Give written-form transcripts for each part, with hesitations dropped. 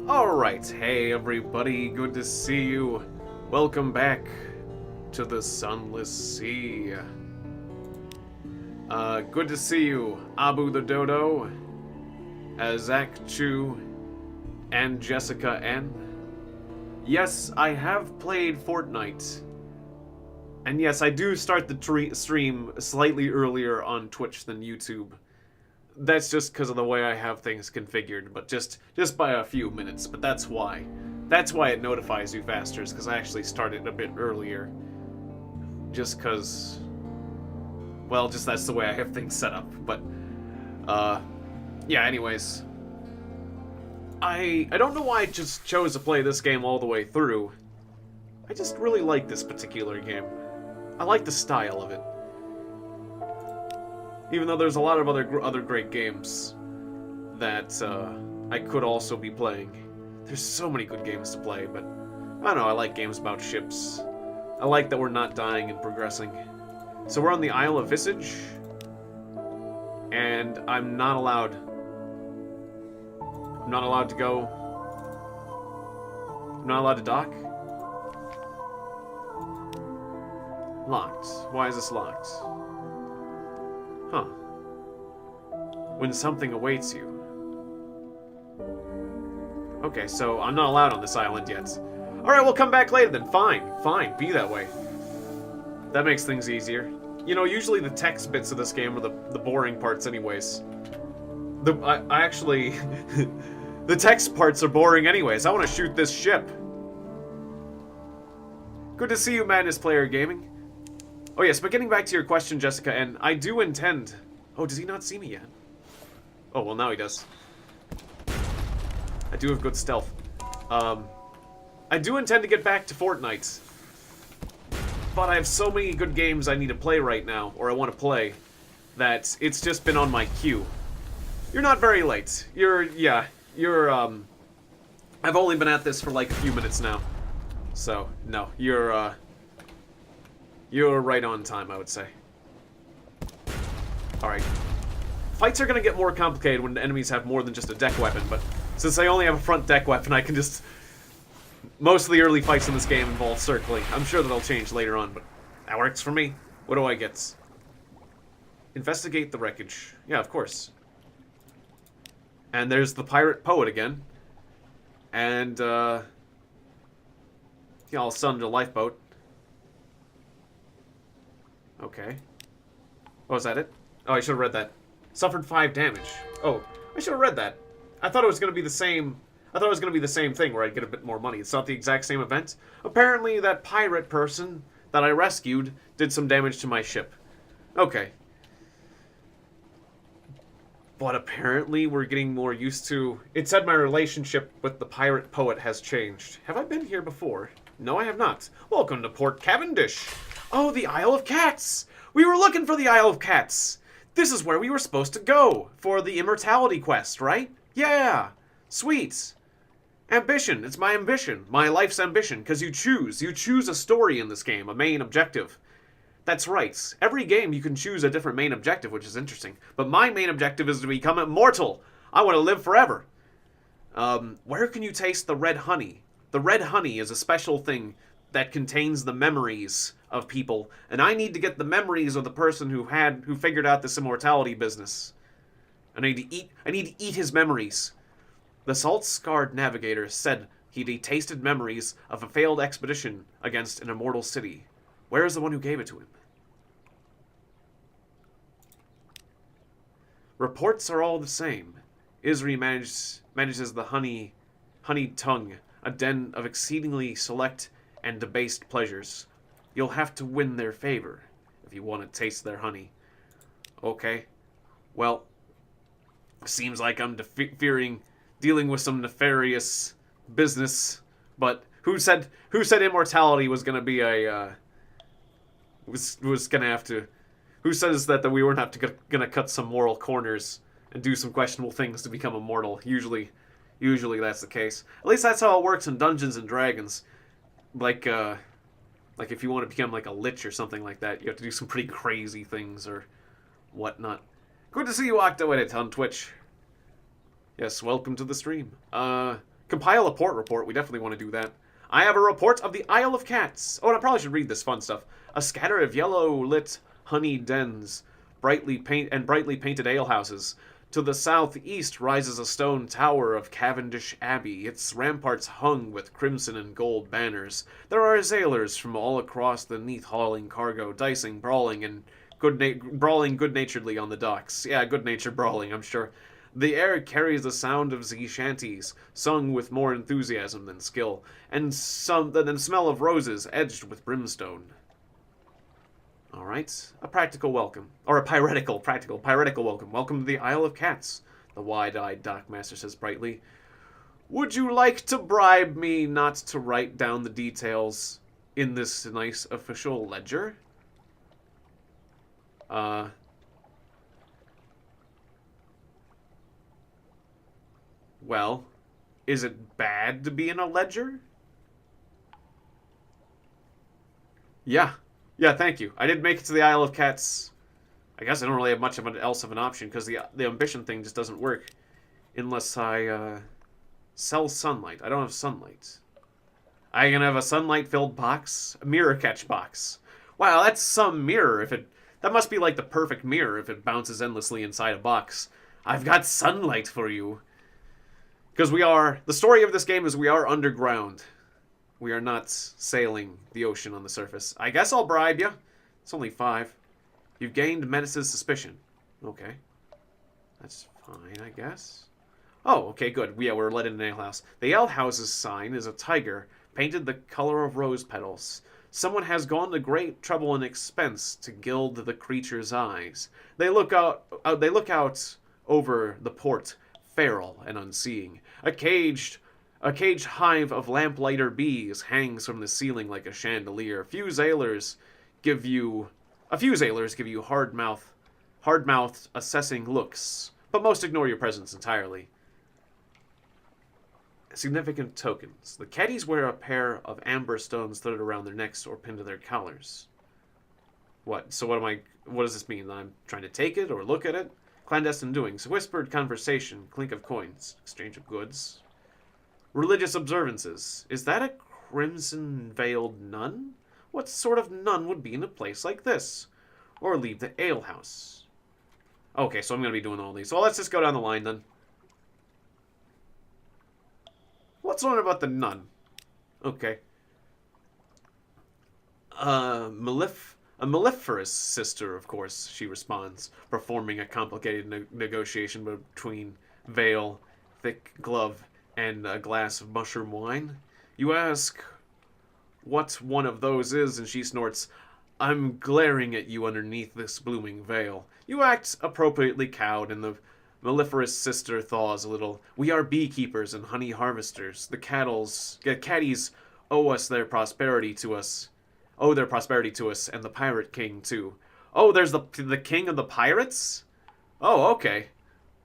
Alright, hey everybody, good to see you. Welcome back to the Sunless Sea. Good to see you, Abu the Dodo, Zach Chu, and Jessica N. Yes, I have played Fortnite. And yes, I do start the stream slightly earlier on Twitch than YouTube. That's just because of the way I have things configured, but just by a few minutes, but that's why. That's why it notifies you faster, is because I actually started a bit earlier. Just because, well, just that's the way I have things set up, but, yeah, anyways. I don't know why I just chose to play this game all the way through. I just really like this particular game. I like the style of it. Even though there's a lot of other great games that I could also be playing. There's so many good games to play, but I don't know, I like games about ships. I like that we're not dying and progressing. So we're on the Isle of Visage, and I'm not allowed to go. I'm not allowed to dock. Locked. Why is this locked? Huh. When something awaits you. Okay, so I'm not allowed on this island yet. Alright, we'll come back later then. Fine, be that way. That makes things easier. You know, usually the text bits of this game are the boring parts anyways. I actually... the text parts are boring anyways. I want to shoot this ship. Good to see you, Madness Player Gaming. Oh yes, but getting back to your question, Jessica, and I do intend... Oh, does he not see me yet? Oh, well, now he does. I do have good stealth. I do intend to get back to Fortnite. But I have so many good games I need to play right now, or I want to play, that it's just been on my queue. You're not very late. I've only been at this for like a few minutes now. So, no, you're right on time, I would say. Alright. Fights are gonna get more complicated when the enemies have more than just a deck weapon, but since I only have a front deck weapon, I can just... Most of the early fights in this game involve circling. I'm sure that'll change later on, but that works for me. What do I get? Investigate the wreckage. Yeah, of course. And there's the pirate poet again. And, yeah, I'll summon a lifeboat. Okay. Oh, is that it? Oh, I should have read that. Suffered 5 damage. Oh, I should have read that. I thought it was going to be the same... I thought it was going to be the same thing where I'd get a bit more money. It's not the exact same event. Apparently, that pirate person that I rescued did some damage to my ship. Okay. But apparently, we're getting more used to... It said my relationship with the pirate poet has changed. Have I been here before? No, I have not. Welcome to Port Cavendish. Oh, the Isle of Cats! We were looking for the Isle of Cats! This is where we were supposed to go for the immortality quest, right? Yeah! Sweet! Ambition. It's my ambition. My life's ambition. Because you choose. You choose a story in this game, a main objective. That's right. Every game you can choose a different main objective, which is interesting. But my main objective is to become immortal. I want to live forever. Where can you taste the red honey? The red honey is a special thing that contains the memories of people, and I need to get the memories of the person who figured out this immortality business. I need to eat his memories. The salt-scarred navigator said he'd tasted memories of a failed expedition against an immortal city. Where is the one who gave it to him? Reports are all the same. Isri manages the honeyed tongue, a den of exceedingly select and debased pleasures. You'll have to win their favor if you want to taste their honey. Okay. Well, seems like I'm dealing with some nefarious business, but who said immortality was gonna be a was gonna have to? Who says that we weren't gonna cut some moral corners and do some questionable things to become immortal? Usually that's the case. At least that's how it works in Dungeons and Dragons. Like if you want to become like a lich or something like that, you have to do some pretty crazy things or whatnot. Good to see you, OctoEdit, on Twitch. Yes, welcome to the stream. Compile a port report. We definitely want to do that. I have a report of the Isle of Cats. Oh, and I probably should read this fun stuff. A scatter of yellow-lit honey dens, brightly painted alehouses. To the southeast rises a stone tower of Cavendish Abbey, its ramparts hung with crimson and gold banners. There are sailors from all across the neath hauling cargo, dicing, brawling good-naturedly on the docks. Yeah, good-natured brawling, I'm sure. The air carries the sound of sea shanties, sung with more enthusiasm than skill, and than smell of roses edged with brimstone. All right, a practical welcome, or a piratical welcome. Welcome to the Isle of Cats, the wide-eyed dockmaster says brightly. Would you like to bribe me not to write down the details in this nice official ledger? Well, is it bad to be in a ledger? Yeah. Yeah, thank you. I did make it to the Isle of Cats. I guess I don't really have much else of an option, because the ambition thing just doesn't work. Unless I, sell sunlight. I don't have sunlight. I can have a sunlight-filled box. A mirror catch box. Wow, that's some mirror if it... That must be like the perfect mirror if it bounces endlessly inside a box. I've got sunlight for you. Because we are... The story of this game is we are underground. We are not sailing the ocean on the surface. I guess I'll bribe you. It's only 5. You've gained Menace's suspicion. Okay. That's fine, I guess. Oh, okay, good. Yeah, we're let in an alehouse. The alehouse's sign is a tiger, painted the color of rose petals. Someone has gone to great trouble and expense to gild the creature's eyes. They look out over the port, feral and unseeing. A caged hive of lamplighter bees hangs from the ceiling like a chandelier. A few sailors give you hard-mouthed, assessing looks, but most ignore your presence entirely. Significant tokens. The caddies wear a pair of amber stones threaded around their necks or pinned to their collars. What? So what does this mean? That I'm trying to take it or look at it? Clandestine doings. Whispered conversation. Clink of coins. Exchange of goods. Religious observances. Is that a crimson-veiled nun? What sort of nun would be in a place like this? Or leave the alehouse? Okay, so I'm going to be doing all these. So let's just go down the line then. What's on about the nun? Okay. A mellifluous sister, of course, she responds, performing a complicated negotiation between veil, thick glove, and a glass of mushroom wine. You ask what one of those is, and she snorts, I'm glaring at you underneath this blooming veil. You act appropriately cowed, and the mellifluous sister thaws a little. We are beekeepers and honey harvesters. The caddies owe their prosperity to us, and the pirate king too. Oh, there's the king of the pirates? Oh, okay.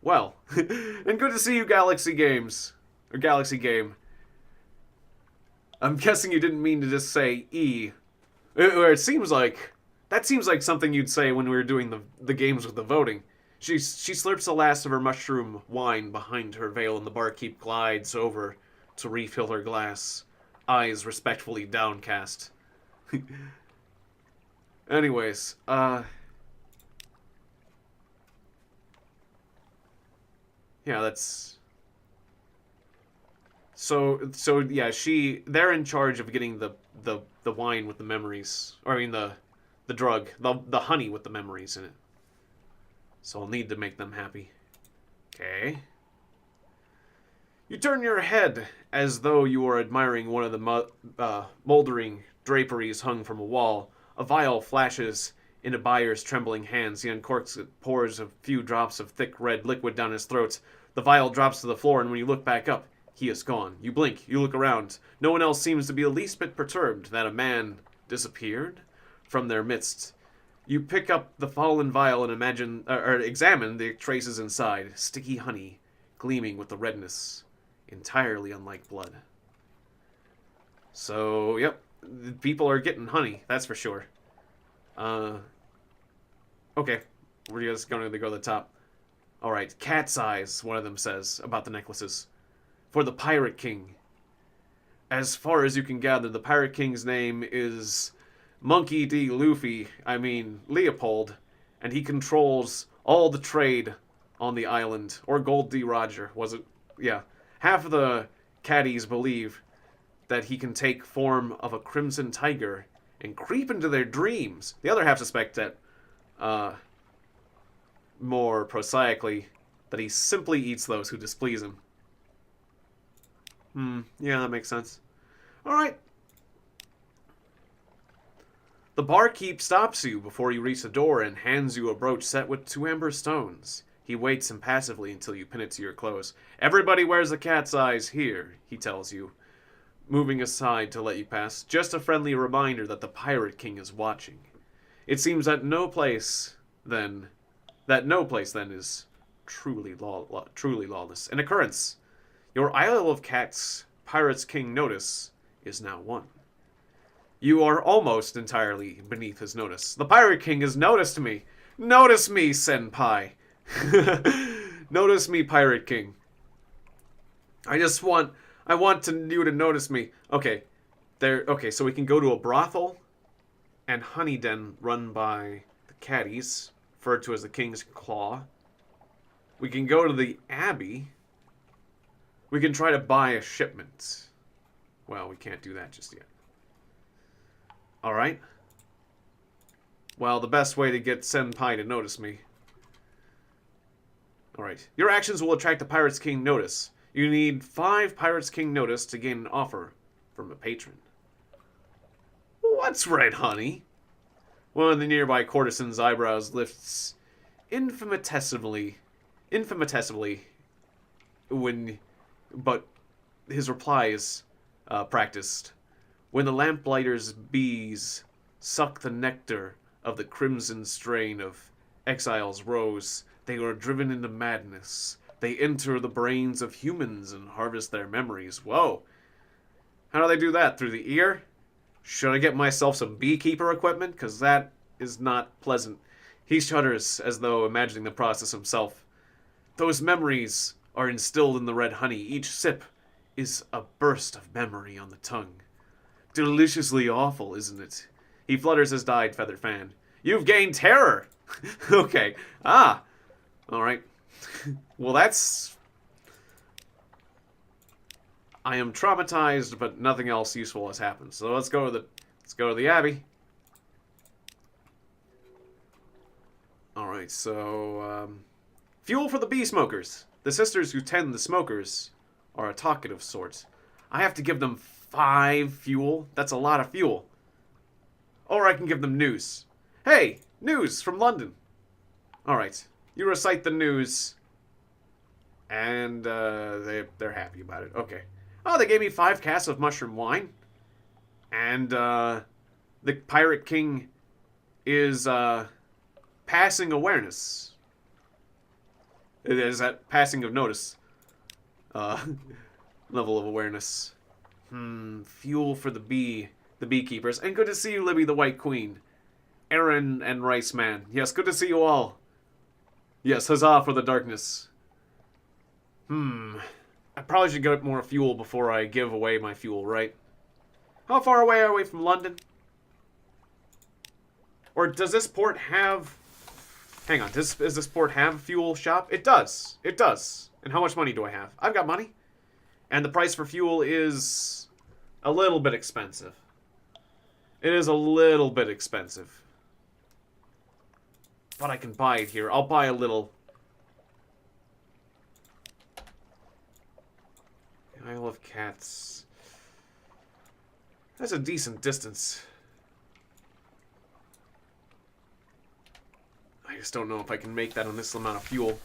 Well, and good to see you, Galaxy Game. I'm guessing you didn't mean to just say E. Or that seems like something you'd say when we were doing the games with the voting. She slurps the last of her mushroom wine behind her veil, and the barkeep glides over to refill her glass, eyes respectfully downcast. Anyways, yeah, that's... So yeah, they're in charge of getting the wine with the memories, or I mean the drug, the honey with the memories in it. So I'll need to make them happy. Okay. You turn your head as though you were admiring one of the moldering draperies hung from a wall. A vial flashes into Byer's trembling hands. He uncorks it, pours a few drops of thick red liquid down his throat. The vial drops to the floor, and when you look back up, he is gone. You blink. You look around. No one else seems to be the least bit perturbed that a man disappeared from their midst. You pick up the fallen vial and examine the traces inside. Sticky honey, gleaming with the redness. Entirely unlike blood. So, yep. People are getting honey, that's for sure. Okay. We're just going to go to the top. Alright, cat's eyes, one of them says, about the necklaces. for the Pirate King. As far as you can gather, the Pirate King's name is Monkey D. Leopold, and he controls all the trade on the island. Or Gold D. Roger, was it? Yeah. Half of the caddies believe that he can take form of a crimson tiger and creep into their dreams. The other half suspect that, more prosaically, that he simply eats those who displease him. Yeah, that makes sense. Alright. The barkeep stops you before you reach the door and hands you a brooch set with 2 amber stones. He waits impassively until you pin it to your clothes. Everybody wears a cat's eyes here, he tells you, moving aside to let you pass. Just a friendly reminder that the Pirate King is watching. It seems that no place then is truly lawless. An occurrence. Your Isle of Cats Pirates King notice is now won. You are almost entirely beneath his notice. The Pirate King has noticed me. Notice me, senpai. Notice me, Pirate King. I want you to notice me. Okay. Okay, so we can go to a brothel and honey den run by the caddies, referred to as the King's Claw. We can go to the Abbey. We can try to buy a shipment. Well, we can't do that just yet. Alright. Well, the best way to get Senpai to notice me. Alright. Your actions will attract the Pirates King notice. You need 5 Pirates King notice to gain an offer from a patron. What's right, honey? One of the nearby courtesan's eyebrows lifts infinitesimally but his reply is practiced. When the lamplighter's bees suck the nectar of the crimson strain of exile's rose, they are driven into madness. They enter the brains of humans and harvest their memories. Whoa. How do they do that? Through the ear? Should I get myself some beekeeper equipment? Because that is not pleasant. He shudders as though imagining the process himself. Those memories are instilled in the red honey. Each sip is a burst of memory on the tongue. Deliciously awful, isn't it? He flutters his dyed feather fan. You've gained terror! Okay. Ah! Alright. Well, that's... I am traumatized, but nothing else useful has happened. So let's go to the Abbey. Alright, so... fuel for the bee smokers. The sisters who tend the smokers are a talkative sort. I have to give them 5 fuel? That's a lot of fuel. Or I can give them news. Hey! News from London! Alright. You recite the news. And, they're happy about it. Okay. Oh, they gave me 5 casks of mushroom wine. And, the Pirate King is, passing awareness. It is that passing of notice. Level of awareness. Fuel for the beekeepers. And good to see you, Libby the White Queen. Aaron and Rice Man. Yes, good to see you all. Yes, huzzah for the darkness. I probably should get more fuel before I give away my fuel, right? How far away are we from London? Or does this port have... Hang on, does this port have a fuel shop? It does. It does. And how much money do I have? I've got money. And the price for fuel is a little bit expensive. It is a little bit expensive. But I can buy it here. I'll buy a little. Isle of Cats. That's a decent distance. I just don't know if I can make that on this amount of fuel.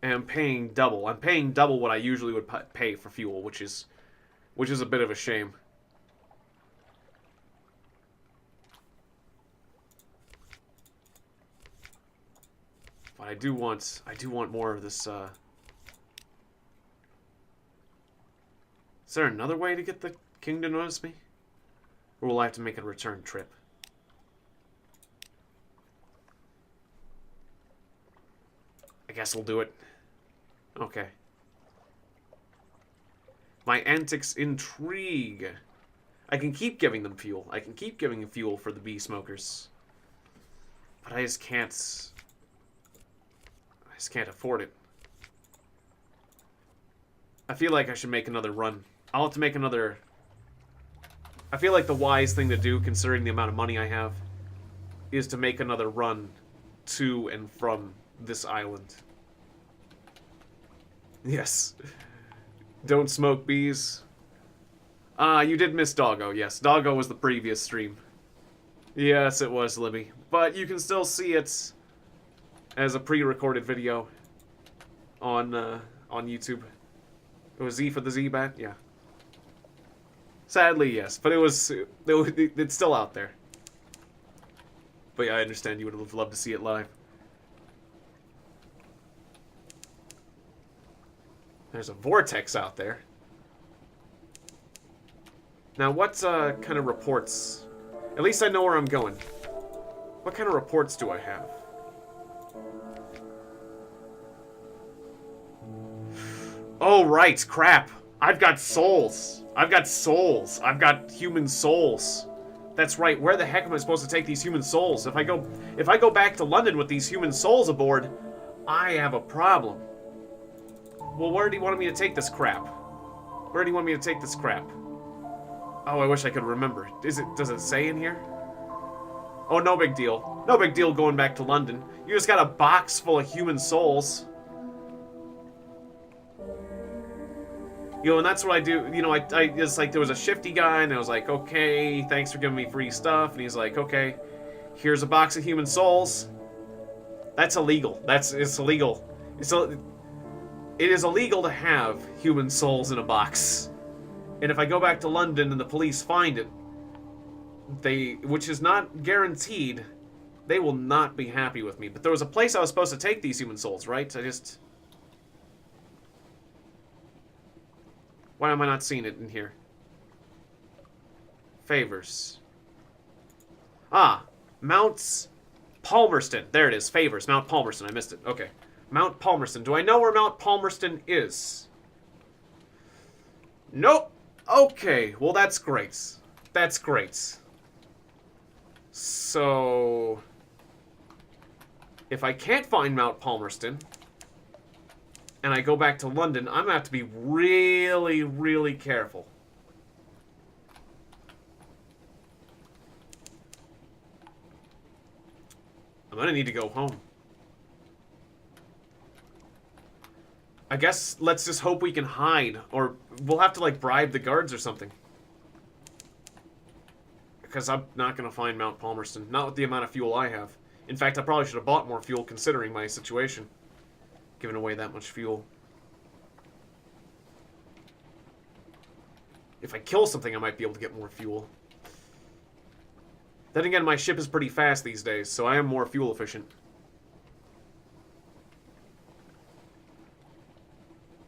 And I'm paying double. I'm paying double what I usually would pay for fuel, which is a bit of a shame. But I do want more of this. Is there another way to get the king to notice me? Or will I have to make a return trip? I guess we'll do it. Okay. My antics intrigue. I can keep giving them fuel. I can keep giving them fuel for the bee smokers. But I just can't afford it. I feel like I should make another run. I'll have to make another... I feel like the wise thing to do, considering the amount of money I have, is to make another run to and from this island. Yes. Don't smoke bees. You did miss Doggo, yes. Doggo was the previous stream. Yes, it was, Libby. But you can still see it as a pre-recorded video on YouTube. It was Z for the Z-Bat? Yeah. Sadly, yes. But it's still out there. But yeah, I understand you would have loved to see it live. There's a vortex out there. Now, what kind of reports... At least I know where I'm going. What kind of reports do I have? Oh, right, crap. I've got souls. I've got souls. I've got human souls. That's right. Where the heck am I supposed to take these human souls? If I go back to London with these human souls aboard, I have a problem. Well, where do you want me to take this crap? Where do you want me to take this crap? Oh, I wish I could remember. Does it say in here? Oh, no big deal. No big deal going back to London. You just got a box full of human souls. You know, and that's what I do. You know, I it's like there was a shifty guy, and I was like, okay, thanks for giving me free stuff. And he's like, okay, here's a box of human souls. That's illegal. It's illegal. It is illegal to have human souls in a box. And if I go back to London and the police find it, which is not guaranteed, they will not be happy with me. But there was a place I was supposed to take these human souls, right? Why am I not seeing it in here? Favors. Ah, Mount Palmerston. There it is, favors, Mount Palmerston. I missed it. Okay. Mount Palmerston. Do I know where Mount Palmerston is? Nope. Okay, well that's great. That's great. So... if I can't find Mount Palmerston, and I go back to London, I'm going to have to be really, really careful. I'm going to need to go home. I guess let's just hope we can hide, or we'll have to, like, bribe the guards or something. Because I'm not going to find Mount Palmerston. Not with the amount of fuel I have. In fact, I probably should have bought more fuel considering my situation. Giving away that much fuel. If I kill something, I might be able to get more fuel. Then again, my ship is pretty fast these days, so I am more fuel efficient.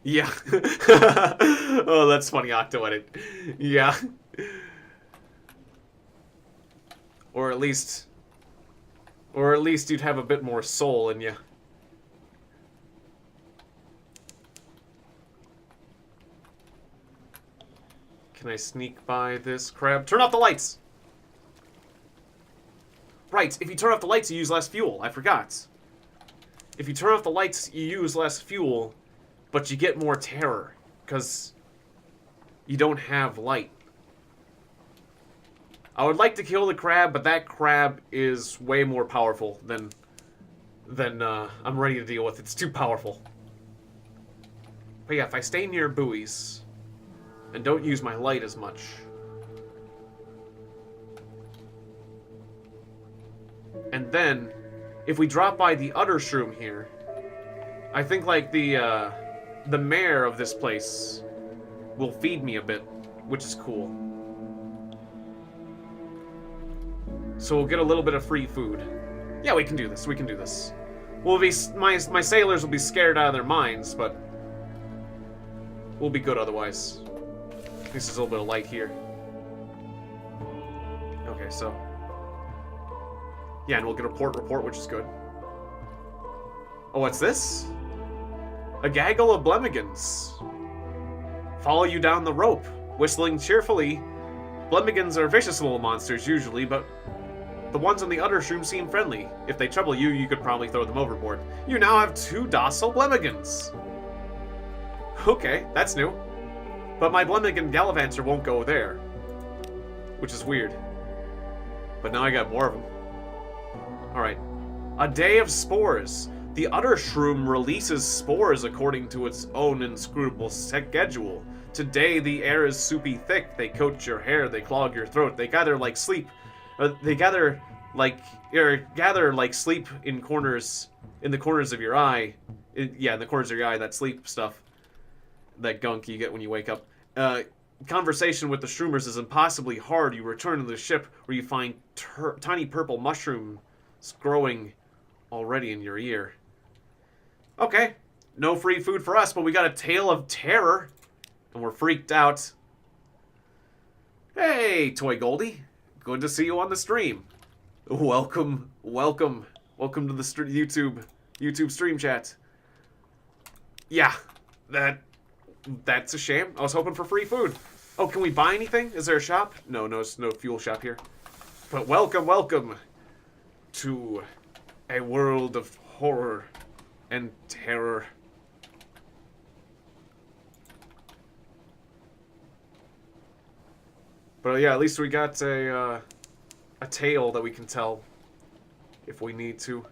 Yeah. Oh, that's funny, OctoEdit. Yeah. Or at least you'd have a bit more soul in you. Can I sneak by this crab? Turn off the lights! Right, if you turn off the lights, you use less fuel. I forgot. If you turn off the lights, you use less fuel, but you get more terror, because you don't have light. I would like to kill the crab, but that crab is way more powerful than I'm ready to deal with. It's too powerful. But yeah, if I stay near buoys and don't use my light as much, and then if we drop by the udder shroom here, I think like the mayor of this place will feed me a bit, which is cool. So we'll get a little bit of free food. Yeah, we can do this. We can do this. We'll be my sailors will be scared out of their minds, but we'll be good otherwise. At least there's a little bit of light here. Okay, so yeah, and we'll get a report, which is good. Oh, what's this? A gaggle of blemigans follow you down the rope, whistling cheerfully. Blemigans are vicious little monsters usually, but the ones on the udder shroom seem friendly. If they trouble you, you could probably throw them overboard. You now have 2 docile blemigans. Okay, that's new. But my blemigan gallivanter won't go there, which is weird. But now I got more of them. Alright. A day of spores. The udder shroom releases spores according to its own inscrutable schedule. Today the air is soupy thick. They coat your hair, they clog your throat. They gather like sleep. They gather like sleep in the corners of your eye. In the corners of your eye, that sleep stuff. That gunk you get when you wake up. Conversation with the shroomers is impossibly hard. You return to the ship where you find tiny purple mushrooms growing already in your ear. Okay, no free food for us, but we got a tale of terror, and we're freaked out. Hey, Toy Goldie. Good to see you on the stream. Welcome to the YouTube stream chat. Yeah, that's a shame. I was hoping for free food. Oh, can we buy anything? Is there a shop? No fuel shop here. But welcome to a world of horror and terror. But yeah, at least we got a tale that we can tell if we need to.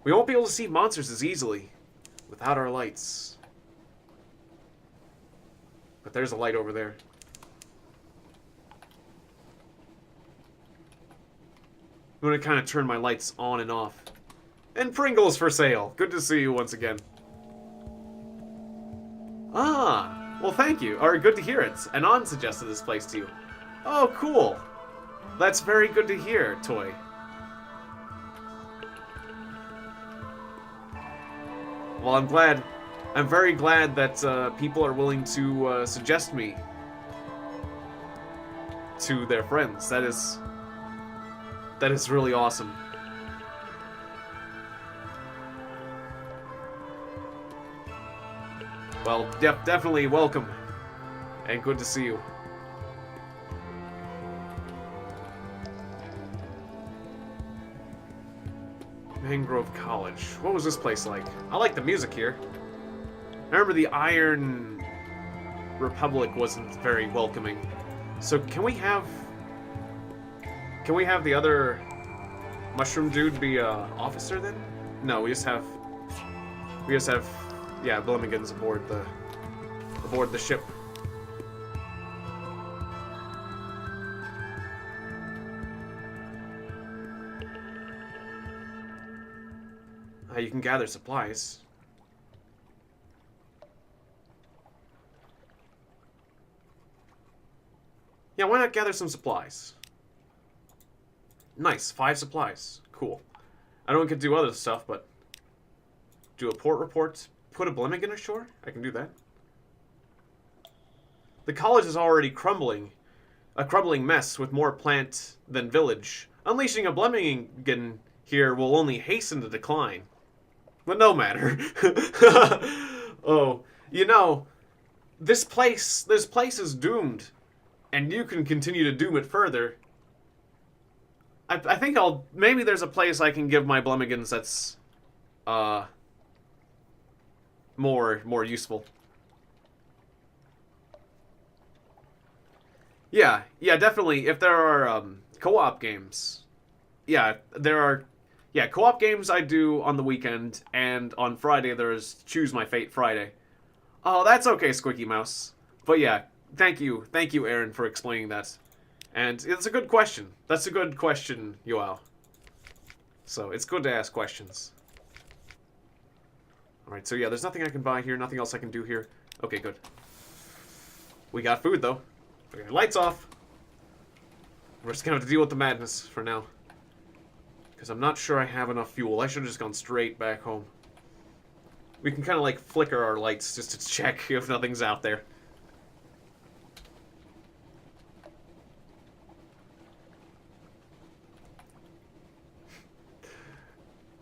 We won't be able to see monsters as easily without our lights. But there's a light over there. I'm going to kind of turn my lights on and off. And Pringles for sale. Good to see you once again. Ah, well thank you. Or good to hear it. Anon suggested this place to you. Oh, cool. That's very good to hear, Toy. Well, I'm very glad that people are willing to suggest me to their friends. That is really awesome. Well, definitely welcome, and good to see you. Mangrove College. What was this place like? I like the music here. I remember the Iron Republic wasn't very welcoming. So can we have the other mushroom dude be a officer then? No, we just have Blemigans aboard the ship. You can gather supplies. Yeah, why not gather some supplies? Nice, 5 supplies. Cool. I don't get to do other stuff, but do a port report, put a Blemigan ashore? I can do that. The college is already crumbling. A crumbling mess with more plant than village. Unleashing a Blemigan here will only hasten the decline. But no matter. Oh, you know, this place is doomed, and you can continue to doom it further. I think maybe there's a place I can give my Blemigans that's, more useful. Yeah, definitely. If there are, co-op games. Yeah, there are. Yeah, co-op games I do on the weekend, and on Friday there's Choose My Fate Friday. Oh, that's okay, Squeaky Mouse. But yeah, thank you, Aaron, for explaining that. And it's a good question. That's a good question, Yoao. So, it's good to ask questions. Alright, so yeah, there's nothing I can buy here, nothing else I can do here. Okay, good. We got food, though. Okay, lights off. We're just gonna have to deal with the madness for now. Because I'm not sure I have enough fuel. I should have just gone straight back home. We can kind of like flicker our lights just to check if nothing's out there.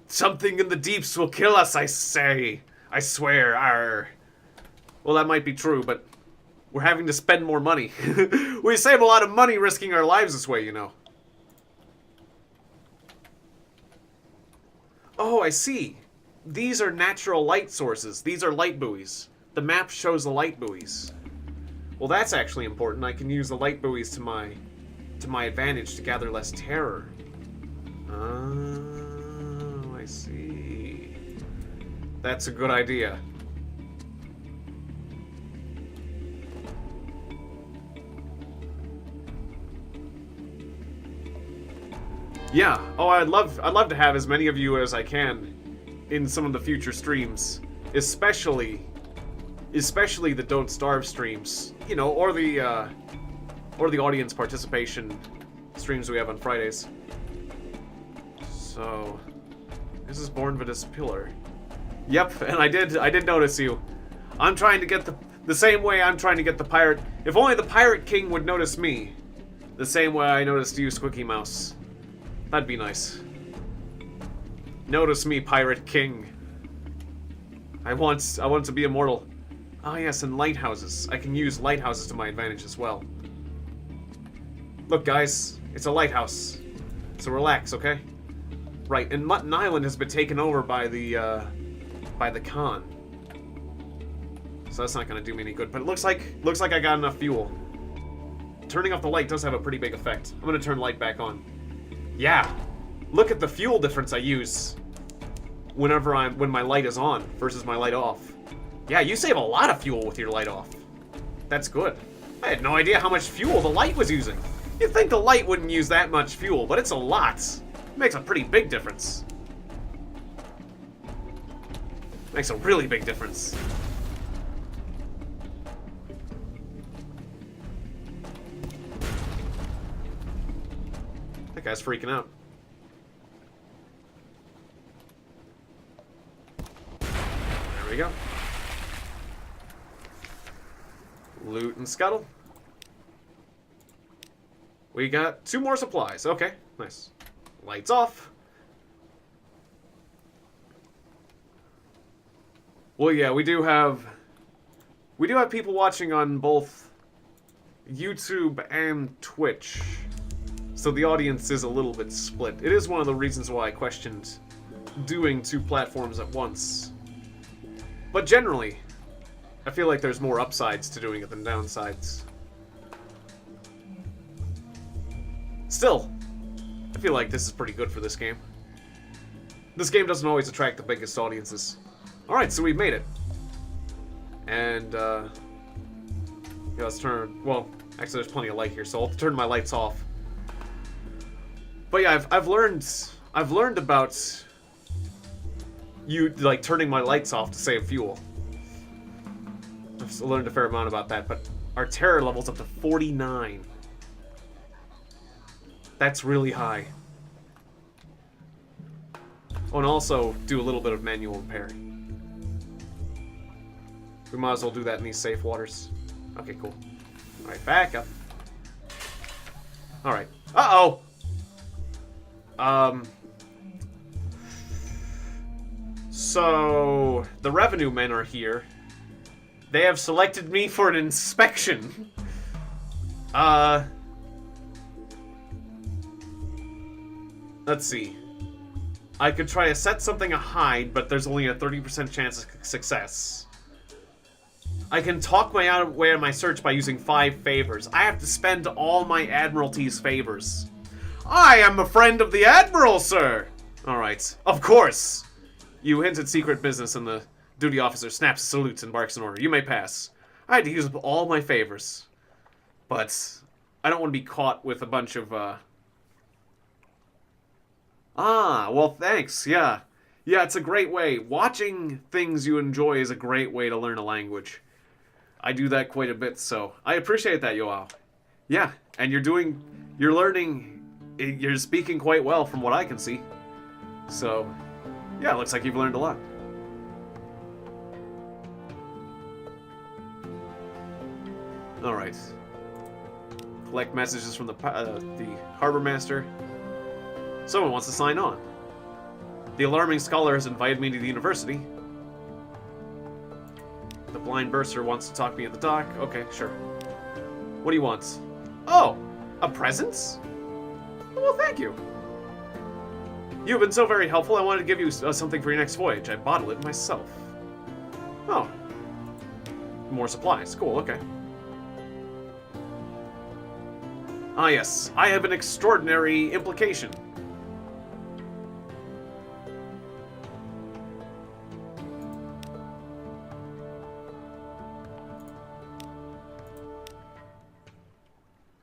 Something in the deeps will kill us, I say. I swear, well, that might be true, but we're having to spend more money. We save a lot of money risking our lives this way, you know. Oh, I see. These are natural light sources. These are light buoys. The map shows the light buoys. Well, that's actually important. I can use the light buoys to my advantage to gather less terror. Oh, I see. That's a good idea. Yeah. Oh, I'd love to have as many of you as I can in some of the future streams, especially the Don't Starve streams, you know, or the audience participation streams we have on Fridays. So, this is Bornvidus Pillar. Yep, and I did notice you. I'm trying to get the same way I'm trying to get the pirate. If only the Pirate King would notice me, the same way I noticed you, Squeaky Mouse. That'd be nice. Notice me, Pirate King. I want to be immortal. Ah, yes, and lighthouses. I can use lighthouses to my advantage as well. Look, guys, it's a lighthouse. So relax, okay? Right, and Mutton Island has been taken over by the Khan. So that's not gonna do me any good. But it looks like I got enough fuel. Turning off the light does have a pretty big effect. I'm gonna turn light back on. Yeah, look at the fuel difference I use when my light is on versus my light off. Yeah, you save a lot of fuel with your light off. That's good. I had no idea how much fuel the light was using. You'd think the light wouldn't use that much fuel, but it's a lot. It makes a pretty big difference. Makes a really big difference. That guy's freaking out. There we go. Loot and scuttle. We got 2 more supplies. Okay, nice. Lights off. Well, yeah, we do have people watching on both YouTube and Twitch. So the audience is a little bit split. It is one of the reasons why I questioned doing 2 platforms at once. But generally, I feel like there's more upsides to doing it than downsides. Still, I feel like this is pretty good for this game. This game doesn't always attract the biggest audiences. Alright, so we've made it. And, yeah, let's turn... Well, actually there's plenty of light here, so I'll turn my lights off. But yeah, I've learned about you, like, turning my lights off to save fuel. I've learned a fair amount about that, but our terror level's up to 49. That's really high. Oh, and also do a little bit of manual repair. We might as well do that in these safe waters. Okay, cool. Alright, back up. Alright. Uh-oh! So, the revenue men are here. They have selected me for an inspection. Let's see. I could try to set something a hide, but there's only a 30% chance of success. I can talk my way out of my search by using 5 favors. I have to spend all my Admiralty's favors. I am a friend of the Admiral, sir! Alright, of course! You hint at secret business, and the duty officer snaps, salutes, and barks an order. You may pass. I had to use up all my favors. But I don't want to be caught with a bunch of, Ah, well, thanks, yeah. Yeah, it's a great way. Watching things you enjoy is a great way to learn a language. I do that quite a bit, so I appreciate that, Yoao. Yeah, and you're learning, you're speaking quite well from what I can see. So, yeah, it looks like you've learned a lot. Alright. Collect messages from the harbor master. Someone wants to sign on. The alarming scholar has invited me to the university. The blind bursar wants to talk to me at the dock. Okay, sure. What do you want? Oh, a present? Well, thank you. You've been so very helpful, I wanted to give you something for your next voyage. I bottled it myself. Oh. More supplies. Cool, okay. Ah, yes. I have an extraordinary implication.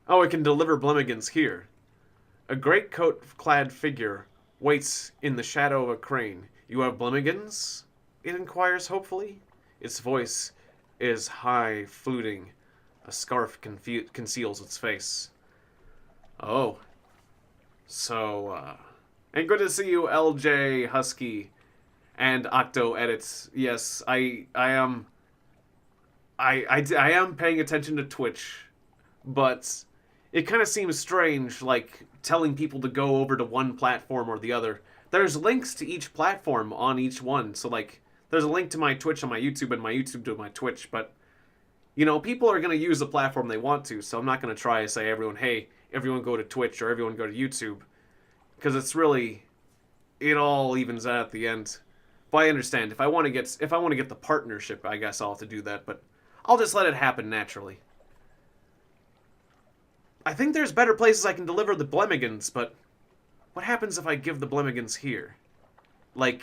Oh, I can deliver Blemigans here. A greatcoat-clad figure waits in the shadow of a crane. You have Blemigans? It inquires hopefully. Its voice is high, fluting. A scarf conceals its face. Oh. So, and good to see you, LJ Husky and Octo Edits. Yes, I am paying attention to Twitch, but it kind of seems strange, like, telling people to go over to one platform or the other. There's links to each platform on each one, so, like, there's a link to my Twitch on my YouTube and my YouTube to my Twitch, but, you know, people are going to use the platform they want to, so I'm not going to try to say everyone, hey, everyone go to Twitch or everyone go to YouTube, because it's really, it all evens out at the end. But I understand, if I want to get the partnership, I guess I'll have to do that, but I'll just let it happen naturally. I think there's better places I can deliver the Blemigans, but what happens if I give the Blemigans here? Like,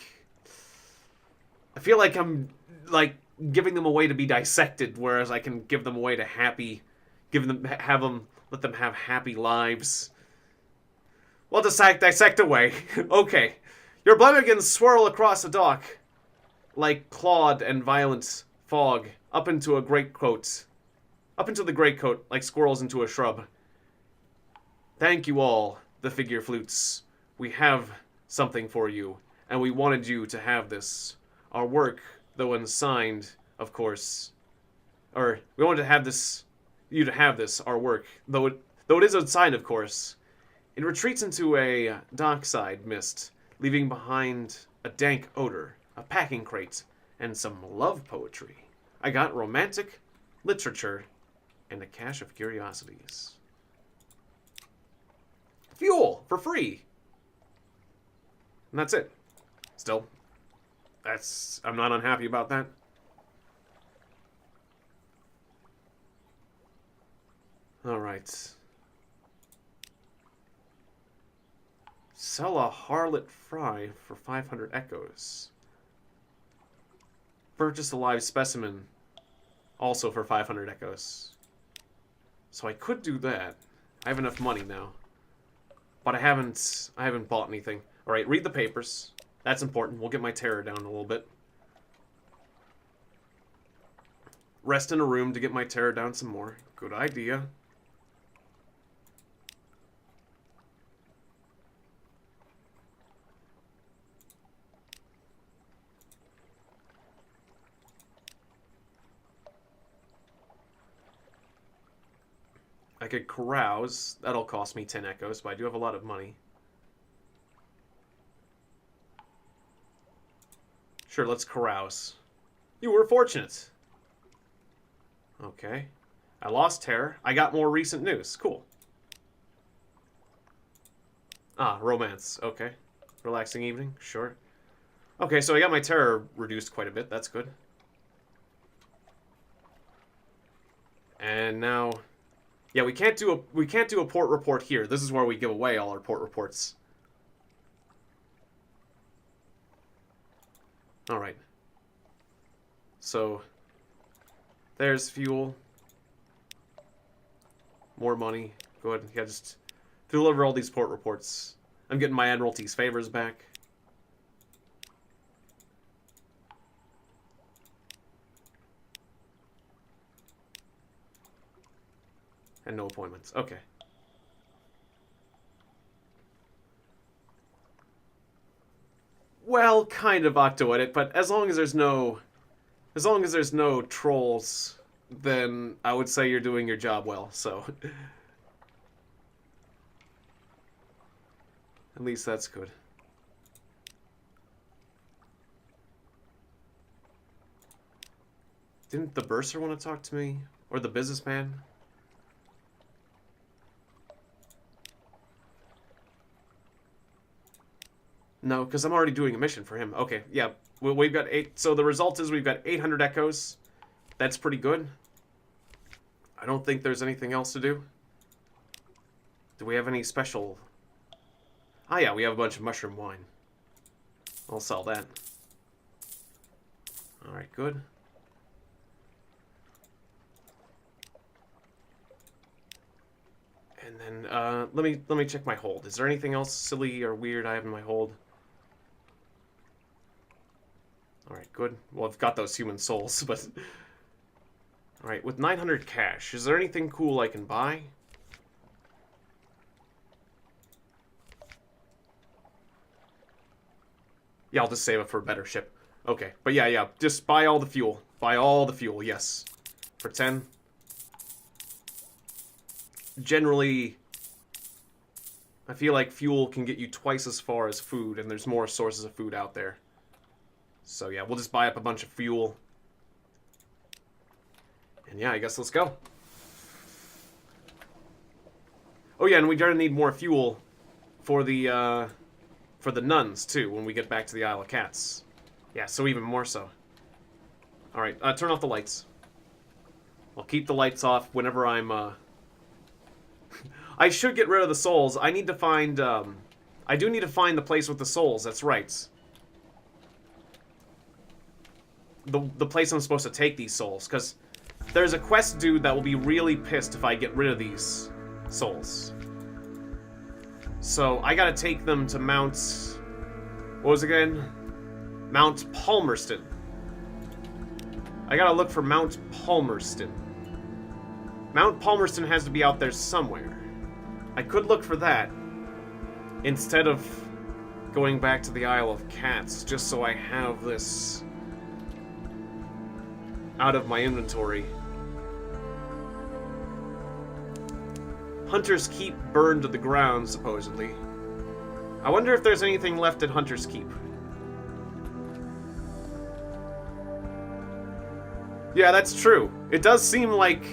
I feel like I'm, like, giving them away to be dissected, whereas I can give them away to let them have happy lives. Well, dissect away. Okay. Your Blemigans swirl across the dock, like clawed and violent fog, up into the greatcoat, like squirrels into a shrub. Thank you all, the figure flutes. We have something for you, and we wanted you to have this. Our work, though unsigned, of course, or we wanted to have this, you to have this, our work, though it is unsigned, of course. It retreats into a dockside mist, leaving behind a dank odor, a packing crate, and some love poetry. I got romantic literature and a cache of curiosities. Fuel for free. And that's it. Still, I'm not unhappy about that. All right. Sell a harlot fry for 500 echoes. Purchase a live specimen, also for 500 echoes. So I could do that. I have enough money now. But I haven't bought anything. Alright, read the papers. That's important. We'll get my terror down a little bit. Rest in a room to get my terror down some more. Good idea. I could carouse. That'll cost me 10 echoes, but I do have a lot of money. Sure, let's carouse. You were fortunate. Okay. I lost terror. I got more recent news. Cool. Ah, romance. Okay. Relaxing evening. Sure. Okay, so I got my terror reduced quite a bit. That's good. And now... yeah, we can't do a port report here. This is where we give away all our port reports. All right. So there's fuel. More money. Go ahead. Yeah, just deliver all these port reports. I'm getting my Admiralty's favors back. And no appointments. Okay. Well, kind of octo-edit, but as long as there's no trolls, then I would say you're doing your job well, so. At least that's good. Didn't the bursar want to talk to me? Or the businessman? No, because I'm already doing a mission for him. Okay, yeah. We've got 8. So the result is we've got 800 echoes. That's pretty good. I don't think there's anything else to do. Do we have any special... Ah, yeah, we have a bunch of mushroom wine. I'll sell that. Alright, good. And then, let me check my hold. Is there anything else silly or weird I have in my hold? Alright, good. Well, I've got those human souls, but... Alright, with 900 cash, is there anything cool I can buy? Yeah, I'll just save it for a better ship. Okay, but yeah, just buy all the fuel. Buy all the fuel, yes. For 10. Generally, I feel like fuel can get you twice as far as food, and there's more sources of food out there. So yeah, we'll just buy up a bunch of fuel. And yeah, I guess let's go. Oh yeah, and we're gonna need more fuel for the nuns, too, when we get back to the Isle of Cats. Yeah, so even more so. Alright, turn off the lights. I'll keep the lights off whenever I'm, I should get rid of the souls. I need to find, I do need to find the place with the souls, that's right. The place I'm supposed to take these souls, because there's a quest dude that will be really pissed if I get rid of these souls. So, I gotta take them to Mount... What was it again? Mount Palmerston. I gotta look for Mount Palmerston. Mount Palmerston has to be out there somewhere. I could look for that instead of going back to the Isle of Cats, just so I have this out of my inventory. Hunter's Keep burned to the ground, supposedly. I wonder if there's anything left at Hunter's Keep. Yeah, that's true. It does seem like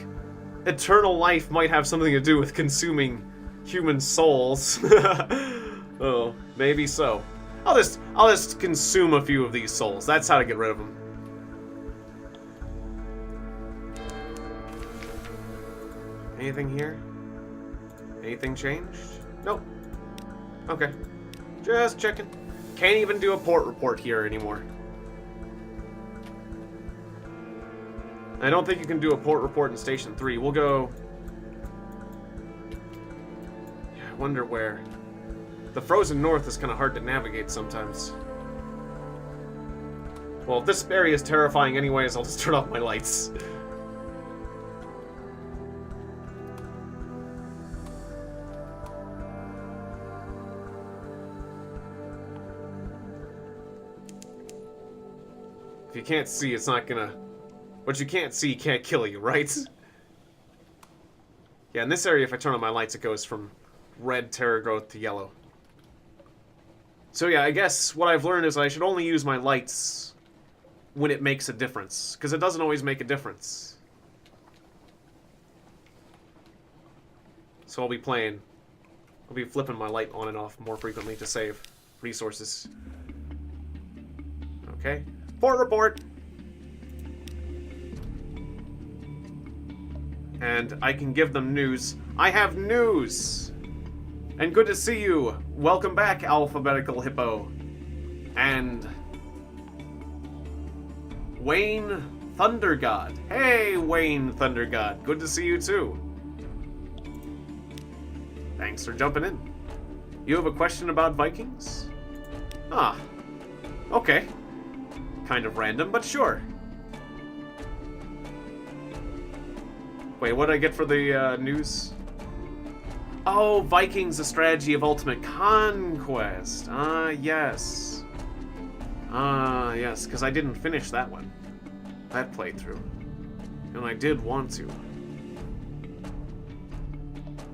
eternal life might have something to do with consuming human souls. Oh, maybe so. I'll just consume a few of these souls. That's how to get rid of them. Anything here? Anything changed? Nope. Okay. Just checking. Can't even do a port report here anymore. I don't think you can do a port report in Station 3. We'll go... Yeah, I wonder where. The frozen north is kind of hard to navigate sometimes. Well, if this area is terrifying anyways, I'll just turn off my lights. If you can't see, it's not gonna... What you can't see can't kill you, right? Yeah, in this area, if I turn on my lights, it goes from red terror growth to yellow. So yeah, I guess what I've learned is I should only use my lights when it makes a difference, because it doesn't always make a difference. So I'll be flipping my light on and off more frequently to save resources. Okay. Port report! And I can give them news. I have news! And good to see you! Welcome back, Alphabetical Hippo. And... Wayne Thundergod. Hey, Wayne Thundergod. Good to see you, too. Thanks for jumping in. You have a question about Vikings? Ah. Okay. Kind of random, but sure. Wait, what did I get for the news? Oh, Vikings, a strategy of ultimate conquest. Ah, yes. Ah, yes, because I didn't finish that one. That playthrough. And I did want to. You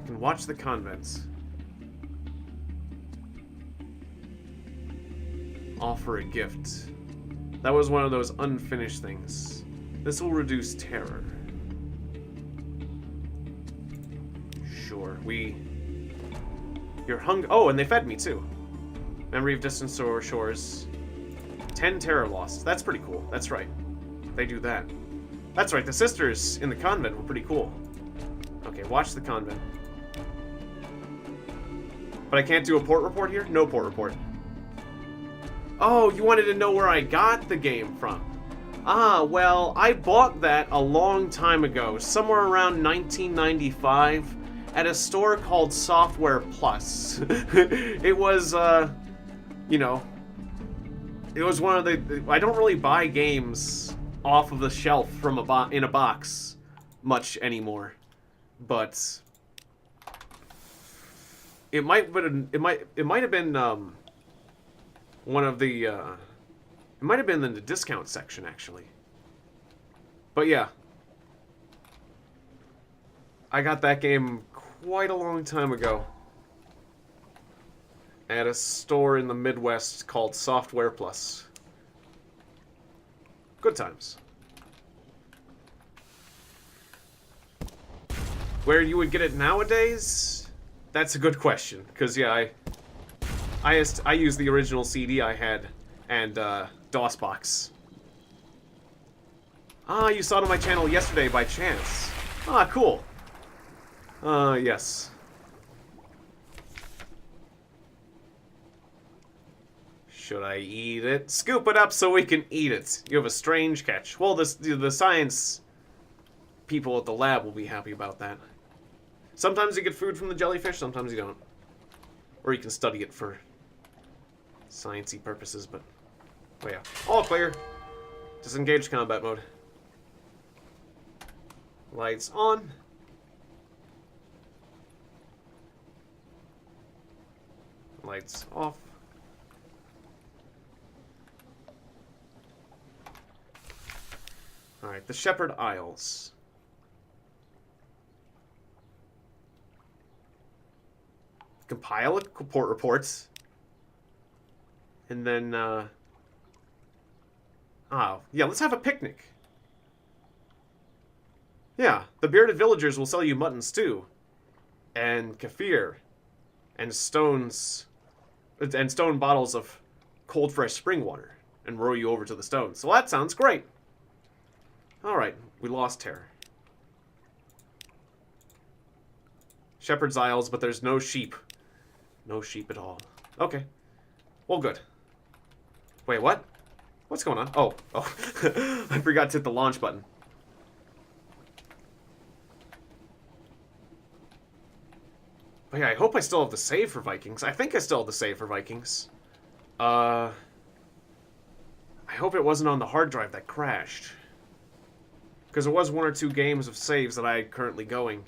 can watch the convents. Offer a gift. That was one of those unfinished things. This will reduce terror. Sure, You're hung... Oh, and they fed me, too. Memory of distant shores. 10 terror lost. That's pretty cool. That's right. They do that. That's right, the sisters in the convent were pretty cool. Okay, watch the convent. But I can't do a port report here? No port report. Oh, you wanted to know where I got the game from. Ah, well, I bought that a long time ago, somewhere around 1995, at a store called Software Plus. It was, you know, it was one of the... I don't really buy games off of the shelf from in a box much anymore, but it might have been one of the it might have been in the discount section actually. But yeah, I got that game quite a long time ago at a store in the Midwest called Software Plus. Good times. Where you would get it nowadays? That's a good question, because yeah, I used the original CD I had and DOSBox. Ah, you saw it on my channel yesterday by chance. Ah, cool. Yes. Should I eat it? Scoop it up so we can eat it. You have a strange catch. Well, the science people at the lab will be happy about that. Sometimes you get food from the jellyfish, sometimes you don't. Or you can study it for sciencey purposes, but... Oh yeah. All clear. Disengage combat mode. Lights on. Lights off. Alright, the Shepherd Isles. Compile port reports. And then, oh, yeah, let's have a picnic. Yeah, the bearded villagers will sell you mutton stew. And kefir. And stone bottles of cold, fresh spring water. And row you over to the stones. So that sounds great. Alright, we lost terror. Shepherd's Isles, but there's no sheep. No sheep at all. Okay. Well, good. Wait, what? What's going on? Oh. I forgot to hit the launch button. But yeah, I hope I still have the save for Vikings. I think I still have the save for Vikings. I hope it wasn't on the hard drive that crashed. Because there was 1 or 2 games of saves that I had currently going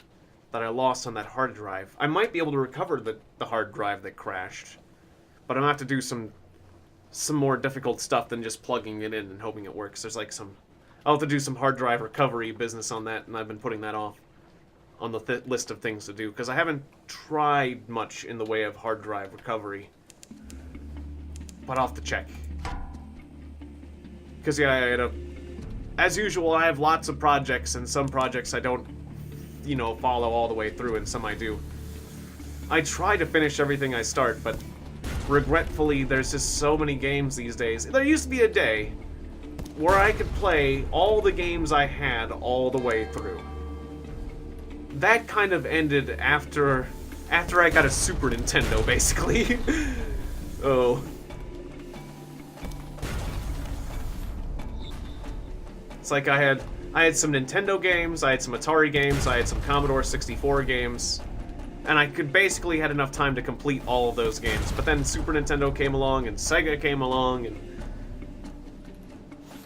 that I lost on that hard drive. I might be able to recover the hard drive that crashed. But I'm going to have to do some more difficult stuff than just plugging it in and hoping it works. There's like I'll have to do some hard drive recovery business on that, and I've been putting that off on the list of things to do. Because I haven't tried much in the way of hard drive recovery. But I'll have to check. Because yeah, as usual, I have lots of projects, and some projects I don't, you know, follow all the way through, and some I do. I try to finish everything I start, but regretfully, there's just so many games these days. There used to be a day where I could play all the games I had all the way through. That kind of ended after I got a Super Nintendo, basically. Oh. It's like I had some Nintendo games, I had some Atari games, I had some Commodore 64 games, and I could basically had enough time to complete all of those games. But then Super Nintendo came along, and Sega came along, and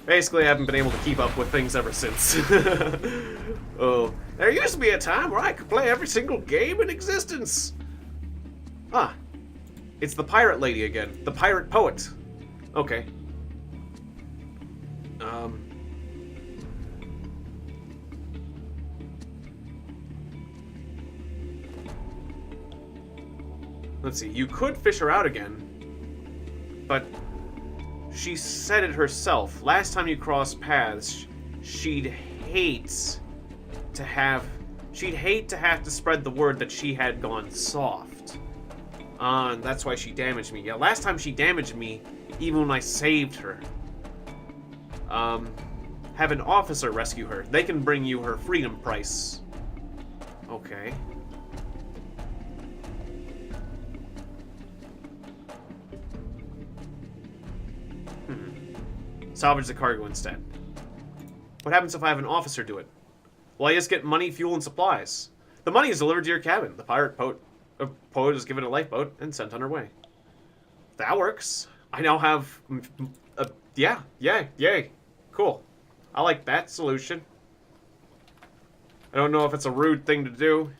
basically I haven't been able to keep up with things ever since. Oh, there used to be a time where I could play every single game in existence. Ah, it's the pirate lady again, the pirate poet. Okay. Let's see, you could fish her out again, but she said it herself. Last time you crossed paths, she'd hate to have to spread the word that she had gone soft. And that's why she damaged me. Yeah, last time she damaged me, even when I saved her. Have an officer rescue her. They can bring you her freedom price. Okay. Salvage the cargo instead. What happens if I have an officer do it? Well, I just get money, fuel, and supplies. The money is delivered to your cabin. The pirate poet is given a lifeboat and sent on her way. That works. I now have... yay. Cool. I like that solution. I don't know if it's a rude thing to do.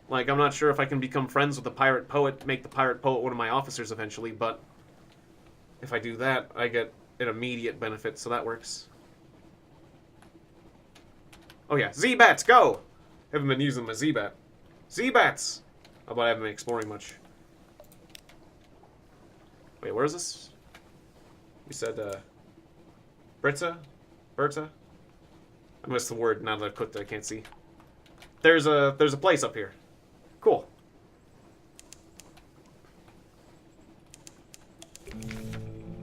Like, I'm not sure if I can become friends with the pirate poet, make the pirate poet one of my officers eventually, but if I do that, I get an immediate benefit, so that works. Oh yeah, Z-Bats, go! Haven't been using my Z-Bat. Z-Bats! How about I haven't been exploring much? Wait, where is this? You said, Berta? I missed the word now that I've clicked it, I can't see. There's a place up here. Cool.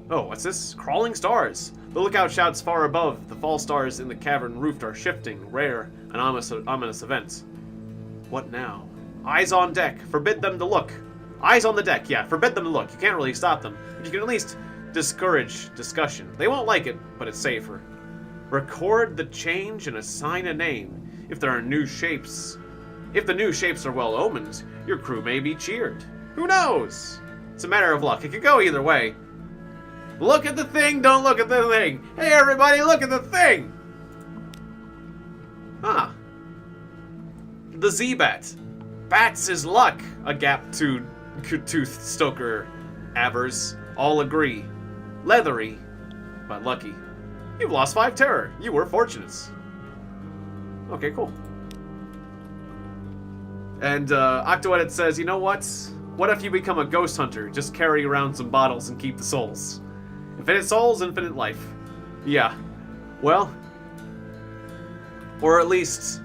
Oh, what's this? Crawling stars. The lookout shouts far above. The fall stars in the cavern roof are shifting, rare, and ominous events. What now? Eyes on deck. Forbid them to look. Eyes on the deck. Yeah, forbid them to look. You can't really stop them. But you can at least discourage discussion. They won't like it, but it's safer. Record the change and assign a name. If there are new shapes... If the new shapes are well omened, your crew may be cheered. Who knows? It's a matter of luck. It could go either way. Look at the thing, don't look at the thing. Hey everybody, look at the thing! Huh. The Z-Bat. Bats is luck, a gap-toothed stoker avers. All agree. Leathery, but lucky. You've lost 5 terror. You were fortunate. Okay, cool. And Octoedit says, you know what? What if you become a ghost hunter? Just carry around some bottles and keep the souls. Infinite souls, infinite life. Yeah. Well. Or at least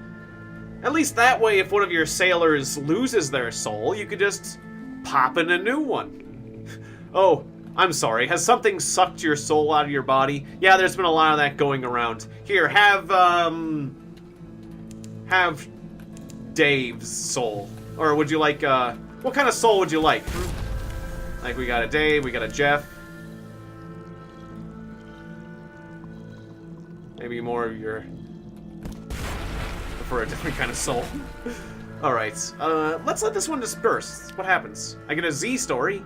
that way, if one of your sailors loses their soul, you could just pop in a new one. Oh, I'm sorry. Has something sucked your soul out of your body? Yeah, there's been a lot of that going around. Here, have Dave's soul. Or would you like, what kind of soul would you like? Like, we got a Dave, we got a Jeff. Maybe more of your... for a different kind of soul. Alright, let's let this one disperse. What happens? I get a Z story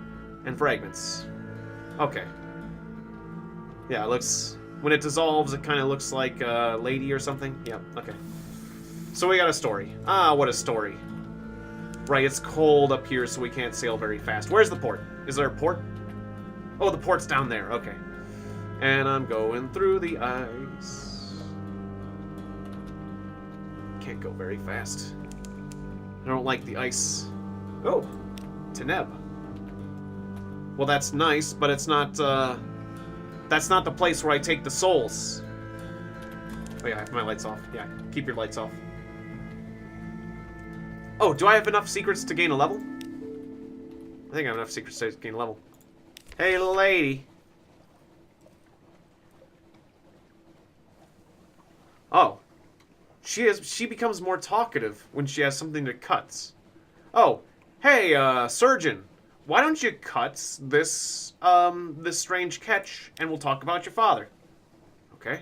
and fragments. Okay. Yeah, it looks... When it dissolves, it kind of looks like a lady or something. Yeah, okay. So we got a story. Ah, what a story. Right, it's cold up here, so we can't sail very fast. Where's the port? Is there a port? Oh, the port's down there. Okay. And I'm going through the ice. Can't go very fast. I don't like the ice. Oh, Teneb. Well, that's nice, but it's not, that's not the place where I take the souls. Oh yeah, I have my lights off. Yeah, keep your lights off. Oh, do I have enough secrets to gain a level? I think I have enough secrets to gain a level. Hey, lady. Oh. She becomes more talkative when she has something to cut. Oh, hey, surgeon. Why don't you cut this, this strange catch, and we'll talk about your father. Okay.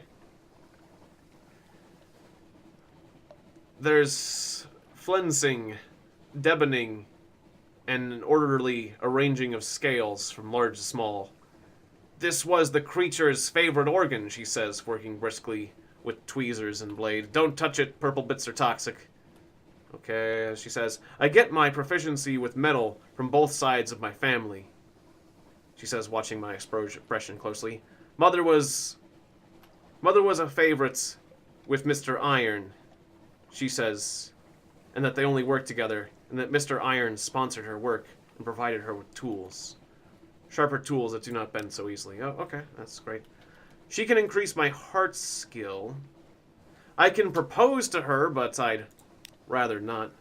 There's flensing, deboning, and an orderly arranging of scales from large to small. This was the creature's favorite organ, she says, working briskly with tweezers and blade. Don't touch it, purple bits are toxic. Okay, she says, I get my proficiency with metal from both sides of my family. She says, watching my expression closely. Mother was a favorite with Mr. Iron, she says, and that they only worked together, and that Mr. Iron sponsored her work and provided her with tools. Sharper tools that do not bend so easily. Oh, okay, that's great. She can increase my heart skill. I can propose to her, but I'd rather not.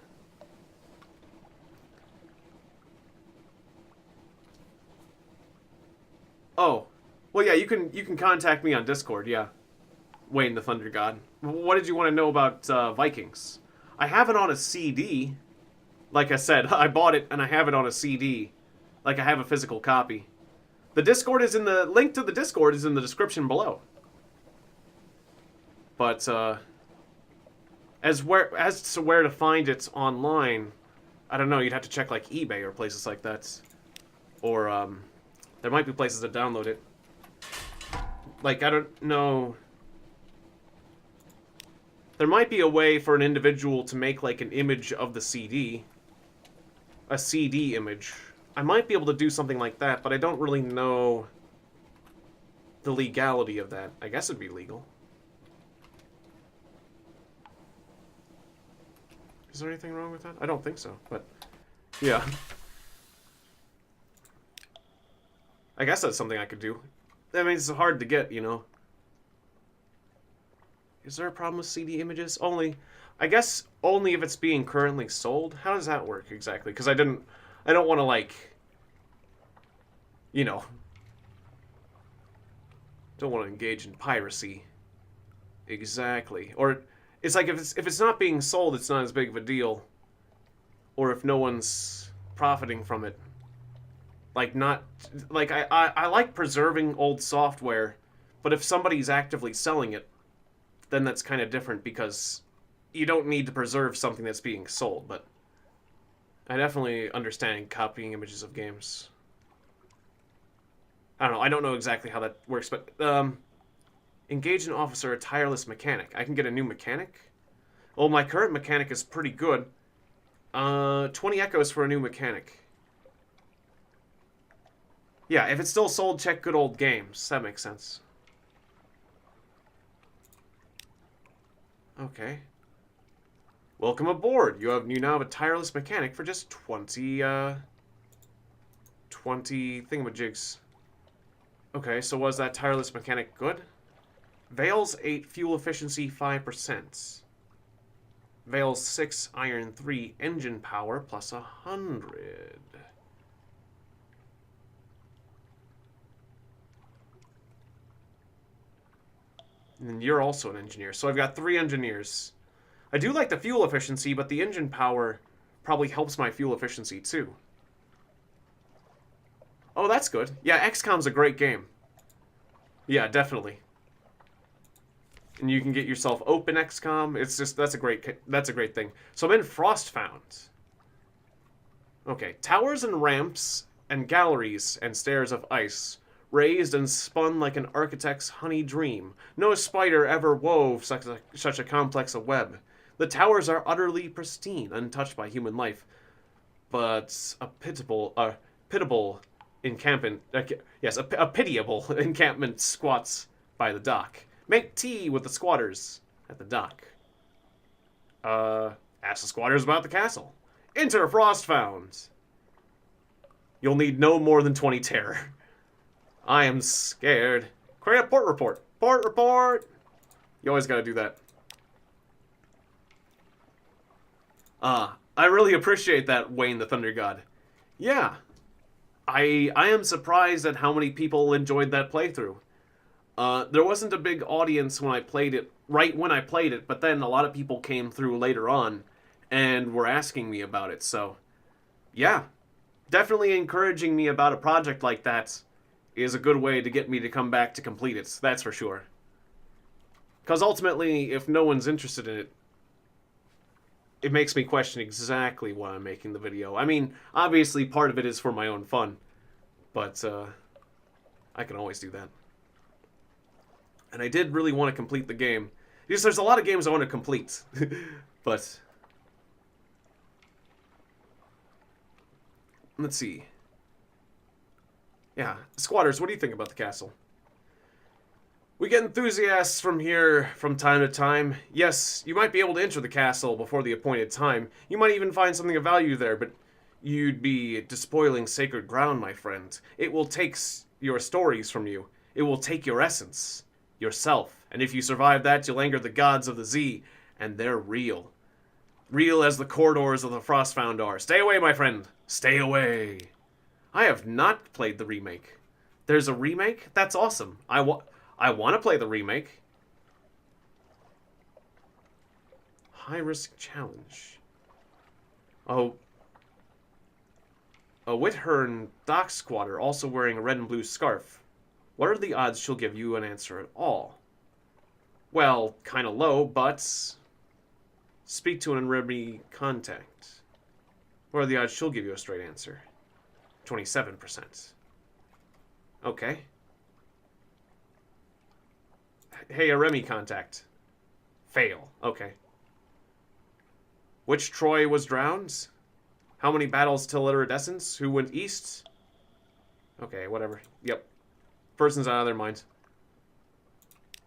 Oh. Well, yeah, you can contact me on Discord, yeah. Wayne the Thunder God. What did you want to know about Vikings? I have it on a CD. Like I said, I bought it and I have it on a CD. Like I have a physical copy. The Discord is in the... Link to the Discord is in the description below. But, as to where to find it online, I don't know, you'd have to check, like, eBay or places like that. Or, there might be places to download it. Like, I don't know... There might be a way for an individual to make, like, an image of the CD. A CD image. I might be able to do something like that, but I don't really know the legality of that. I guess it'd be legal. Is there anything wrong with that? I don't think so, but... Yeah. I guess that's something I could do. I mean, it's hard to get, you know. Is there a problem with CD images? Only... I guess only if it's being currently sold? How does that work exactly? Because I don't want to, like... You know... Don't want to engage in piracy. Exactly. Or... It's like, if it's not being sold, it's not as big of a deal. Or if no one's profiting from it. Like, not... Like, I like preserving old software, but if somebody's actively selling it, then that's kind of different, because you don't need to preserve something that's being sold, but... I definitely understand copying images of games. I don't know, I don't know exactly how that works, but, engage an officer, a tireless mechanic. I can get a new mechanic? Well, my current mechanic is pretty good. 20 echoes for a new mechanic. Yeah, if it's still sold, check Good Old Games. That makes sense. Okay. Welcome aboard. You now have a tireless mechanic for just 20 thingamajigs. Okay, so was that tireless mechanic good? Vales 8, fuel efficiency 5%. Vales 6, iron 3, engine power plus 100. And you're also an engineer, so I've got 3 engineers. I do like the fuel efficiency, but the engine power probably helps my fuel efficiency too. Oh, that's good. Yeah, XCOM's a great game. Yeah, definitely. And you can get yourself open XCOM. It's just, that's a great thing. So I'm in Frostfound. Okay, towers and ramps and galleries and stairs of ice, raised and spun like an architect's honey dream. No spider ever wove such a complex a web. The towers are utterly pristine, untouched by human life, but a pitiable encampment. A pitiable encampment squats by the dock. Make tea with the squatters at the dock. Ask the squatters about the castle. Enter Frostfound. You'll need no more than 20 terror. I am scared. Create a port report. Port report! You always gotta do that. I really appreciate that, Wayne the Thunder God. Yeah. I am surprised at how many people enjoyed that playthrough. There wasn't a big audience when I played it, right when I played it, but then a lot of people came through later on and were asking me about it, so... Yeah. Definitely encouraging me about a project like that is a good way to get me to come back to complete it, that's for sure. Because ultimately, if no one's interested in it, it makes me question exactly why I'm making the video. I mean, obviously part of it is for my own fun, but I can always do that. And I did really want to complete the game. Because there's a lot of games I want to complete, but... Let's see. Yeah, squatters, what do you think about the castle? We get enthusiasts from here from time to time. Yes, you might be able to enter the castle before the appointed time. You might even find something of value there, but you'd be despoiling sacred ground, my friend. It will take your stories from you. It will take your essence. yourself. And if you survive that, you'll anger the gods of the Z, and they're real. Real as the corridors of the Frostfound are. Stay away, my friend. Stay away. I have not played the remake. There's a remake? That's awesome. I want to play the remake. High-risk challenge. Oh. A Whithurn dock squatter, also wearing a red and blue scarf. What are the odds she'll give you an answer at all? Well, kind of low, but... Speak to an unruly contact. What are the odds she'll give you a straight answer? 27%. Okay. Hey, a Remy contact. Fail. Okay. Which Troy was drowned? How many battles till iridescence? Who went east? Okay, whatever. Yep. Person's out of their mind.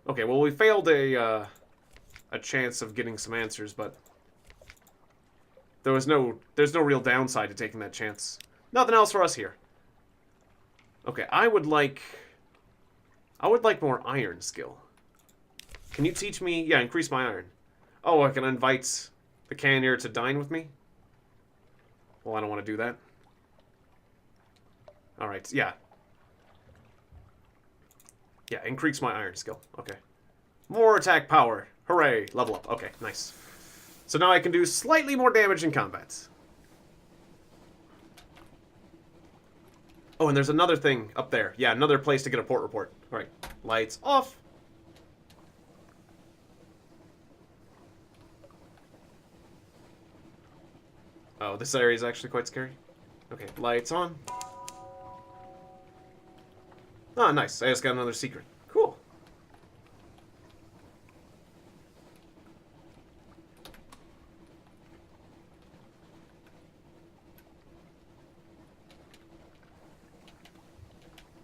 Okay, well, we failed a chance of getting some answers, but there's no real downside to taking that chance. Nothing else for us here. Okay, I would like more iron skill. Can you teach me? Yeah, increase my iron. Oh, I can invite the cannoneer to dine with me? Well, I don't want to do that. Alright, yeah. Yeah, increase my iron skill. Okay. More attack power. Hooray. Level up. Okay, nice. So now I can do slightly more damage in combat. Oh, and there's another thing up there. Yeah, another place to get a port report. Alright, lights off. Oh, this area is actually quite scary. Okay, lights on. Oh, nice. I just got another secret. Cool.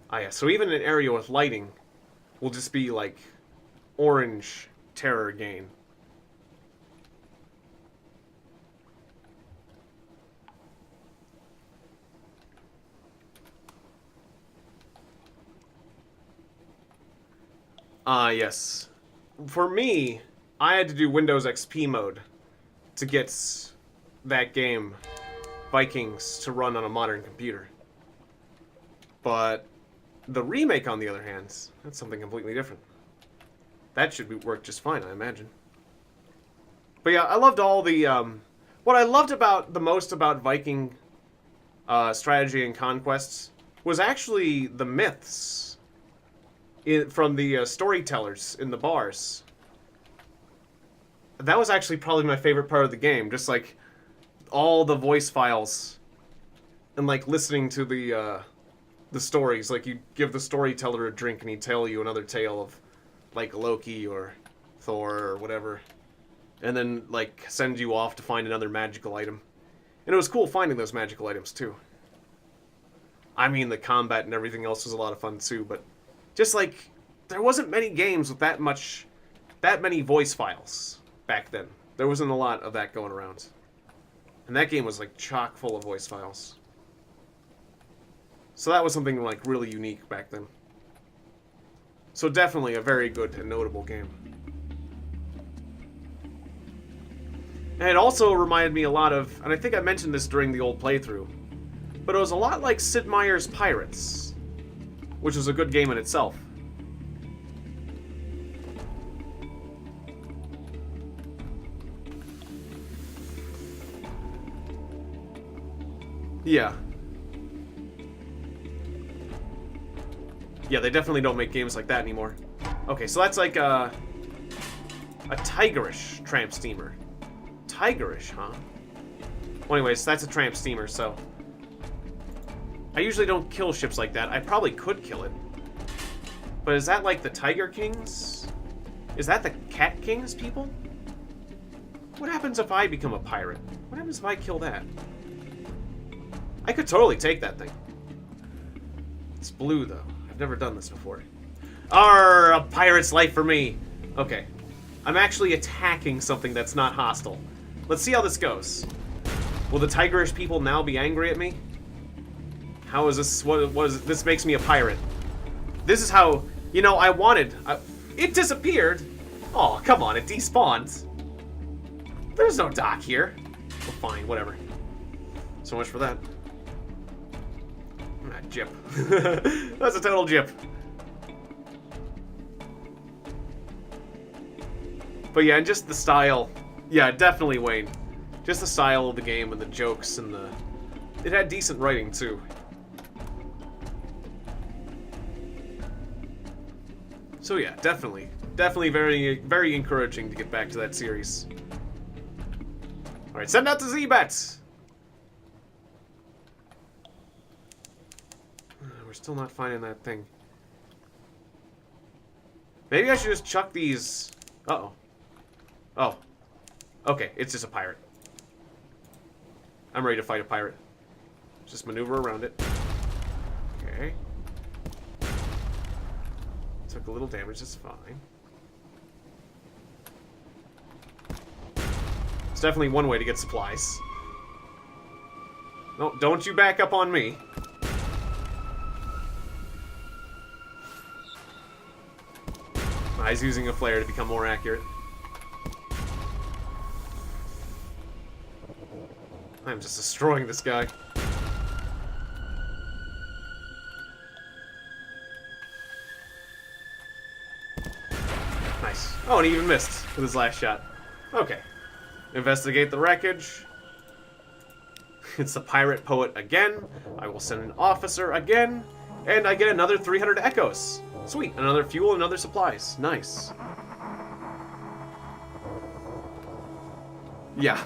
Ah, yeah, so even an area with lighting will just be, like, orange terror gain. Yes. For me, I had to do Windows XP mode to get that game, Vikings, to run on a modern computer. But the remake, on the other hand, that's something completely different. That should work just fine, I imagine. But yeah, I loved all the... what I loved the most about Viking strategy and conquests was actually the myths from the storytellers in the bars. That was actually probably my favorite part of the game. Just like all the voice files and like listening to the stories. Like you give the storyteller a drink and he'd tell you another tale of like Loki or Thor or whatever, and then like send you off to find another magical item. And it was cool finding those magical items too. I mean, the combat and everything else was a lot of fun too, but just like, there wasn't many games with that many voice files back then. There wasn't a lot of that going around. And that game was like chock full of voice files. So that was something like really unique back then. So definitely a very good and notable game. And it also reminded me a lot of, and I think I mentioned this during the old playthrough, but it was a lot like Sid Meier's Pirates, which was a good game in itself. Yeah. Yeah, they definitely don't make games like that anymore. Okay, so that's like a tigerish tramp steamer. Tigerish, huh? Well, anyways, that's a tramp steamer, so... I usually don't kill ships like that. I probably could kill it. But is that like the Tiger Kings? Is that the Cat Kings people? What happens if I become a pirate? What happens if I kill that? I could totally take that thing. It's blue, though. I've never done this before. Arr, a pirate's life for me. Okay. I'm actually attacking something that's not hostile. Let's see how this goes. Will the tigerish people now be angry at me? How is this? What is this? Makes me a pirate. This is how, you know, It disappeared? Oh, come on, it despawned. There's no dock here. Well, fine, whatever. So much for that. Ah, jip. That's a total jip. But yeah, and just the style. Yeah, definitely Wayne. Just the style of the game and the jokes and the... It had decent writing, too. So yeah, definitely. Definitely very, very encouraging to get back to that series. Alright, send out the Z-Bats! We're still not finding that thing. Maybe I should just chuck these... Uh-oh. Oh. Okay, it's just a pirate. I'm ready to fight a pirate. Just maneuver around it. Okay. Took a little damage, that's fine. It's definitely one way to get supplies. No, don't you back up on me. He's using a flare to become more accurate. I'm just destroying this guy. Nice. Oh, and he even missed with his last shot. Okay. Investigate the wreckage. It's the pirate poet again. I will send an officer again. And I get another 300 echoes. Sweet. Another fuel and other supplies. Nice. Yeah.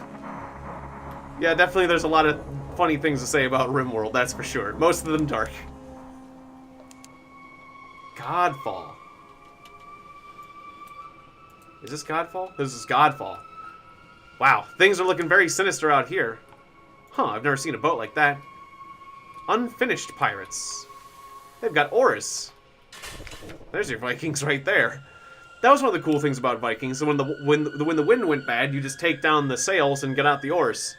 Yeah, definitely there's a lot of funny things to say about RimWorld, that's for sure. Most of them dark. Godfall. Is this Godfall? This is Godfall. Wow, things are looking very sinister out here. Huh, I've never seen a boat like that. Unfinished pirates. They've got oars. There's your Vikings right there. That was one of the cool things about Vikings. So when the wind went bad, you just take down the sails and get out the oars.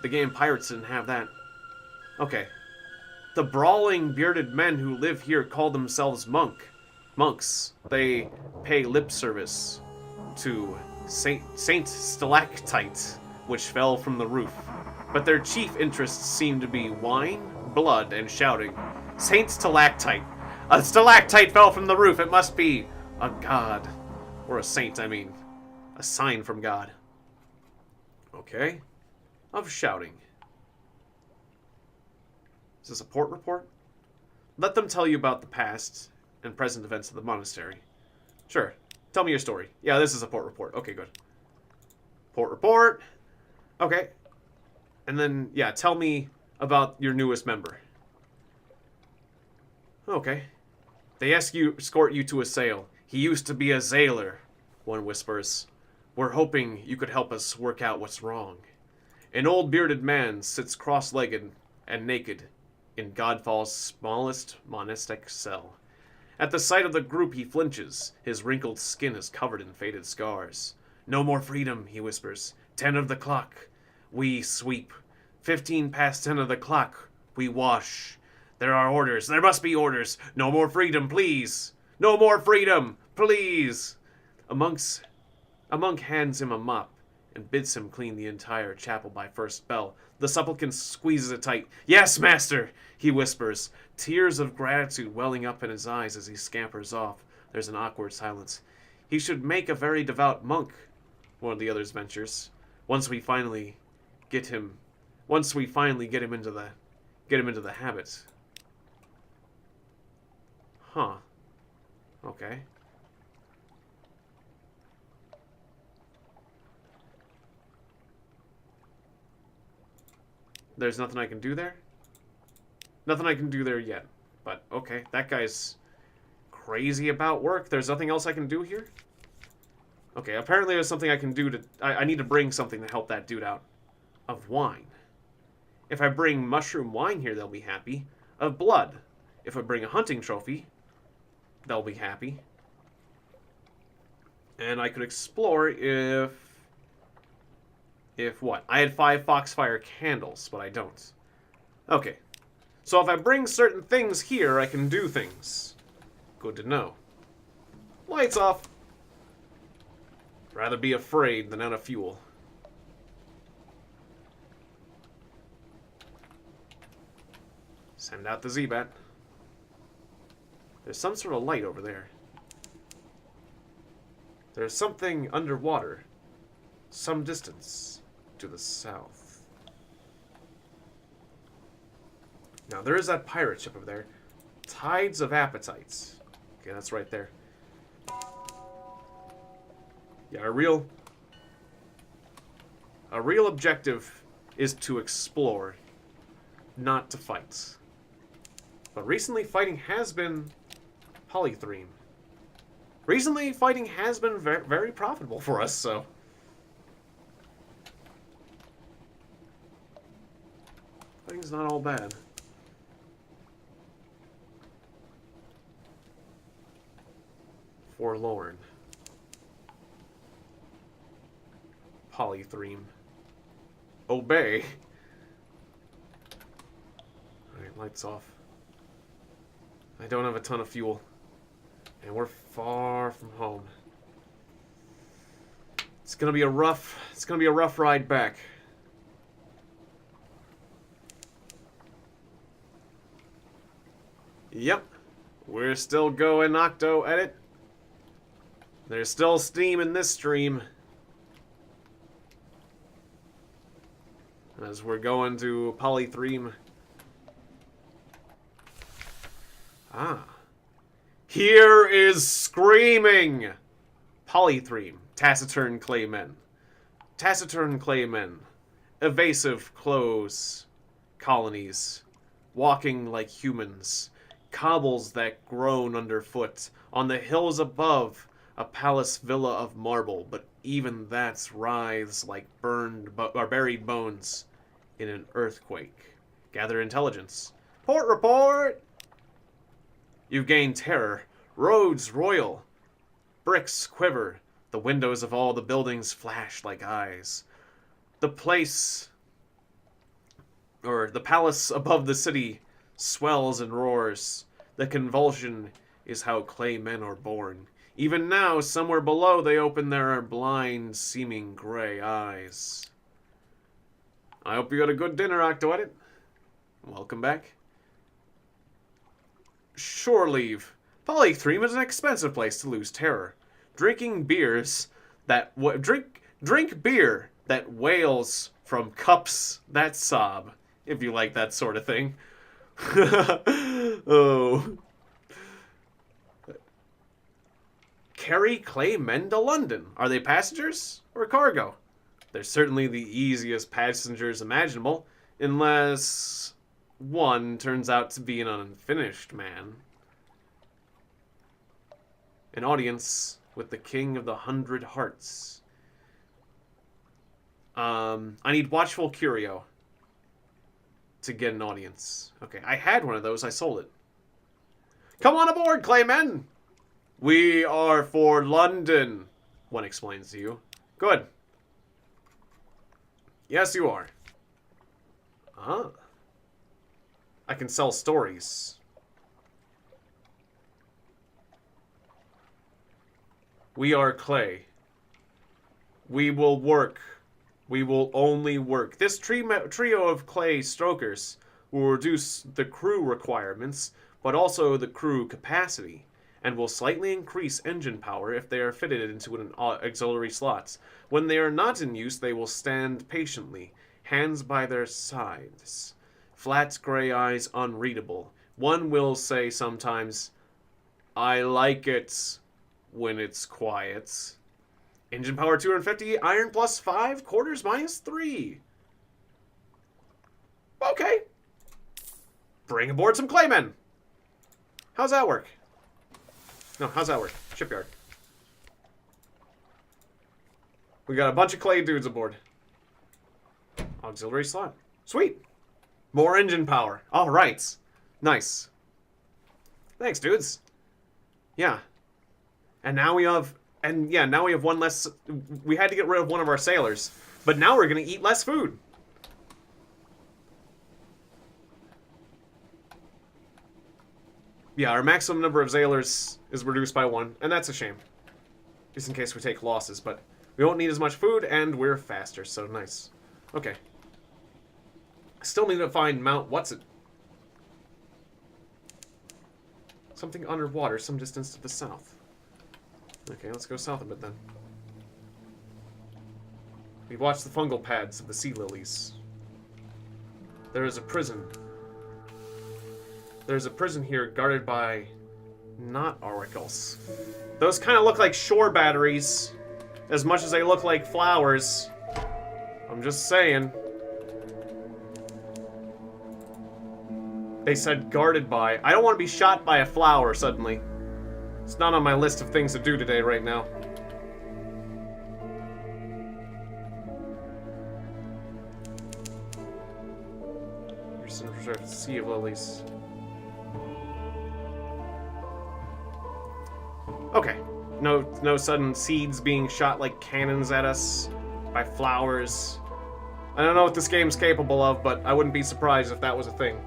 The game Pirates didn't have that. Okay. The brawling, bearded men who live here call themselves monks. They pay lip service to Saint Stalactite, which fell from the roof. But their chief interests seem to be wine, blood, and shouting. Saint Stalactite. A stalactite fell from the roof. It must be a god. Or a saint, I mean. A sign from God. Okay. Of shouting. Is this a port report? Let them tell you about the past and present events of the monastery. Sure. Tell me your story. Yeah, this is a port report. Okay, good. Port report. Okay. And then, yeah, tell me about your newest member. Okay. They escort you to a sail. He used to be a sailor, one whispers. We're hoping you could help us work out what's wrong. An old bearded man sits cross-legged and naked in Godfall's smallest monastic cell. At the sight of the group, he flinches. His wrinkled skin is covered in faded scars. No more freedom, he whispers. 10 of the clock. We sweep. 15 past 10 of the clock. We wash. There are orders. There must be orders. No more freedom, please. No more freedom, please. A monk hands him a mop and bids him clean the entire chapel by first bell. The supplicant squeezes it tight. Yes, master, he whispers, tears of gratitude welling up in his eyes as he scampers off. There's an awkward silence. He should make a very devout monk, one of the others ventures. Once we finally get him into the habit. Huh. Okay. There's nothing I can do there? Nothing I can do there yet. But, okay, that guy's crazy about work. There's nothing else I can do here? Okay, apparently there's something I can do to... I need to bring something to help that dude out. Of wine. If I bring mushroom wine here, they'll be happy. Of blood. If I bring a hunting trophy, they'll be happy. And I could explore if what? I had 5 foxfire candles, but I don't. Okay. So if I bring certain things here, I can do things. Good to know. Lights off. Rather be afraid than out of fuel. Send out the Z-Bat. There's some sort of light over there. There's something underwater. Some distance to the south. Now, there is that pirate ship over there. Tides of Appetites. Okay, that's right there. Yeah, a real objective is to explore, not to fight. But recently, fighting has been polythreme. Recently, fighting has been very, very profitable for us, so... Fighting's not all bad. Forlorn. Polythreme. Obey. Alright, lights off. I don't have a ton of fuel. And we're far from home. It's gonna be a rough ride back. Yep. We're still going octo edit. There's still steam in this stream. As we're going to polythreme. Ah. Here is screaming! Polythreme. Taciturn clay men. Taciturn clay men. Evasive clothes. Colonies. Walking like humans. Cobbles that groan underfoot. On the hills above, a palace villa of marble, but even that's writhes like buried bones in an earthquake. Gather intelligence. Port report! You've gained terror. Roads royal. Bricks quiver. The windows of all the buildings flash like eyes. The palace above the city swells and roars. The convulsion is how clay men are born. Even now, somewhere below, they open their blind, seeming gray eyes. I hope you had a good dinner, Octoedit. Welcome back. Shore leave. Polythreme is an expensive place to lose terror. Drinking beers that drink beer that wails from cups that sob, if you like that sort of thing. Oh. Carry clay men to London. Are they passengers or cargo? They're certainly the easiest passengers imaginable, unless one turns out to be an unfinished man. An audience with the King of the 100 Hearts. I need Watchful Curio to get an audience. Okay, I had one of those. I sold it. Come on aboard, Claymen! We are for London, one explains to you. Good. Yes, you are. Ah. I can sell stories. We are clay. We will work. We will only work. This trio of clay strokers will reduce the crew requirements, but also the crew capacity, and will slightly increase engine power if they are fitted into an auxiliary slots. When they are not in use, they will stand patiently, hands by their sides. Flat gray eyes unreadable. One will say sometimes, I like it when it's quiet. Engine power 250, iron plus 5, quarters minus 3. Okay. Bring aboard some claymen. How's that work? No, how's that work? Shipyard. We got a bunch of clay dudes aboard. Auxiliary slot. Sweet. More engine power. All right. Nice. Thanks, dudes. Yeah. And now we have... And yeah, now we have one less... We had to get rid of one of our sailors. But now we're going to eat less food. Yeah, our maximum number of sailors is reduced by 1, and that's a shame. Just in case we take losses, but we won't need as much food, and we're faster, so nice. Okay. Still need to find Mount What's-It. Something underwater, some distance to the south. Okay, let's go south a bit then. We watched the fungal pads of the sea lilies. There is a prison. There's a prison here guarded by not oracles. Those kind of look like shore batteries as much as they look like flowers. I'm just saying. They said guarded by. I don't want to be shot by a flower suddenly. It's not on my list of things to do today right now. Here's some Sea of Lilies. Okay. No sudden seeds being shot like cannons at us by flowers. I don't know what this game's capable of, but I wouldn't be surprised if that was a thing.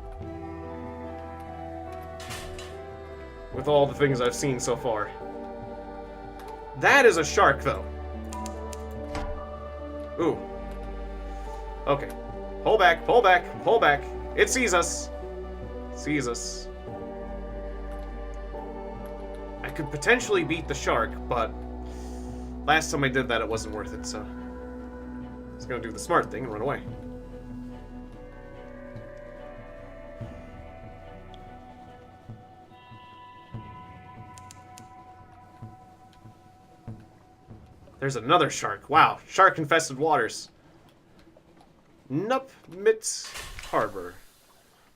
With all the things I've seen so far. That is a shark, though. Ooh. Okay. Pull back, pull back, pull back. It sees us. It sees us. I could potentially beat the shark, but last time I did that, it wasn't worth it, so I was gonna do the smart thing and run away. There's another shark. Wow, shark-infested waters. Nupmitz Harbor.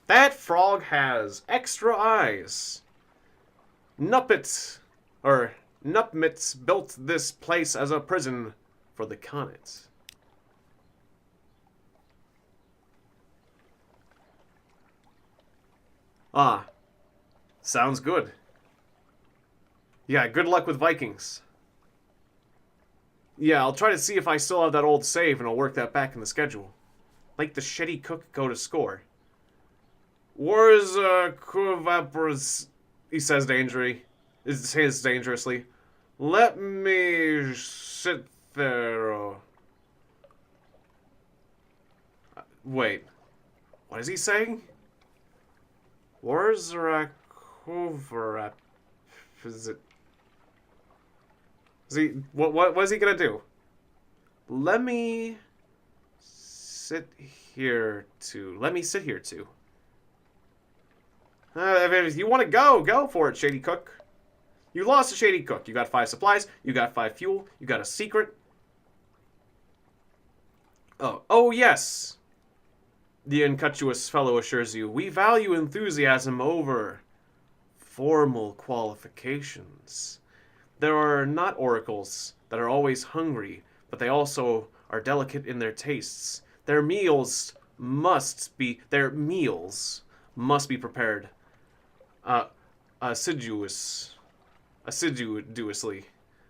That frog has extra eyes. Nupmitz built this place as a prison for the Connets. Ah, sounds good. Yeah, good luck with Vikings. Yeah, I'll try to see if I still have that old save, and I'll work that back in the schedule. Like the shitty cook go to score. Wars Kuvapers, he says dangerously. Let me sit there. Wait. What is he saying? Wars Kuvarap. Is it? Is he, what is he gonna do? Let me sit here too. Let me sit here too. If you want to go for it, Shady Cook. You lost a Shady Cook. You got 5 supplies. You got 5 fuel. You got a secret. Oh yes. The impetuous fellow assures you, we value enthusiasm over formal qualifications. There are not oracles that are always hungry, but they also are delicate in their tastes. Their meals must be prepared assiduously.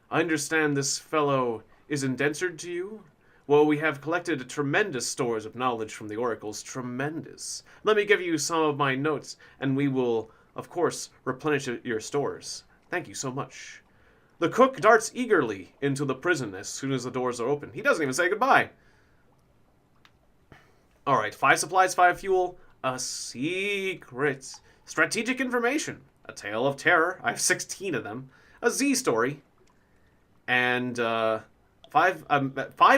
I understand this fellow is indentured to you? Well, we have collected tremendous stores of knowledge from the oracles. Tremendous. Let me give you some of my notes, and we will, of course, replenish your stores. Thank you so much. The cook darts eagerly into the prison as soon as the doors are open. He doesn't even say goodbye. Alright, 5 supplies, 5 fuel, a secret, strategic information, a tale of terror, I have 16 of them, a Z story, and 5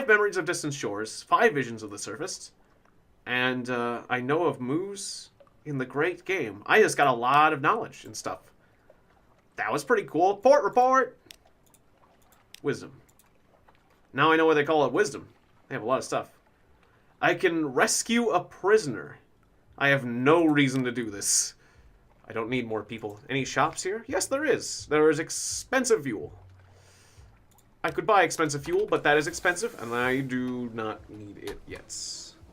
memories of distant shores, 5 visions of the surface, and I know of moves in the great game. I just got a lot of knowledge and stuff. That was pretty cool. Port report! Wisdom. Now I know why they call it wisdom. They have a lot of stuff. I can rescue a prisoner. I have no reason to do this. I don't need more people. Any shops here? Yes, there is. There is expensive fuel. I could buy expensive fuel, but that is expensive, and I do not need it yet.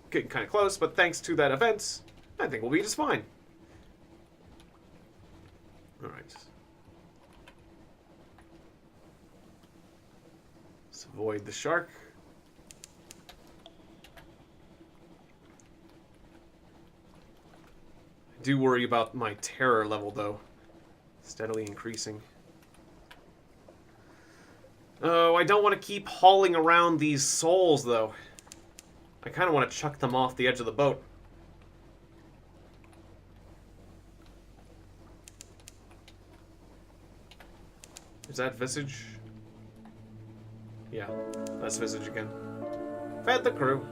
Getting kind of close, but thanks to that event, I think we'll be just fine. Alright. Let's avoid the shark. I do worry about my terror level, though. Steadily increasing. Oh, I don't want to keep hauling around these souls, though. I kind of want to chuck them off the edge of the boat. Is that Visage? Yeah, that's Visage again. Fed the crew.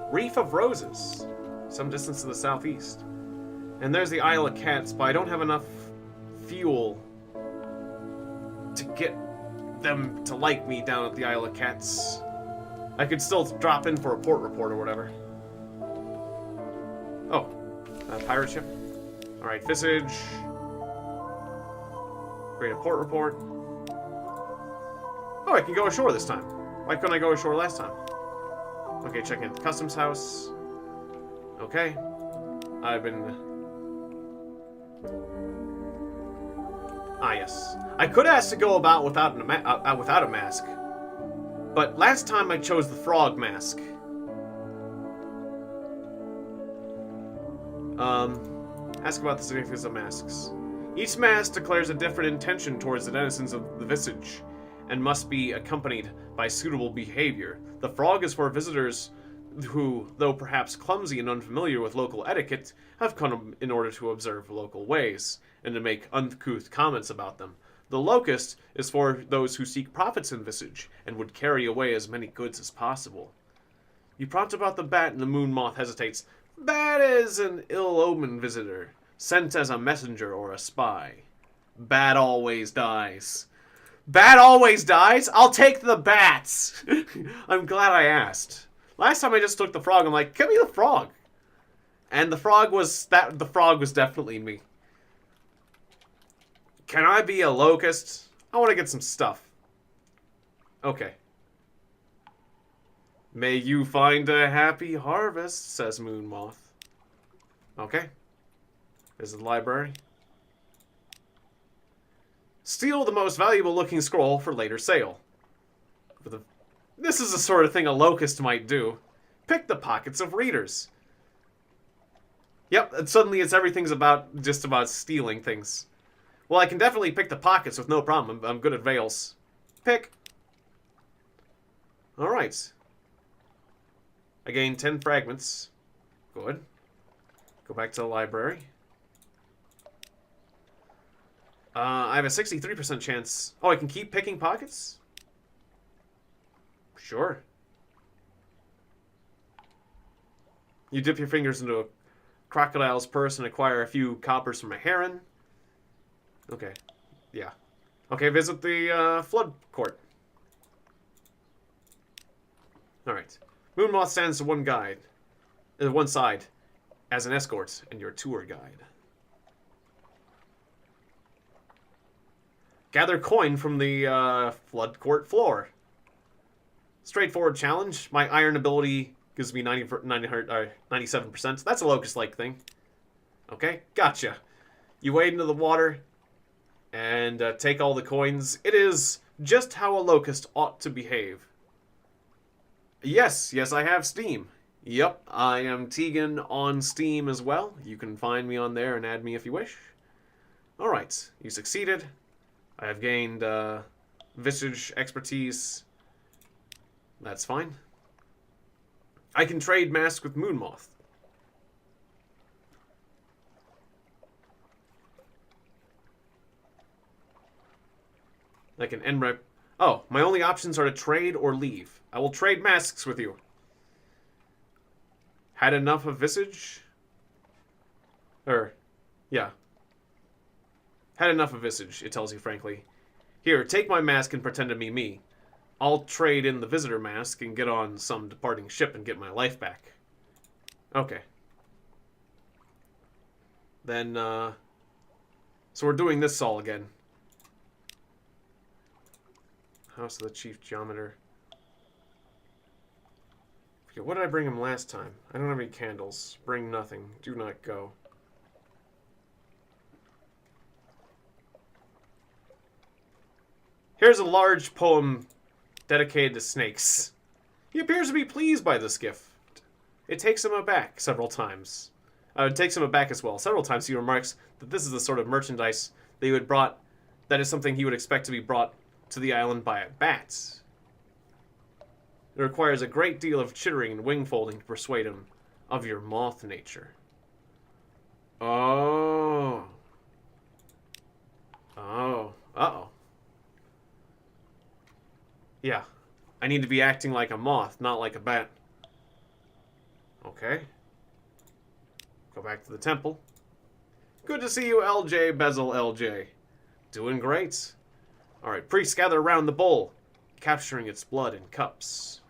Reef of Roses. Some distance to the southeast. And there's the Isle of Cats, but I don't have enough fuel to get them to like me down at the Isle of Cats. I could still drop in for a port report or whatever. Oh, a pirate ship. Alright, Visage. Create a port report. Oh, I can go ashore this time. Why couldn't I go ashore last time? Okay, checking out the customs house. Okay. I've been... Ah, yes. I could ask to go about without a mask. But last time I chose the frog mask. Ask about the significance of masks. Each mask declares a different intention towards the denizens of the Visage, and must be accompanied by suitable behavior. The frog is for visitors who, though perhaps clumsy and unfamiliar with local etiquette, have come in order to observe local ways, and to make uncouth comments about them. The locust is for those who seek profits in Visage, and would carry away as many goods as possible. You prompt about the bat, and the moon moth hesitates. Bat is an ill-omened visitor, sent as a messenger or a spy. Bat always dies. Bat always dies? I'll take the bats! I'm glad I asked. Last time I just took the frog, I'm like, give me the frog. And the frog was definitely me. Can I be a locust? I want to get some stuff. Okay. May you find a happy harvest, says Moon Moth. Okay. This is the library. Steal the most valuable looking scroll for later sale. This is the sort of thing a locust might do. Pick the pockets of readers. Yep, and suddenly everything's just about stealing things. Well, I can definitely pick the pockets with no problem. I'm good at veils. Pick. Alright. I gained 10 fragments. Good. Go back to the library. I have a 63% chance. Oh, I can keep picking pockets? Sure. You dip your fingers into a crocodile's purse and acquire a few coppers from a heron. Okay. Yeah. Okay, visit the flood court. Alright. Moonmoth stands to one side as an escort and your tour guide. Gather coin from the flood court floor. Straightforward challenge. My iron ability gives me 97%. That's a locust-like thing. Okay, gotcha. You wade into the water and take all the coins. It is just how a locust ought to behave. Yes, I have Steam. Yep, I am Tiegon on Steam as well. You can find me on there and add me if you wish. Alright, you succeeded. I have gained Visage expertise. That's fine. I can trade masks with Moonmoth. I can end my... Oh, my only options are to trade or leave. I will trade masks with you. Had enough of Visage? Yeah. Had enough of Visage, it tells you frankly. Here, take my mask and pretend to be me. I'll trade in the visitor mask and get on some departing ship and get my life back. Okay. Then, so we're doing this all again. House of the Chief Geometer. Okay, what did I bring him last time? I don't have any candles. Bring nothing. Do not go. Here's a large poem dedicated to snakes. He appears to be pleased by this gift. It takes him aback several times. Takes him aback as well. Several times he remarks that this is the sort of merchandise that that is something he would expect to be brought to the island by a bat. It requires a great deal of chittering and wing folding to persuade him of your moth nature. Oh. Oh. Uh-oh. Yeah. I need to be acting like a moth, not like a bat. Okay. Go back to the temple. Good to see you, LJ Bezel LJ. Doing great. Alright, priests gather around the bowl, capturing its blood in cups.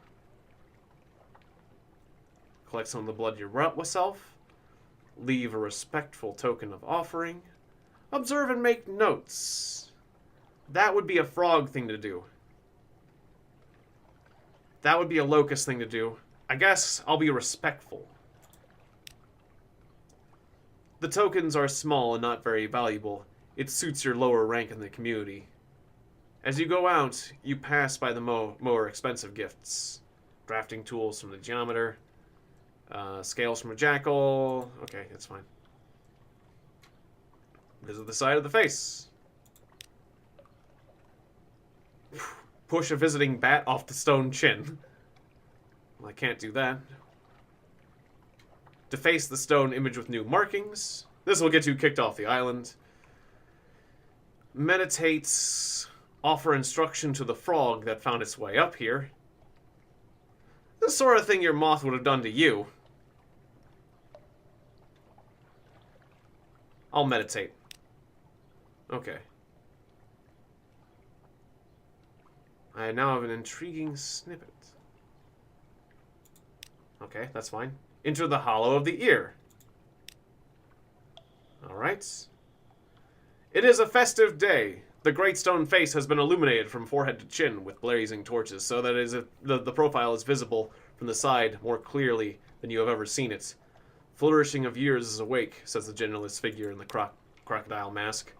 Collect some of the blood yourself. Leave a respectful token of offering. Observe and make notes. That would be a frog thing to do. That would be a locust thing to do. I guess I'll be respectful. The tokens are small and not very valuable. It suits your lower rank in the community. As you go out, you pass by the more expensive gifts. Drafting tools from the geometer. Scales from a jackal. Okay, that's fine. Visit the side of the face. Push a visiting bat off the stone chin. Well, I can't do that. Deface the stone image with new markings. This will get you kicked off the island. Meditate. Offer instruction to the frog that found its way up here. The sort of thing your moth would have done to you. I'll meditate. Okay. I now have an intriguing snippet. Okay, that's fine. Enter the hollow of the ear. Alright. It is a festive day. The great stone face has been illuminated from forehead to chin with blazing torches, so that the profile is visible from the side more clearly than you have ever seen it. Flourishing of years is awake, says the generalist figure in the crocodile mask.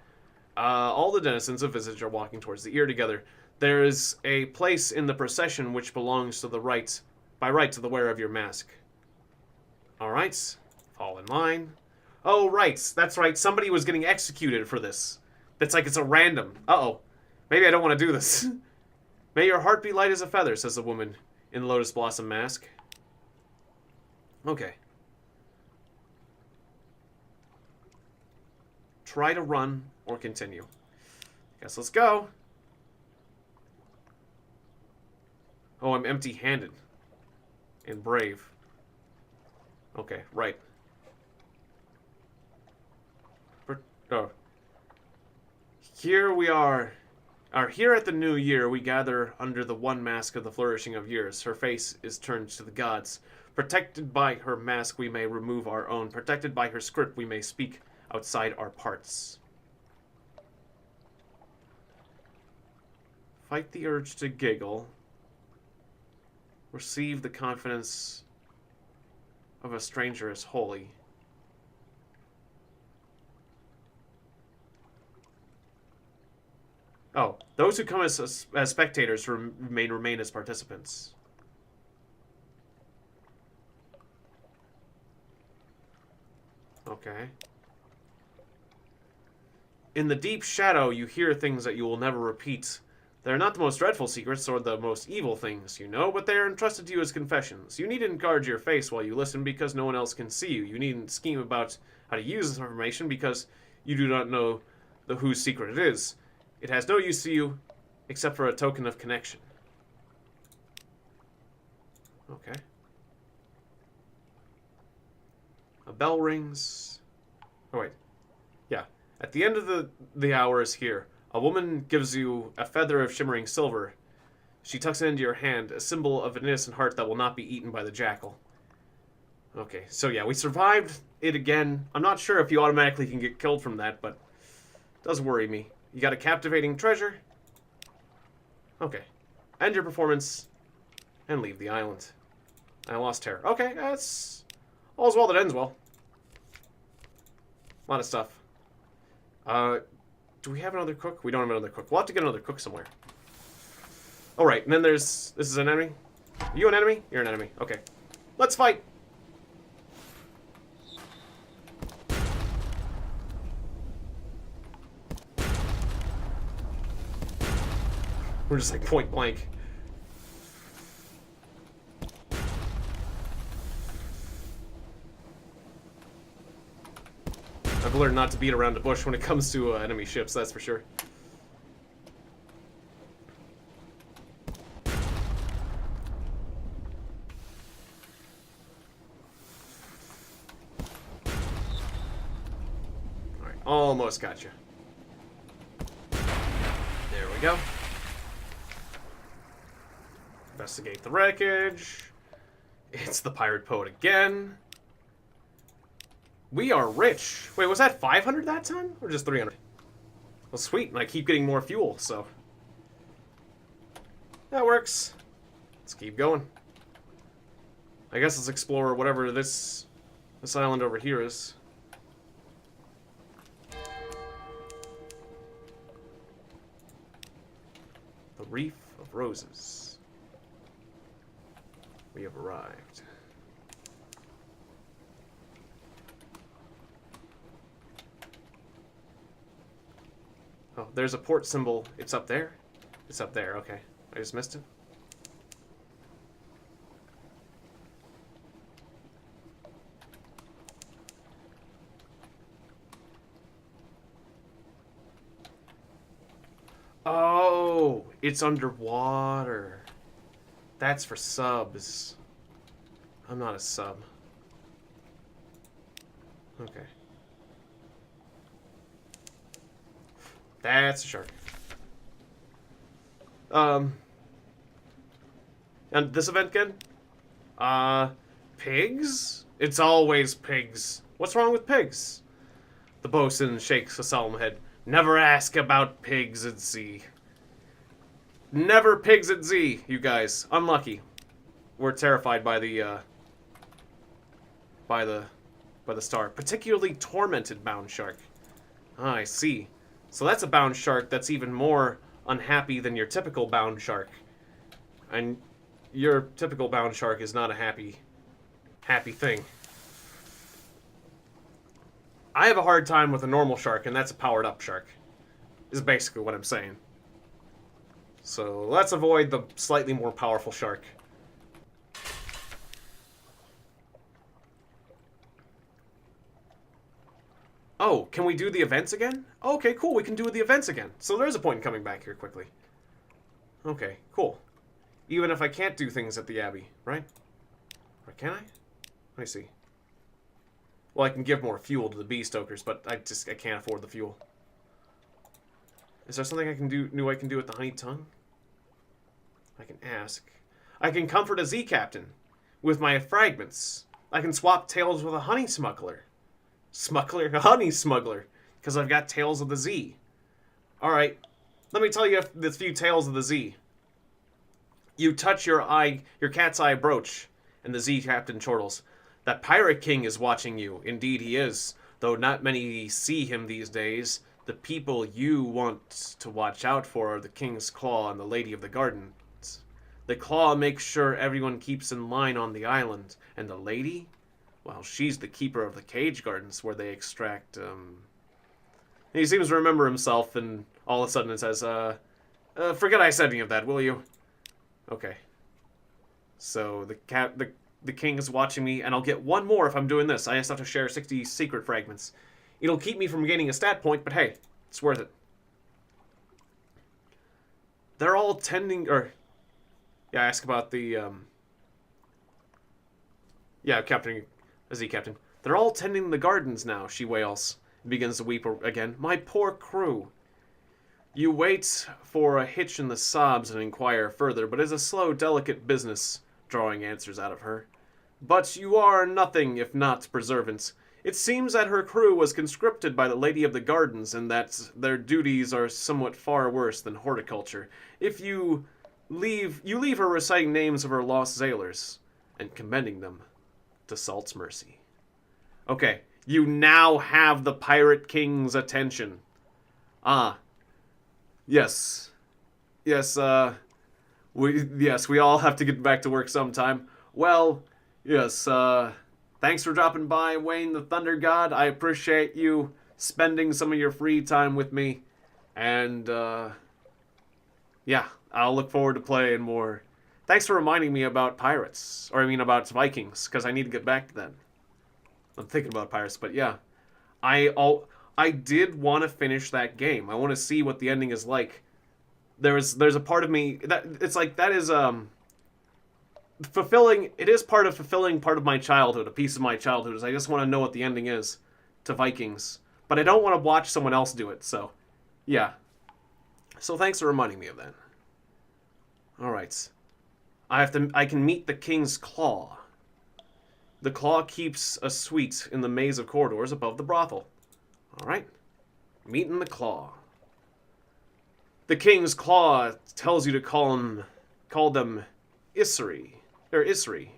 All the denizens of Visage are walking towards the ear together. There is a place in the procession which belongs to by right to the wearer of your mask. Alright, fall in line. Oh, right, that's right, somebody was getting executed for this. It's like it's a random. Uh-oh. Maybe I don't want to do this. May your heart be light as a feather, says the woman in the Lotus Blossom mask. Okay. Try to run or continue. Guess let's go. Oh, I'm empty-handed. And brave. Okay, right. Oh. Here we are. Here at the new year, we gather under the one mask of the flourishing of years. Her face is turned to the gods. Protected by her mask, we may remove our own. Protected by her script, we may speak outside our parts. Fight the urge to giggle. Receive the confidence of a stranger as holy. Oh, those who come as spectators remain as participants. Okay. In the deep shadow, you hear things that you will never repeat. They are not the most dreadful secrets or the most evil things, you know, but they are entrusted to you as confessions. You needn't guard your face while you listen because no one else can see you. You needn't scheme about how to use this information because you do not know whose secret it is. It has no use to you except for a token of connection. Okay. A bell rings. Oh, wait. Yeah. At the end of the hour is here. A woman gives you a feather of shimmering silver. She tucks it into your hand, a symbol of an innocent heart that will not be eaten by the jackal. Okay, so yeah, we survived it again. I'm not sure if you automatically can get killed from that, but it does worry me. You got a captivating treasure. Okay. End your performance and leave the island. I lost terror. Okay, that's all's well that ends well. A lot of stuff. Do we have another cook? We don't have another cook. We'll have to get another cook somewhere. Alright, and then there's... This is an enemy? Are you an enemy? You're an enemy. Okay. Let's fight! We're just like point blank. I've learned not to beat around the bush when it comes to enemy ships, that's for sure. Alright, almost got you. There we go. Investigate the wreckage. It's the pirate poet again. We are rich. Wait, was that 500 that time? Or just 300? Well, sweet, and I keep getting more fuel, so... that works. Let's keep going. I guess let's explore whatever this island over here is. The Reef of Roses. We have arrived. Oh, there's a port symbol. It's up there? It's up there, okay. I just missed it. Oh, it's underwater. That's for subs. I'm not a sub. Okay. That's a shark. And this event good? Pigs? It's always pigs. What's wrong with pigs? The bosun shakes a solemn head. Never ask about pigs at sea. Never pigs at sea, you guys. Unlucky. We're terrified by the star. Particularly tormented bound shark. Ah, I see. So that's a bound shark that's even more unhappy than your typical bound shark. And your typical bound shark is not a happy thing. I have a hard time with a normal shark, and that's a powered up shark. Is basically what I'm saying. So let's avoid the slightly more powerful shark. Oh, can we do the events again? Okay, cool, we can do the events again. So there's a point in coming back here quickly. Okay, cool. Even if I can't do things at the Abbey, right? Or can I? Let me see. Well, I can give more fuel to the bee stokers, but I can't afford the fuel. Is there something I can do new I can do with the honey tongue? I can ask. I can comfort a Z captain with my fragments. I can swap tails with a honey smuggler. Smuggler? A honey smuggler. Because I've got tails of the Z. Alright. Let me tell you the few tails of the Z. You touch your cat's eye brooch, and the Z captain chortles. That pirate king is watching you. Indeed he is. Though not many see him these days. The people you want to watch out for are the King's Claw and the Lady of the Gardens. The Claw makes sure everyone keeps in line on the island. And the Lady? Well, she's the keeper of the cage gardens where they extract, He seems to remember himself, and all of a sudden it says, forget I said any of that, will you? Okay. So, the king is watching me, and I'll get one more if I'm doing this. I just have to share 60 secret fragments. It'll keep me from gaining a stat point, but hey, it's worth it. They're all tending, yeah, ask about the, yeah, Captain, Z Captain. They're all tending the gardens now, she wails, and begins to weep again. My poor crew. You wait for a hitch in the sobs and inquire further, but it's a slow, delicate business, drawing answers out of her. But you are nothing if not preservant. It seems that her crew was conscripted by the Lady of the Gardens, and that their duties are somewhat far worse than horticulture. If you leave her reciting names of her lost sailors, and commending them to Salt's mercy. Okay, you now have the Pirate King's attention. Ah. Yes. Yes, we all have to get back to work sometime. Well, yes, thanks for dropping by, Wayne the Thunder God. I appreciate you spending some of your free time with me. And, yeah, I'll look forward to playing more. Thanks for reminding me about pirates. Or I mean about Vikings, because I need to get back to that. I'm thinking about pirates, but yeah. I did want to finish that game. I want to see what the ending is like. There's a part of me that it's like that is fulfilling. It is part of fulfilling part of my childhood, a piece of my childhood. Is I just want to know what the ending is to Vikings, but I don't want to watch someone else do it. So, yeah. So thanks for reminding me of that. All right. I can meet the King's Claw. The Claw keeps a suite in the maze of corridors above the brothel. All right. Meeting the Claw. The King's Claw tells you to call them Isri. Or Isri.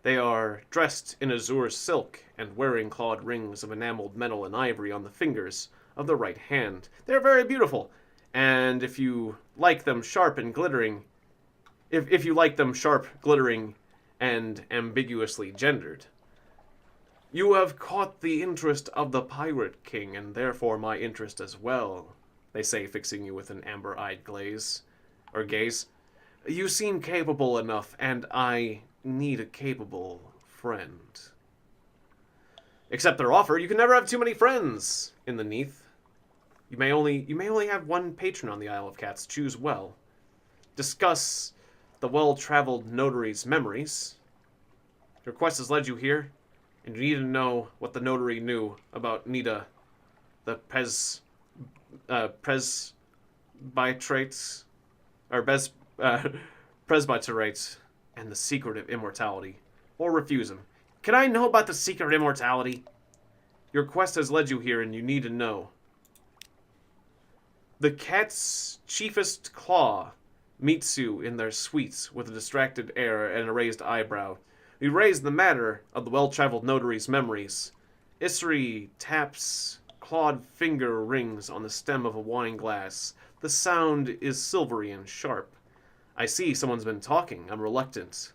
They are dressed in azure silk and wearing clawed rings of enameled metal and ivory on the fingers of the right hand. They're very beautiful, and if you like them sharp and glittering, if you like them sharp, glittering, and ambiguously gendered, you have caught the interest of the Pirate King, and therefore my interest as well, they say, fixing you with an amber-eyed gaze. You seem capable enough, and I need a capable friend. Accept their offer. You can never have too many friends in the Neath. You may only have one patron on the Isle of Cats. Choose well. Discuss the well-traveled notary's memories. Your quest has led you here, and you need to know what the notary knew about Nita, the presbytrates, or presbyterates, and the secret of immortality, or refuse him. Can I know about the secret of immortality? Your quest has led you here, and you need to know. The cat's chiefest claw meets you in their suites with a distracted air and a raised eyebrow. We raise the matter of the well-traveled notary's memories. Isri taps clawed finger rings on the stem of a wine glass. The sound is silvery and sharp. I see someone's been talking. I'm reluctant.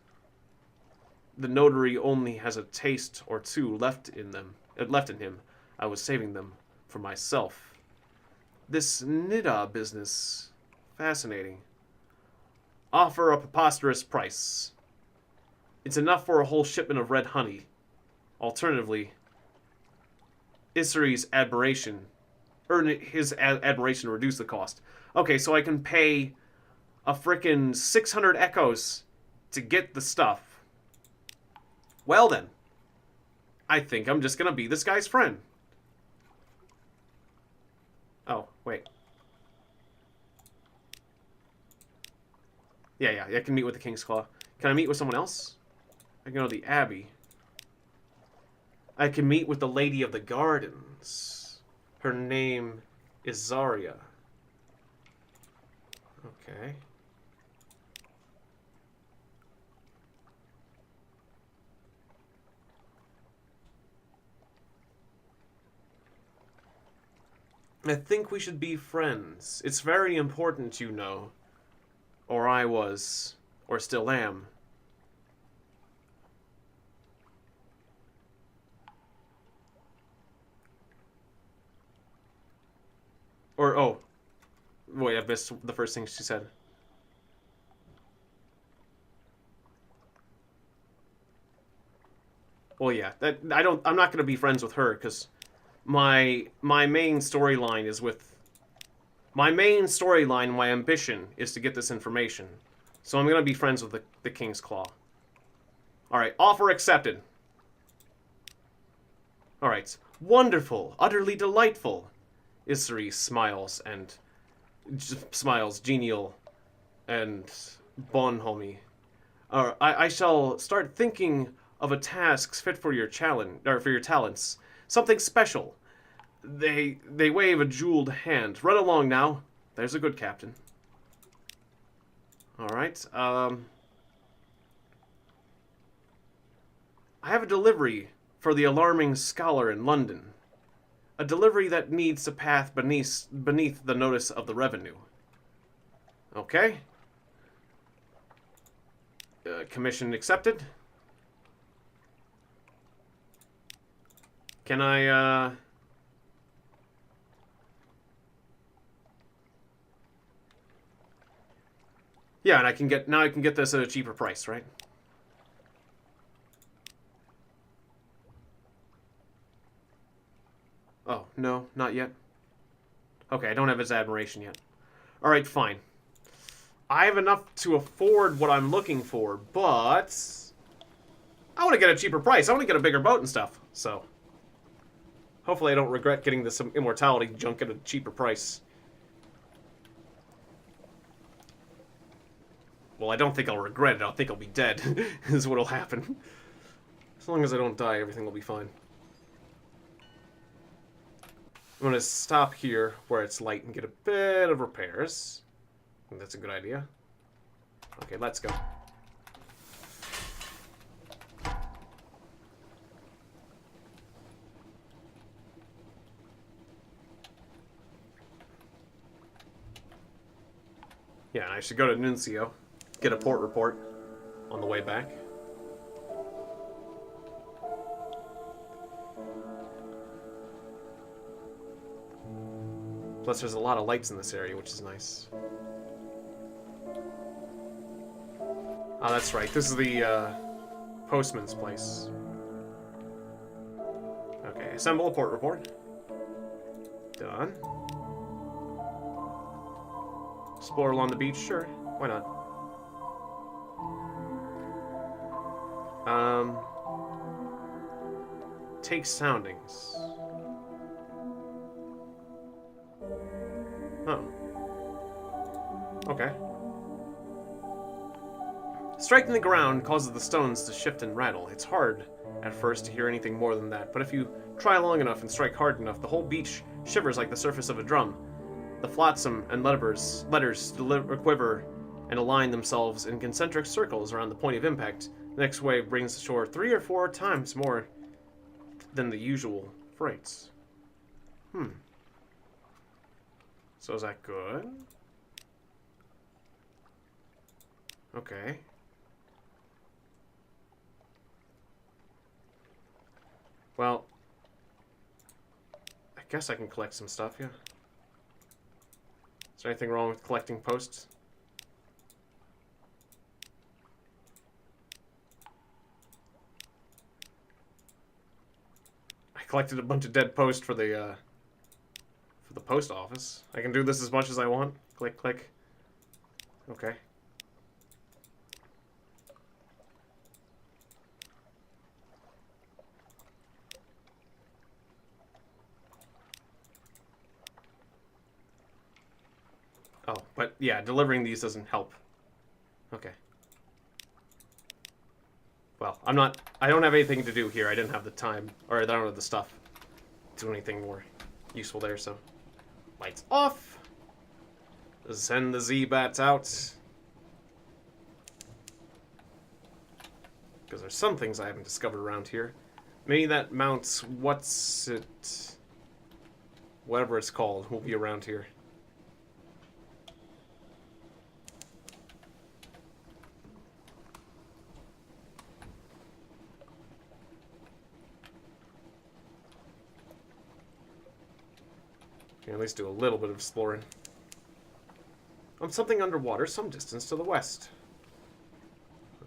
The notary only has a taste or two left in him. I was saving them for myself. This Nida business, fascinating. Offer a preposterous price. It's enough for a whole shipment of red honey. Alternatively, Isri's admiration, his admiration to reduce the cost. Okay, so I can pay a frickin' 600 echoes to get the stuff. Well then, I think I'm just gonna be this guy's friend. Oh, wait. Yeah, I can meet with the King's Claw. Can I meet with someone else? I can go to the Abbey. I can meet with the Lady of the Gardens. Her name is Zarya. Okay. I think we should be friends. It's very important, you know. Or I was, or still am. Or, oh. Wait, I missed the first thing she said. Well, yeah, I'm not gonna be friends with her, because my main storyline is with... My main storyline, my ambition, is to get this information. So I'm gonna be friends with the King's Claw. Alright, offer accepted. Alright, wonderful, utterly delightful. Isri smiles genial and bonhomie. I shall start thinking of a task fit for your challenge, or for your talents. Something special. They wave a jeweled hand. Run along now. There's a good captain. Alright, I have a delivery for the alarming scholar in London. A delivery that needs to pass beneath the notice of the revenue. Okay. Commission accepted. Can I, Yeah, and I can get this at a cheaper price, right? Oh, no, not yet. Okay, I don't have his admiration yet. Alright, fine. I have enough to afford what I'm looking for, but I want to get a cheaper price. I want to get a bigger boat and stuff, so hopefully I don't regret getting this immortality junk at a cheaper price. Well, I don't think I'll regret it. I think I'll be dead, is what'll happen. As long as I don't die, everything will be fine. I'm going to stop here where it's light and get a bit of repairs. I think that's a good idea. Okay, let's go. Yeah, and I should go to Nuncio, get a port report on the way back. Plus, there's a lot of lights in this area, which is nice. Oh, that's right. This is the postman's place. Okay, assemble a port report. Done. Explore along the beach, sure. Why not? Take soundings. Oh. Okay. Striking the ground causes the stones to shift and rattle. It's hard at first to hear anything more than that, but if you try long enough and strike hard enough, the whole beach shivers like the surface of a drum. The flotsam and letters quiver and align themselves in concentric circles around the point of impact. The next wave brings the shore 3 or 4 times more than the usual freights. So is that good? Okay. Well, I guess I can collect some stuff, yeah. Is there anything wrong with collecting posts? I collected a bunch of dead posts for the post office. I can do this as much as I want. Click, click. Okay. Oh, but yeah, delivering these doesn't help. Okay. Well, I don't have anything to do here. I didn't have the time, or I don't have the stuff to do anything more useful there, so. Lights off. Send the Z-Bats out. Because there's some things I haven't discovered around here. Maybe that mounts, what's it? Whatever it's called will be around here. At least do a little bit of exploring. On something underwater, some distance to the west.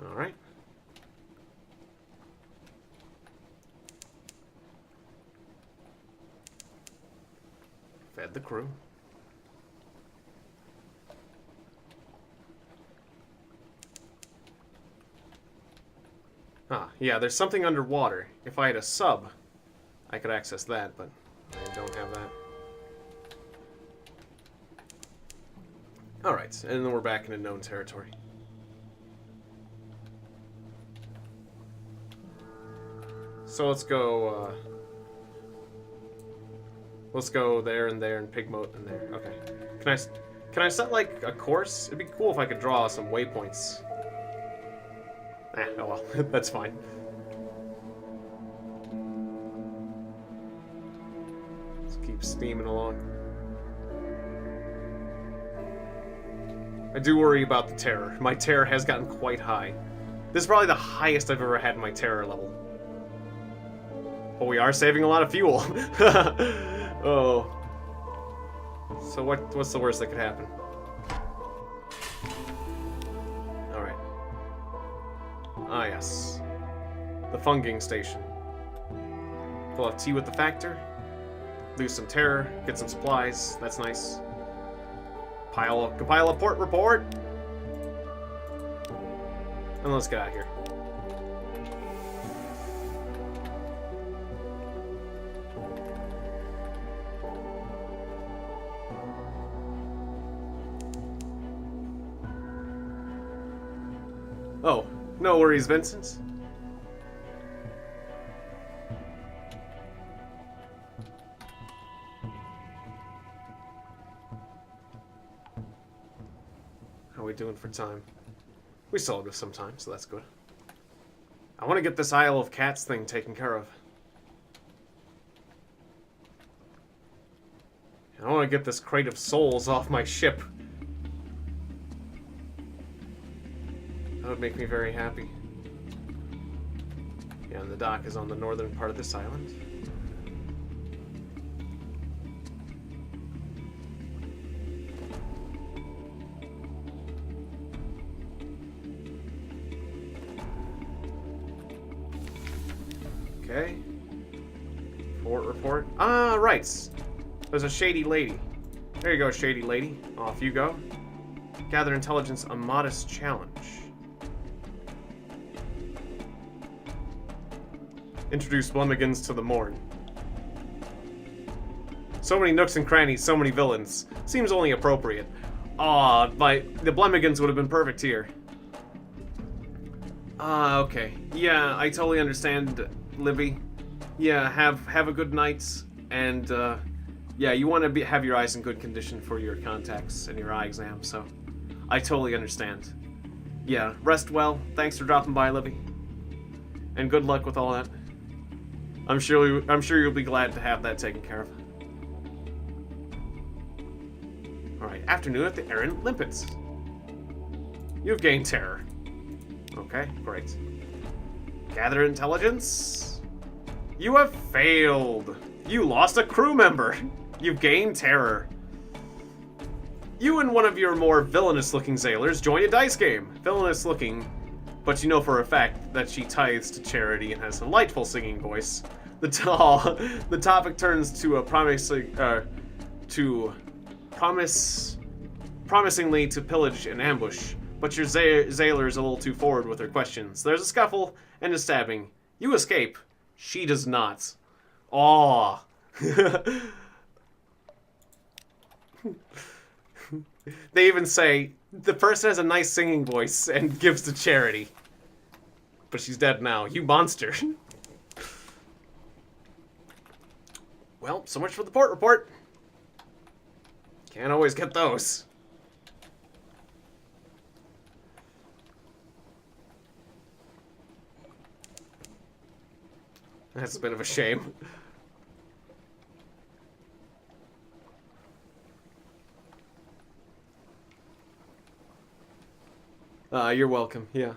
Alright. Fed the crew. Ah, yeah, there's something underwater. If I had a sub, I could access that, but I don't have that. Alright, and then we're back into known territory. So let's go there and there and Pigmoat and there. Okay. Can I set like a course? It'd be cool if I could draw some waypoints. Oh well, that's fine. Let's keep steaming along. I do worry about the terror. My terror has gotten quite high. This is probably the highest I've ever had in my terror level. But we are saving a lot of fuel. Oh. So what's the worst that could happen? Ah, yes. The funging station. We'll have tea with the factor. Lose some terror. Get some supplies. That's nice. Compile a port report. And let's get out of here. Oh, no worries, Vincent. How are we doing for time? We still have some time, so that's good. I want to get this Isle of Cats thing taken care of. I want to get this crate of souls off my ship. That would make me very happy. Yeah, and the dock is on the northern part of this island. Okay. Port report. Ah, right. There's a shady lady. There you go, shady lady. Off you go. Gather intelligence, a modest challenge. Introduce Blemmigans to the Morn. So many nooks and crannies, so many villains. Seems only appropriate. Aw, the Blemmigans would have been perfect here. Ah, okay. Yeah, I totally understand, Libby. Yeah, have a good night, and yeah, you want to have your eyes in good condition for your contacts and your eye exam, so I totally understand. Yeah, rest well. Thanks for dropping by, Libby, and good luck with all that. I'm sure you'll be glad to have that taken care of. All right, afternoon at the errant limpets. You've gained terror. Okay, great. Gather intelligence. You have failed. You lost a crew member. You've gained terror. You and one of your more villainous-looking sailors join a dice game. Villainous-looking, but you know for a fact that she tithes to charity and has a delightful singing voice. The topic turns to a promisingly to pillage and ambush, but your sailor is a little too forward with her questions. There's a scuffle and a stabbing. You escape. She does not. Aww. They even say, the person has a nice singing voice and gives to charity. But she's dead now. You monster. Well, so much for the port report. Can't always get those. That's a bit of a shame. You're welcome. Yeah.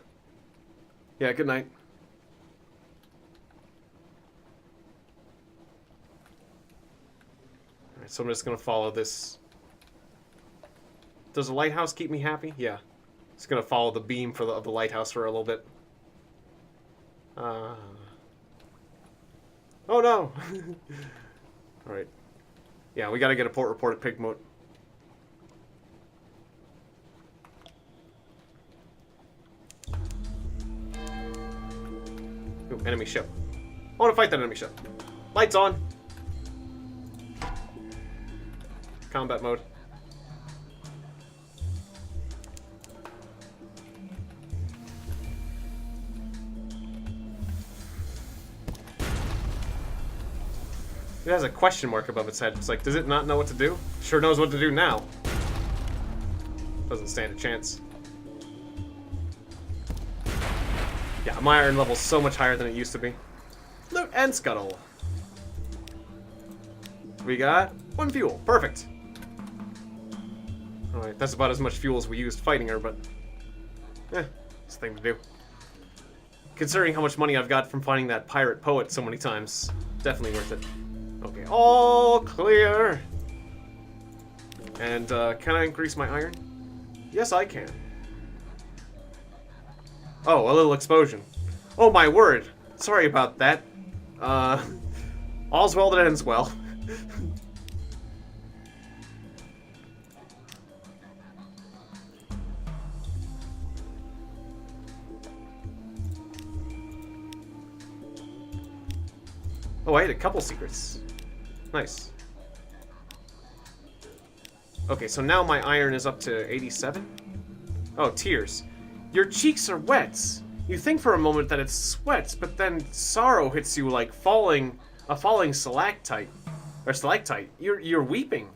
Yeah, good night. Alright, so I'm just gonna follow this. Does the lighthouse keep me happy? Yeah. Just gonna follow the beam of the lighthouse for a little bit. Oh no! Alright. Yeah, we gotta get a port report at Pigmoat. Ooh, enemy ship. I want to fight that enemy ship. Lights on. Combat mode. It has a question mark above its head. It's like, does it not know what to do? Sure knows what to do now. Doesn't stand a chance. Yeah, my iron level's so much higher than it used to be. Loot and scuttle. We got 1 fuel. Perfect. Alright, that's about as much fuel as we used fighting her, but... it's a thing to do. Considering how much money I've got from finding that pirate poet so many times, definitely worth it. Okay, all clear! And, can I increase my iron? Yes, I can. Oh, a little explosion. Oh my word. Sorry about that. All's well that ends well. Oh, I had a couple secrets. Nice. Okay, so now my iron is up to 87. Oh, tears. Your cheeks are wet. You think for a moment that it's sweat, but then sorrow hits you like a falling stalactite. Or stalactite. You're weeping.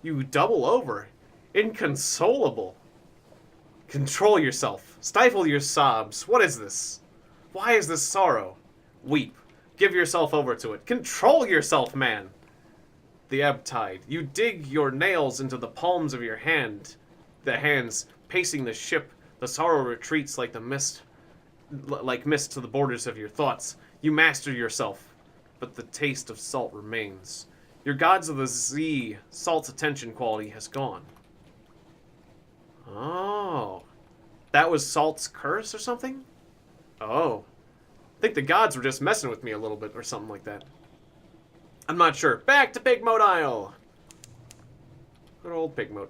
You double over. Inconsolable. Control yourself. Stifle your sobs. What is this? Why is this sorrow? Weep. Give yourself over to it. Control yourself, man. The ebb tide. You dig your nails into the palms of your hand. The hands pacing the ship. The sorrow retreats like the mist, like mist to the borders of your thoughts. You master yourself, but the taste of salt remains. Your gods of the sea, salt's attention quality has gone. Oh. That was salt's curse or something? Oh. I think the gods were just messing with me a little bit or something like that. I'm not sure. Back to Pig Mode Isle. Good old Pig Mode.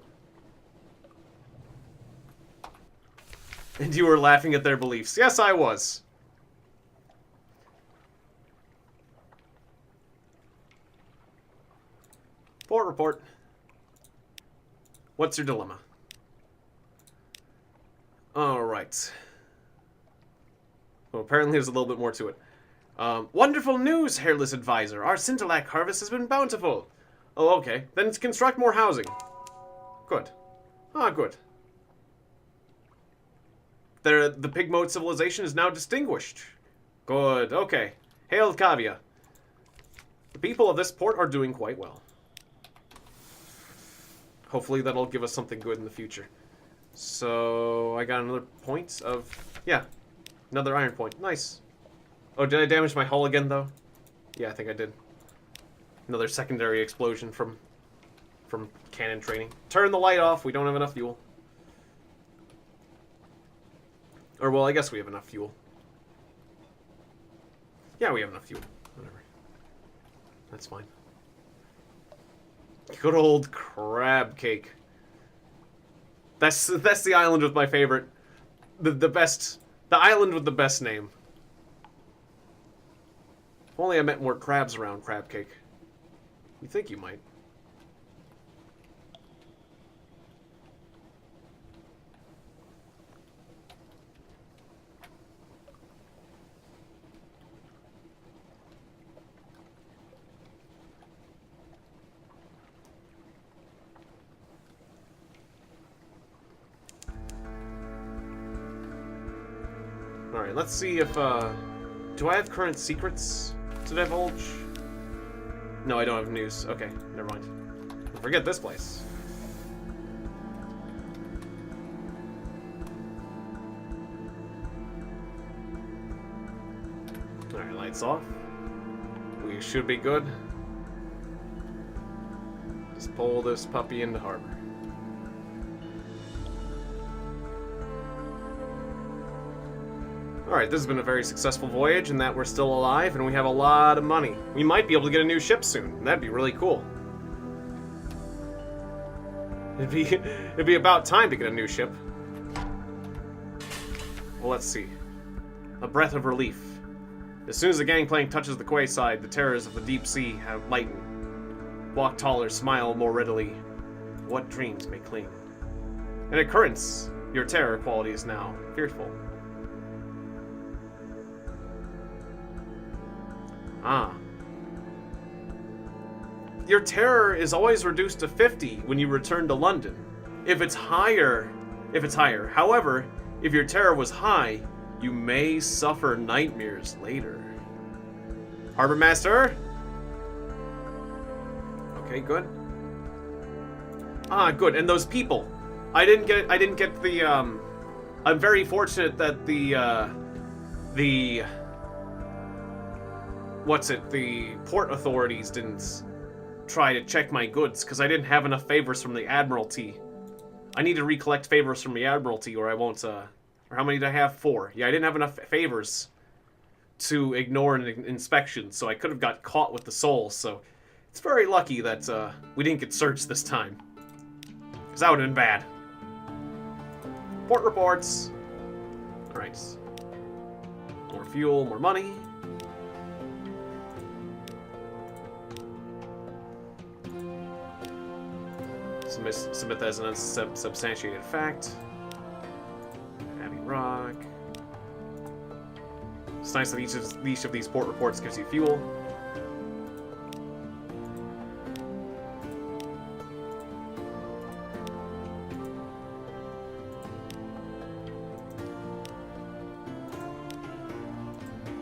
And you were laughing at their beliefs. Yes, I was. Port report. What's your dilemma? Alright. Well, apparently there's a little bit more to it. Wonderful news, hairless advisor. Our Scintillac harvest has been bountiful. Oh, okay. Then construct more housing. Good. Ah, good. The pig mode civilization is now distinguished. Good. Okay. Hail Kavia. The people of this port are doing quite well. Hopefully that'll give us something good in the future. So, I got another point of... Yeah. Another iron point. Nice. Oh, did I damage my hull again, though? Yeah, I think I did. Another secondary explosion from cannon training. Turn the light off. We don't have enough fuel. Or, well, I guess we have enough fuel. Yeah, we have enough fuel. Whatever. That's fine. Good old crab cake. That's the island with my favorite. The best... The island with the best name. If only I met more crabs around crab cake. You think you might. Alright, let's see if, do I have current secrets to divulge? No, I don't have news. Okay, never mind. Forget this place. Alright, lights off. We should be good. Just pull this puppy into harbor. Alright, this has been a very successful voyage in that we're still alive and we have a lot of money. We might be able to get a new ship soon. That'd be really cool. It'd be about time to get a new ship. Well, let's see. A breath of relief. As soon as the gangplank touches the quayside, the terrors of the deep sea have lightened. Walk taller, smile more readily. What dreams may cling? An occurrence. Your terror quality is now fearful. Ah. Your terror is always reduced to 50 when you return to London. If it's higher. However, if your terror was high, you may suffer nightmares later. Harbor Master? Okay, good. Ah, good. And those people. I didn't get the, I'm very fortunate that the port authorities didn't try to check my goods, because I didn't have enough favors from the Admiralty. I need to recollect favors from the Admiralty, or I won't Or how many did I have? 4. Yeah, I didn't have enough favors to ignore an inspection, so I could have got caught with the soul, so it's very lucky that we didn't get searched this time. Because that would have been bad. Port reports. Alright. More fuel, more money. Submit that as an unsubstantiated fact. Abbey Rock. It's nice that each of these port reports gives you fuel.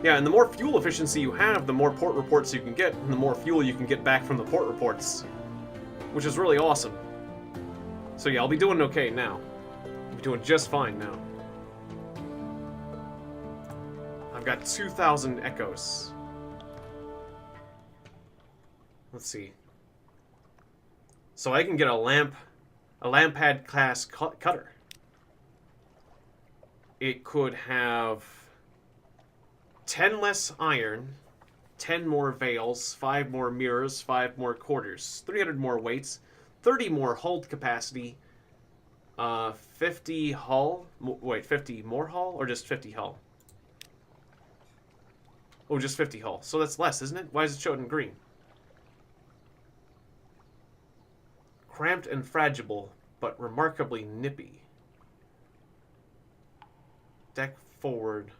Yeah, and the more fuel efficiency you have, the more port reports you can get, and the more fuel you can get back from the port reports. Which is really awesome. So yeah, I'll be doing okay now. I'll be doing just fine now. I've got 2,000 echoes. Let's see. So I can get a lampad class cutter. It could have 10 less iron, 10 more veils, 5 more mirrors, 5 more quarters, 300 more weights, 30 more hold capacity, 50 hull. Wait, 50 more hull or just 50 hull? Oh, just 50 hull. So that's less, isn't it? Why is it showing in green? Cramped and fragile, but remarkably nippy. Deck forward.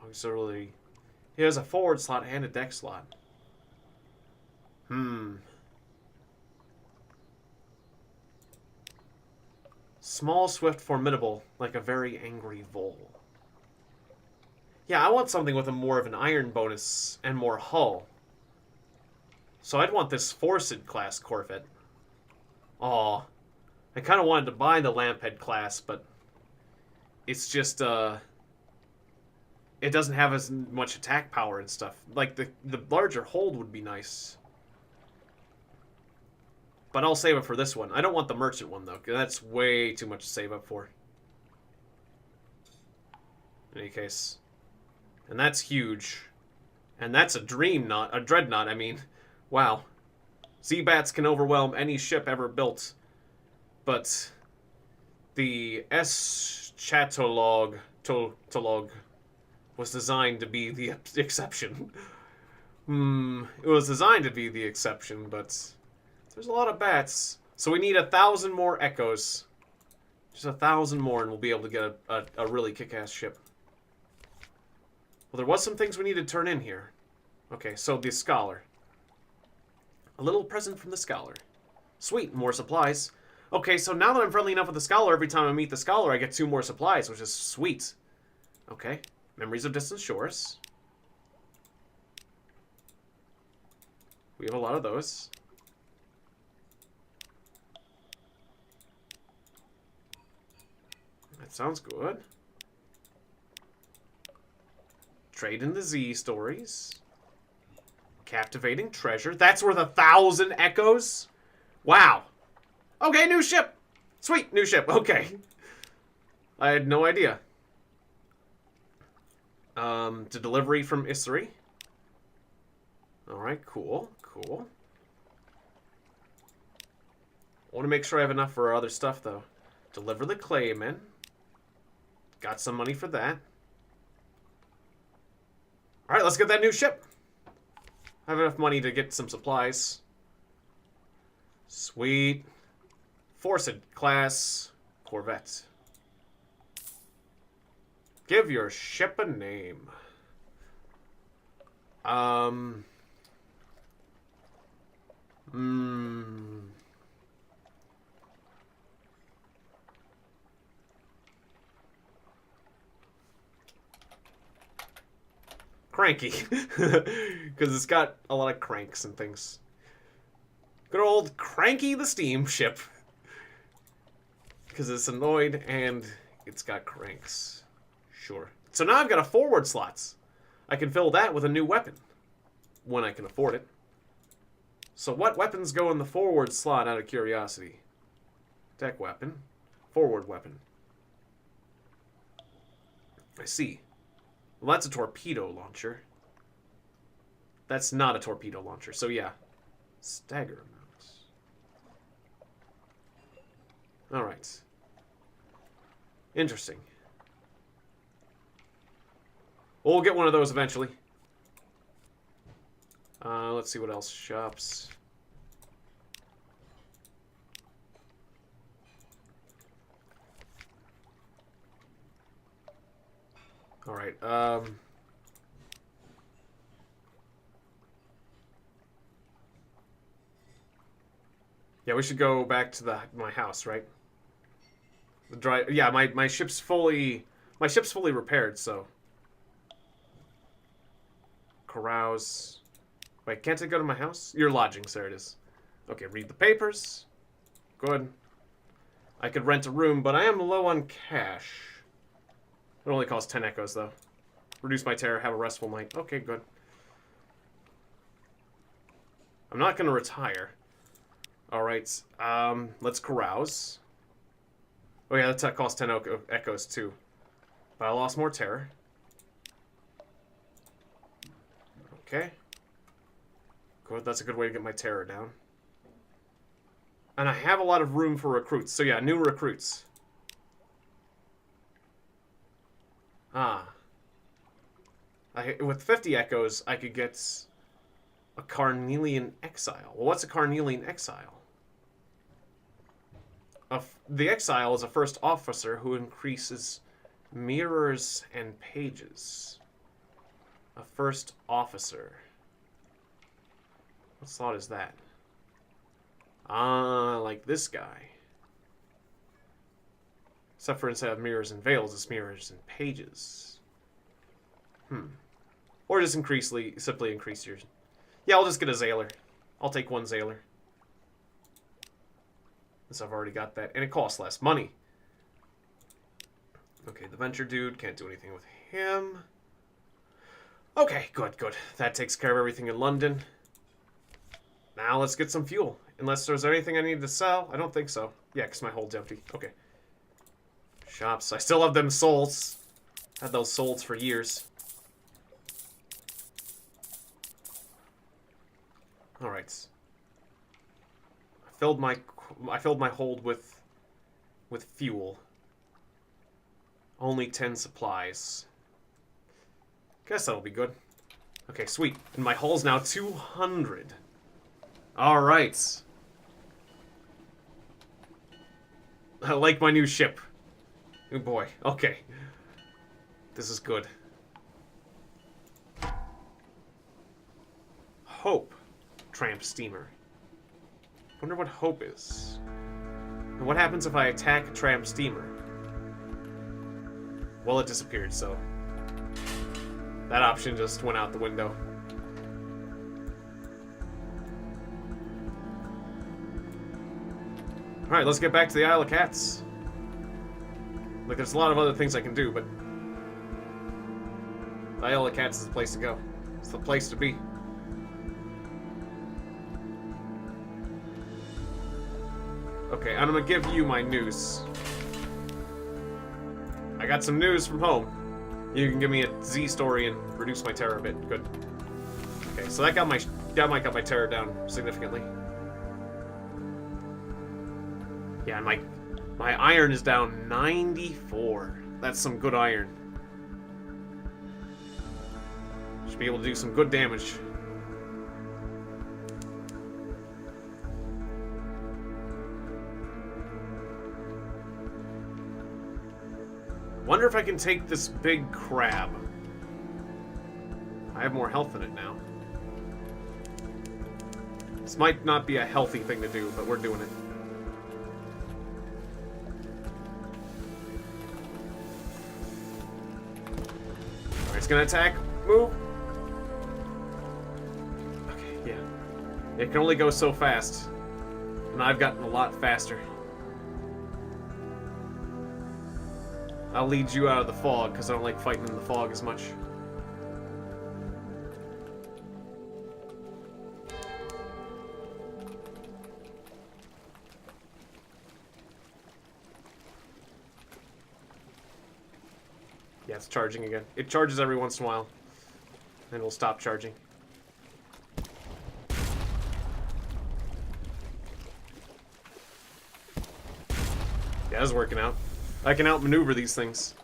Auxiliary. He has a forward slot and a deck slot. Small, swift, formidable, like a very angry vole. Yeah, I want something with a more of an iron bonus and more hull. So I'd want this Forced class Corvette. Aw. I kind of wanted to buy the Lamphead class, but it's just, it doesn't have as much attack power and stuff. Like, the larger hold would be nice. But I'll save it for this one. I don't want the merchant one, though, because that's way too much to save up for. In any case. And that's huge. And that's a dreadnought, I mean. Wow. Z-Bats can overwhelm any ship ever built. But the S-Chatolog was designed to be the exception. It was designed to be the exception, but there's a lot of bats. So we need 1,000 more echoes. Just 1,000 more and we'll be able to get a really kick-ass ship. Well, there was some things we need to turn in here. Okay, so the Scholar. A little present from the Scholar. Sweet, more supplies. Okay, so now that I'm friendly enough with the Scholar, every time I meet the Scholar, I get 2 more supplies, which is sweet. Okay, Memories of Distant Shores. We have a lot of those. That sounds good. Trade in the Z stories. Captivating treasure. That's worth 1,000 echoes? Wow. Okay, new ship. Sweet, new ship. Okay. I had no idea. To delivery from Issery. Alright, cool. Cool. I want to make sure I have enough for our other stuff, though. Deliver the Clayman. Got some money for that. Alright, let's get that new ship. I have enough money to get some supplies. Sweet. Forced class Corvette. Give your ship a name. Cranky. Because it's got a lot of cranks and things. Good old Cranky the steamship. Because it's annoyed and it's got cranks. Sure. So now I've got a forward slots. I can fill that with a new weapon. When I can afford it. So what weapons go in the forward slot out of curiosity? Tech weapon. Forward weapon. I see. Well, that's a torpedo launcher. That's not a torpedo launcher, so yeah. Stagger amounts. Alright. Interesting. We'll get one of those eventually. Let's see what else. Shops. Alright, yeah, we should go back to my house, right? The dry. Yeah, my ship's fully repaired, so. Carouse. Wait, can't I go to my house? Your lodgings, there it is. Okay, read the papers. Good. I could rent a room, but I am low on cash. It only costs 10 echoes, though. Reduce my terror, have a restful night. Okay, good. I'm not going to retire. Alright, let's carouse. Oh yeah, that costs 10 echoes, too. But I lost more terror. Okay. Good, that's a good way to get my terror down. And I have a lot of room for recruits. So yeah, new recruits. Ah. With 50 echoes, I could get a Carnelian Exile. Well, what's a Carnelian Exile? The Exile is a first officer who increases mirrors and pages. A first officer. What slot is that? Ah, like this guy. Except for instead of mirrors and veils, it's mirrors and pages. Or just simply increase yours. Yeah, I'll just get a Zailer. I'll take one Zailer. Since I've already got that. And it costs less money. Okay, the Venture dude, can't do anything with him. Okay, good, good. That takes care of everything in London. Now let's get some fuel. Unless there's anything I need to sell. I don't think so. Yeah, because my hold's empty. Okay. Shops. I still have them souls. Had those souls for years. Alright. I filled my hold with fuel. Only 10 supplies. Guess that'll be good. Okay, sweet. And my hull's now 200. Alright. I like my new ship. Oh boy. Okay. This is good. Hope. Tramp steamer. Wonder what Hope is. And what happens if I attack a tramp steamer? Well, it disappeared, so... that option just went out the window. Alright, let's get back to the Isle of Cats. Like, there's a lot of other things I can do, but... the Isle of Cats is the place to go. It's the place to be. Okay, I'm gonna give you my news. I got some news from home. You can give me a Z story and reduce my terror a bit. Good. Okay, so that might got my terror down significantly. Yeah, and my iron is down 94. That's some good iron. Should be able to do some good damage. Wonder if I can take this big crab. I have more health in it now. This might not be a healthy thing to do, but we're doing it. Alright, it's gonna attack. Move. Okay, yeah. It can only go so fast. And I've gotten a lot faster. I'll lead you out of the fog, because I don't like fighting in the fog as much. Yeah, it's charging again. It charges every once in a while. Then it'll stop charging. Yeah, it's working out. I can outmaneuver these things.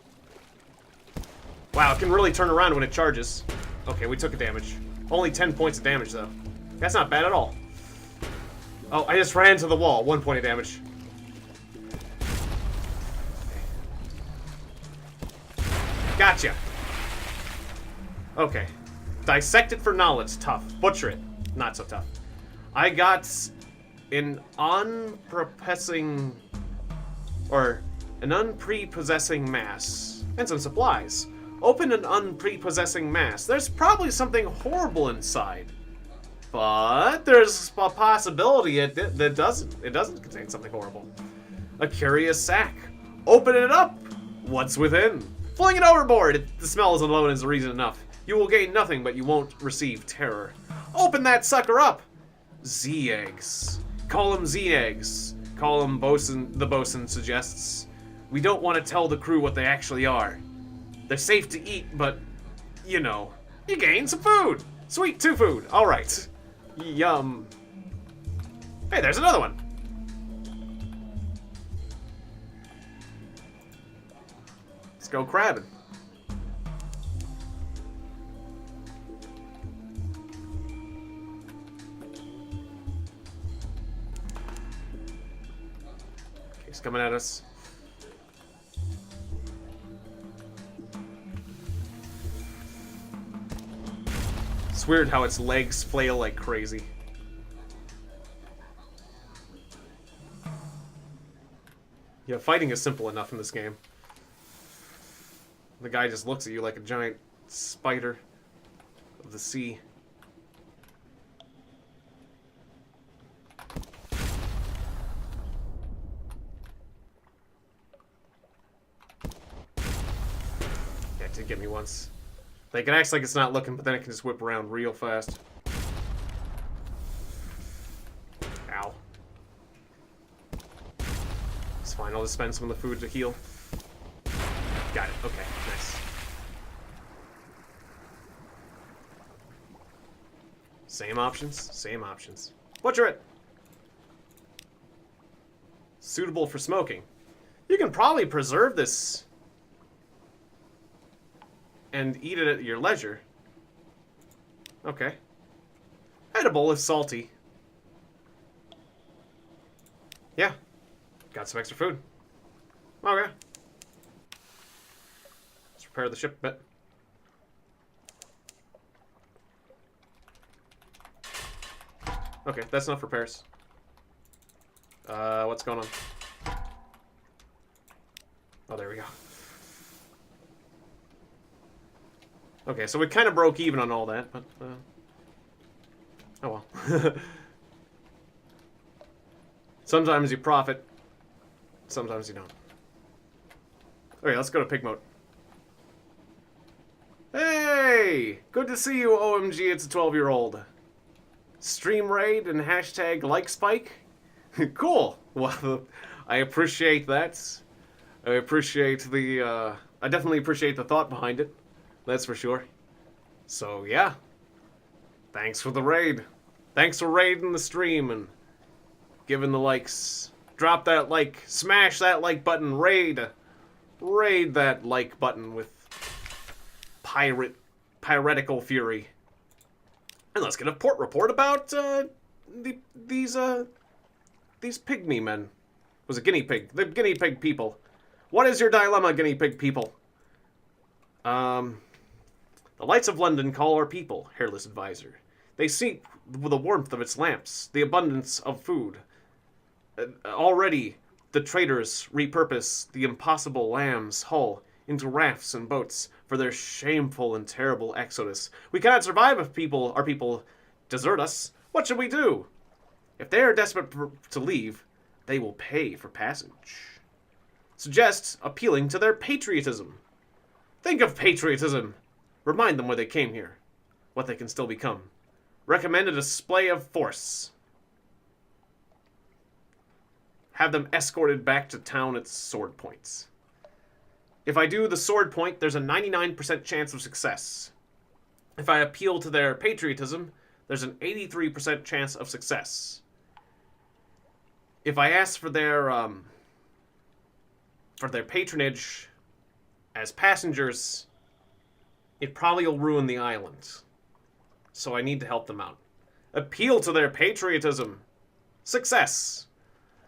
Wow, it can really turn around when it charges. Okay, we took a damage. Only 10 points of damage, though. That's not bad at all. Oh, I just ran to the wall. 1 point of damage. Gotcha. Okay. Dissect it for knowledge. Tough. Butcher it. Not so tough. I got an unprepossessing... or an unprepossessing mass. And some supplies. Open an unprepossessing mass. There's probably something horrible inside. But there's a possibility that doesn't contain something horrible. A curious sack. Open it up. What's within? Fling it overboard. The smell is alone is reason enough. You will gain nothing, but you won't receive terror. Open that sucker up. Z eggs. Call them Z eggs. Call them bosun. The bosun suggests. We don't want to tell the crew what they actually are. They're safe to eat, but you know, you gain some food. Sweet 2 food. All right. Yum. Hey, there's another one. Let's go crabbing. Okay, he's coming at us. It's weird how its legs flail like crazy. Yeah, fighting is simple enough in this game. The guy just looks at you like a giant spider of the sea. Yeah, it did get me once. Like, it acts like it's not looking, but then it can just whip around real fast. Ow. It's fine, I'll just spend some of the food to heal. Got it, okay, nice. Same options, same options. Butcher it! Suitable for smoking. You can probably preserve this and eat it at your leisure. Okay. Edible if salty. Yeah. Got some extra food. Okay. Let's repair the ship a bit. Okay, that's enough repairs. What's going on? Oh, there we go. Okay, so we kind of broke even on all that, but, oh well. Sometimes you profit, sometimes you don't. Okay, let's go to pig mode. Hey! Good to see you, OMG, it's a 12-year-old. Stream raid and hashtag like spike? Cool! Well, I appreciate that. I appreciate the, I definitely appreciate the thought behind it. That's for sure. So, yeah. Thanks for the raid. Thanks for raiding the stream and giving the likes. Drop that like. Smash that like button. Raid that like button with piratical fury. And let's get a port report about these pygmy men. Was it guinea pig? The guinea pig people. What is your dilemma, guinea pig people? The lights of London call our people, hairless advisor. They seek the warmth of its lamps, the abundance of food. Already, the traders repurpose the impossible lamb's hull into rafts and boats for their shameful and terrible exodus. We cannot survive if our people desert us. What should we do? If they are desperate to leave, they will pay for passage. Suggest appealing to their patriotism. Think of patriotism. Remind them where they came here, what they can still become. Recommend a display of force. Have them escorted back to town at sword points. If I do the sword point, there's a 99% chance of success. If I appeal to their patriotism, there's an 83% chance of success. If I ask for their patronage as passengers, it probably will ruin the island. So I need to help them out. Appeal to their patriotism. Success.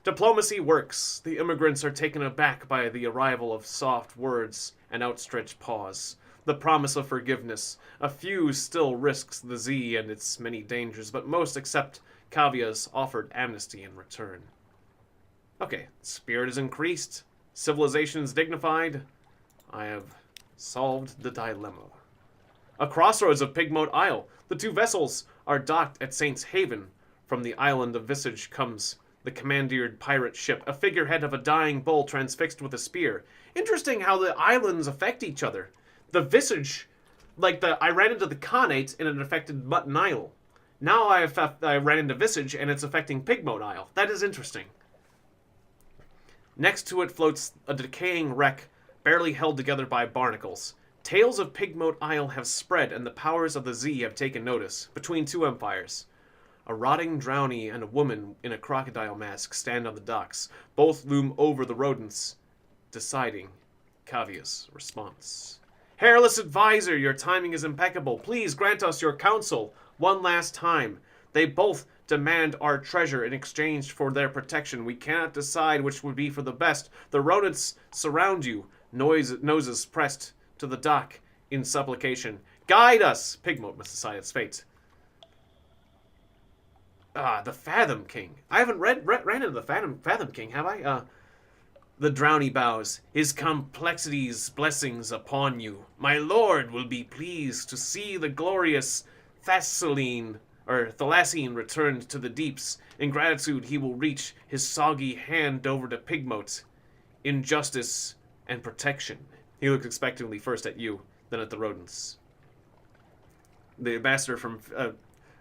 Diplomacy works. The immigrants are taken aback by the arrival of soft words and outstretched paws. The promise of forgiveness. A few still risks the Z and its many dangers, but most accept Kavia's offered amnesty in return. Okay, spirit is increased. Civilization is dignified. I have solved the dilemma. A crossroads of Pigmoat Isle. The two vessels are docked at Saint's Haven. From the island of Visage comes the commandeered pirate ship, a figurehead of a dying bull transfixed with a spear. Interesting how the islands affect each other. The Visage, I ran into the Khanate and it affected Mutton Isle. Now I ran into Visage and it's affecting Pigmoat Isle. That is interesting. Next to it floats a decaying wreck, barely held together by barnacles. Tales of Pigmoat Isle have spread, and the powers of the Z have taken notice, between two empires. A rotting drowny and a woman in a crocodile mask stand on the docks. Both loom over the rodents, deciding Kavia's response. Hairless advisor, your timing is impeccable. Please grant us your counsel one last time. They both demand our treasure in exchange for their protection. We cannot decide which would be for the best. The rodents surround you, noses pressed to the dock in supplication. Guide us! Pigmoat must decide its fate. The Fathom King. I haven't ran into the Fathom King, have I? The Drowny bows. His complexities blessings upon you. My lord will be pleased to see the glorious Thalassine returned to the deeps. In gratitude, he will reach his soggy hand over to Pigmoat. In justice and protection. He looked expectantly first at you, then at the rodents. The ambassador from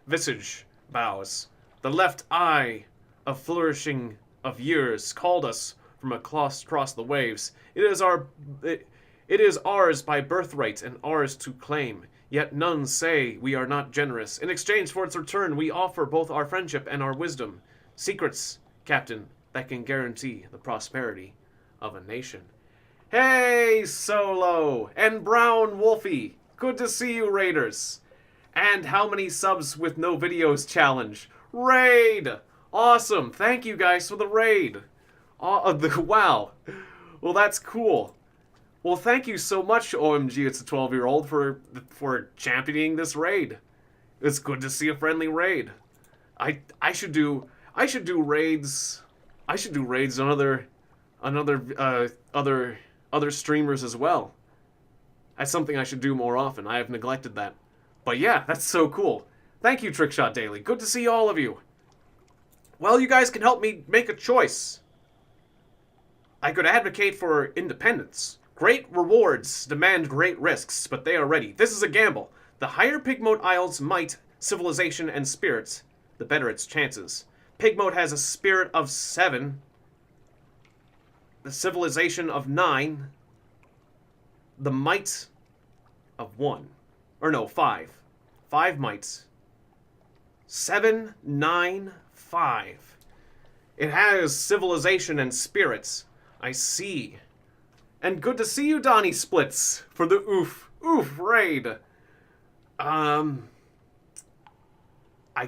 Visage bows. The left eye, a flourishing of years, called us from across the waves. It is ours by birthright and ours to claim. Yet none say we are not generous. In exchange for its return, we offer both our friendship and our wisdom. Secrets, Captain, that can guarantee the prosperity of a nation. Hey, Solo! And Brown Wolfie! Good to see you, Raiders! And how many subs with no videos challenge? Raid! Awesome! Thank you guys for the raid! Wow! Well, that's cool. Well, thank you so much, OMG, it's a 12-year-old, for championing this raid. It's good to see a friendly raid. I should do raids. I should do raids on other streamers as well. That's something I should do more often. I have neglected that. But yeah, that's so cool. Thank you, Trickshot Daily. Good to see all of you. Well, you guys can help me make a choice. I could advocate for independence. Great rewards demand great risks, but they are ready. This is a gamble. The higher Pigmoat Isle's might, civilization, and spirits, the better its chances. Pigmoat has a spirit of 7, the civilization of 9, the might of 1. Or no, 5. 5 mights. 7, 9, 5. It has civilization and spirits. I see. And good to see you, Donnie Splits, for the oof raid. I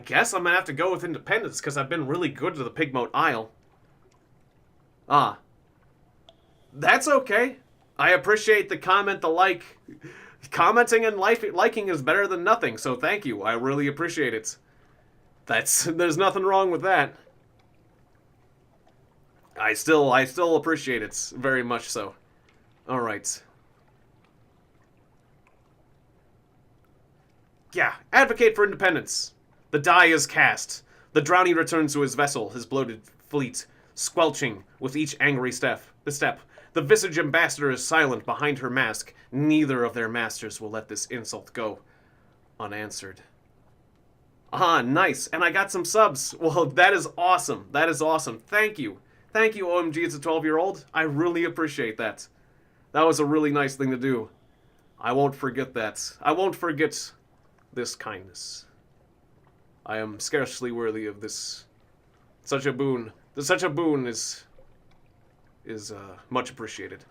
guess I'm gonna have to go with independence, because I've been really good to the Pigmoat Isle. That's okay. I appreciate the comment, the like. Commenting and liking is better than nothing, so thank you. I really appreciate it. There's nothing wrong with that. I still appreciate it, very much so. Alright. Yeah, advocate for independence. The die is cast. The Drowny returns to his vessel, his bloated fleet, squelching with each angry step. The Visage ambassador is silent behind her mask. Neither of their masters will let this insult go unanswered. Nice. And I got some subs. Well, that is awesome. That is awesome. Thank you. Thank you, OMG, it's a 12-year-old. I really appreciate that. That was a really nice thing to do. I won't forget that. I won't forget this kindness. I am scarcely worthy of this. Such a boon. Such a boon is much appreciated.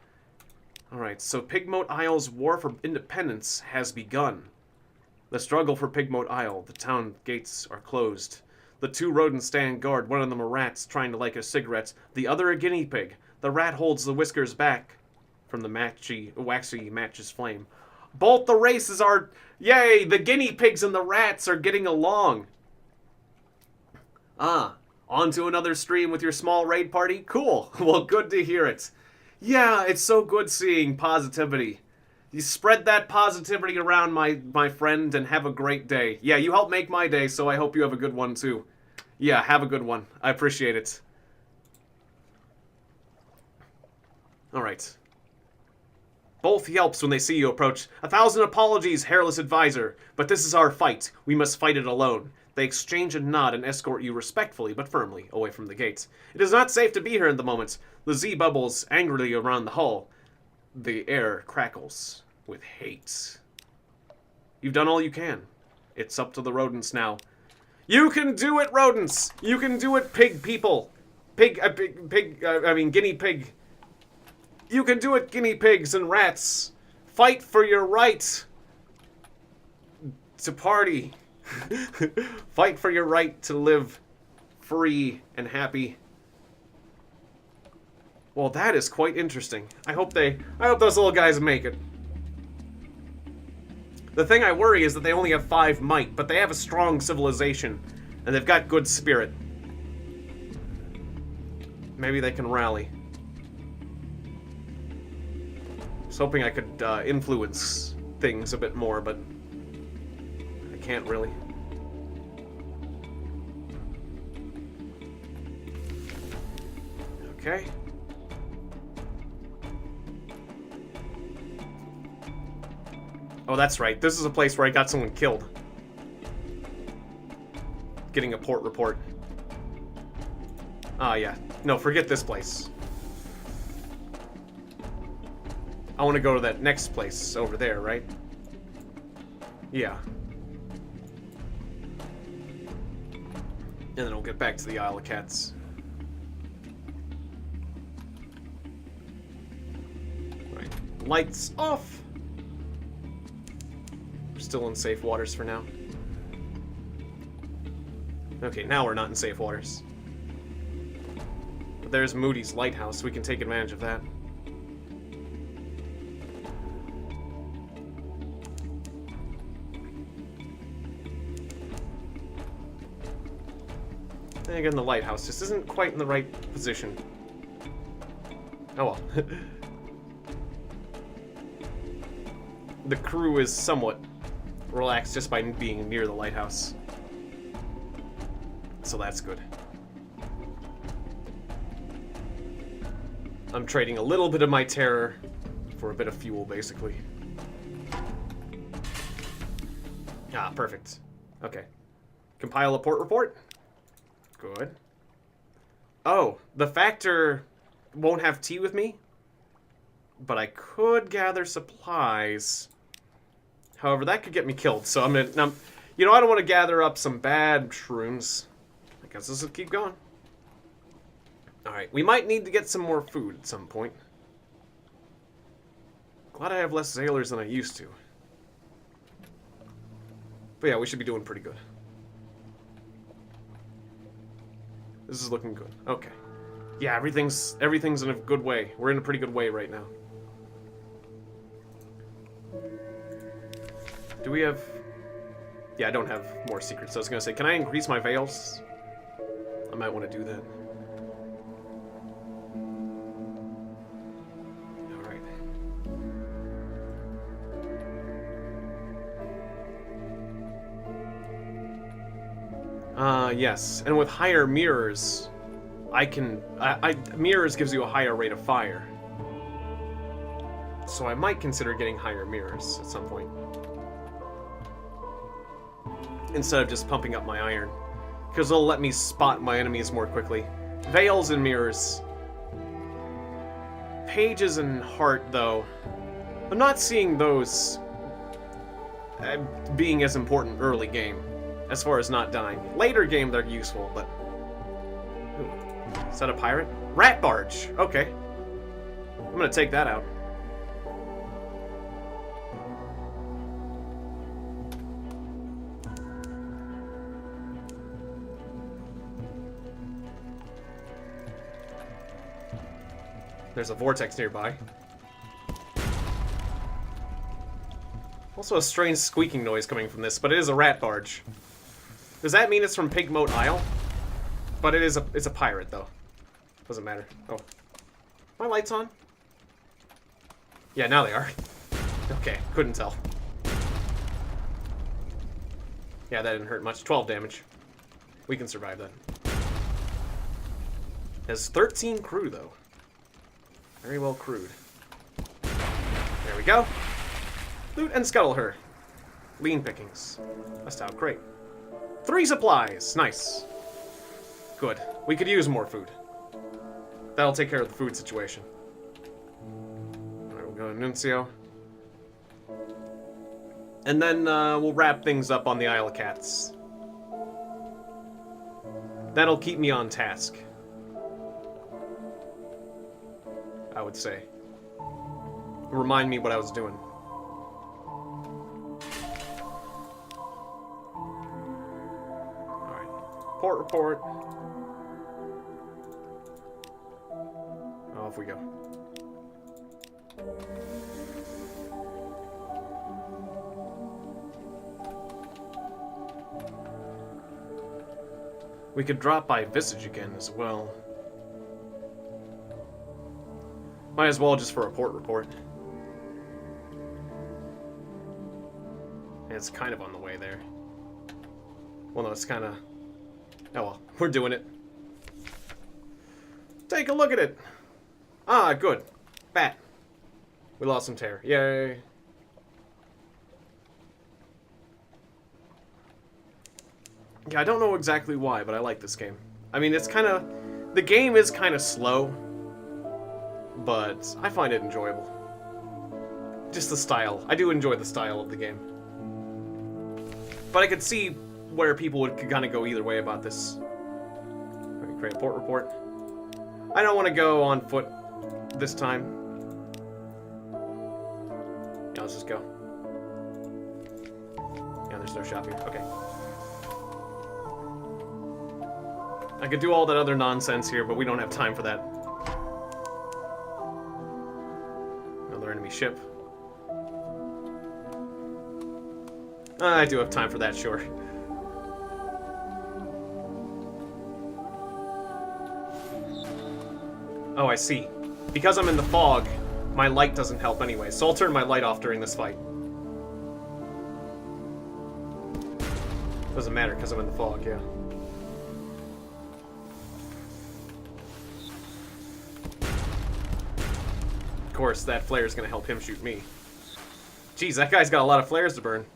Alright, so Pigmote Isle's war for independence has begun. The struggle for Pigmote Isle. The town gates are closed. The two rodents stand guard. One of them a rat trying to light a cigarette. The other a guinea pig. The rat holds the whiskers back from the waxy match's flame. Both the races are... Yay! The guinea pigs and the rats are getting along. Ah, on to another stream with your small raid party? Cool. Well, good to hear it. Yeah, it's so good seeing positivity. You spread that positivity around, my friend, and have a great day. Yeah, you helped make my day, so I hope you have a good one, too. Yeah, have a good one. I appreciate it. Alright. Both yelps when they see you approach. 1,000 apologies, hairless advisor. But this is our fight. We must fight it alone. They exchange a nod and escort you respectfully but firmly away from the gates. It is not safe to be here at the moment. The Z bubbles angrily around the hull. The air crackles with hate. You've done all you can. It's up to the rodents now. You can do it, rodents! You can do it, pig people! Guinea pig. You can do it, guinea pigs and rats! Fight for your right to party. Fight for your right to live free and happy. Well, that is quite interesting. I hope those little guys make it. The thing I worry is that they only have 5 might, but they have a strong civilization, and they've got good spirit. Maybe they can rally. I was hoping I could influence things a bit more, but I can't really. Okay. Oh, that's right. This is a place where I got someone killed. Getting a port report. Ah, yeah. No, forget this place. I want to go to that next place over there, right? Yeah. And then we'll get back to the Isle of Cats. Right. Lights off! We're still in safe waters for now. Okay, now we're not in safe waters. But there's Moody's lighthouse. We can take advantage of that. And again, the lighthouse just isn't quite in the right position. Oh well. The crew is somewhat relaxed just by being near the lighthouse. So that's good. I'm trading a little bit of my terror for a bit of fuel, basically. Ah, perfect. Okay. Compile a port report. Good. Oh, the Factor won't have tea with me, but I could gather supplies. However, that could get me killed, so I'm gonna... you know, I don't want to gather up some bad shrooms. I guess this will keep going. Alright, we might need to get some more food at some point. Glad I have less sailors than I used to. But yeah, we should be doing pretty good. This is looking good. Okay. Yeah, everything's in a good way. We're in a pretty good way right now. Do we have... Yeah, I don't have more secrets. I was going to say, can I increase my veils? I might want to do that. Alright. Yes. And with higher mirrors, I can... mirrors gives you a higher rate of fire. So I might consider getting higher mirrors at some point. Instead of just pumping up my iron. Because it'll let me spot my enemies more quickly. Veils and mirrors. Pages and heart though, I'm not seeing those being as important early game, as far as not dying. Later game, they're useful, but... Ooh. Is that a pirate? Rat barge! Okay. I'm gonna take that out. There's a vortex nearby. Also a strange squeaking noise coming from this, but it is a rat barge. Does that mean it's from Pigmoat Isle? But it's a pirate though. Doesn't matter. Oh. My lights on? Yeah, now they are. Okay, couldn't tell. Yeah, that didn't hurt much. 12 damage. We can survive that. Has 13 crew though. Very well crewed. There we go. Loot and scuttle her. Lean pickings. Bust out. Great. 3 supplies. Nice. Good. We could use more food. That'll take care of the food situation. Alright, we'll go to Nuncio. And then we'll wrap things up on the Isle of Cats. That'll keep me on task, I would say. Remind me what I was doing. Alright. Port report. Off we go. We could drop by Visage again as well. Might as well just for a port report. And it's kind of on the way there. Well, no, it's kind of... Oh well, we're doing it. Take a look at it! Ah, good. Bat. We lost some tear. Yay. Yeah, I don't know exactly why, but I like this game. I mean, it's kind of... The game is kind of slow, but I find it enjoyable. Just the style. I do enjoy the style of the game. But I could see where people would kind of go either way about this. Alright, create a port report. I don't want to go on foot this time. Yeah, let's just go. Yeah, there's no shop here. Okay. I could do all that other nonsense here, but we don't have time for that. Another enemy ship. I do have time for that, sure. Oh, I see. Because I'm in the fog, my light doesn't help anyway, so I'll turn my light off during this fight. Doesn't matter, because I'm in the fog, yeah. Of course, that flare is going to help him shoot me. Jeez, that guy's got a lot of flares to burn.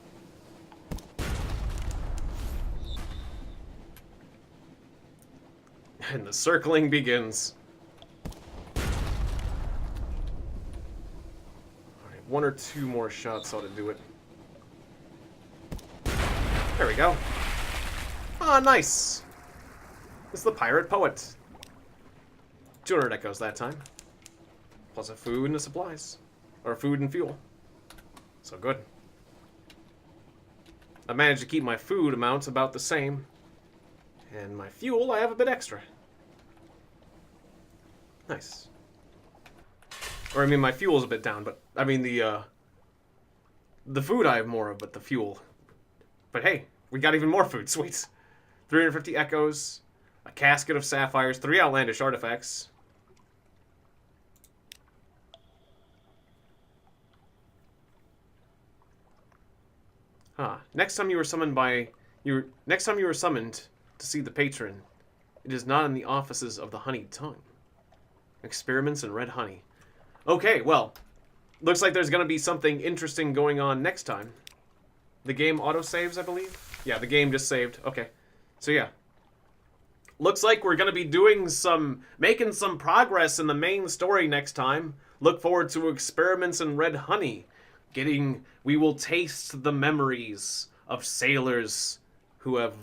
And the circling begins. Alright, 1 or 2 more shots ought to do it. There we go. Ah, nice! It's the Pirate Poet. 200 echoes that time. Plus a food and the supplies. Or food and fuel. So good. I managed to keep my food amount about the same. And my fuel, I have a bit extra. Nice. Or, I mean, my fuel's a bit down, but... I mean, the food I have more of, but the fuel... But hey, we got even more food. Sweet. 350 echoes. A casket of sapphires. 3 outlandish artifacts. Huh. Next time you were summoned to see the patron, it is not in the offices of the honeyed tongue. Experiments in red honey. Okay, well, looks like there's going to be something interesting going on next time. The game autosaves, I believe? Yeah, the game just saved. Okay. So yeah. Looks like we're going to be making some progress in the main story next time. Look forward to experiments in red honey. We will taste the memories of sailors who have,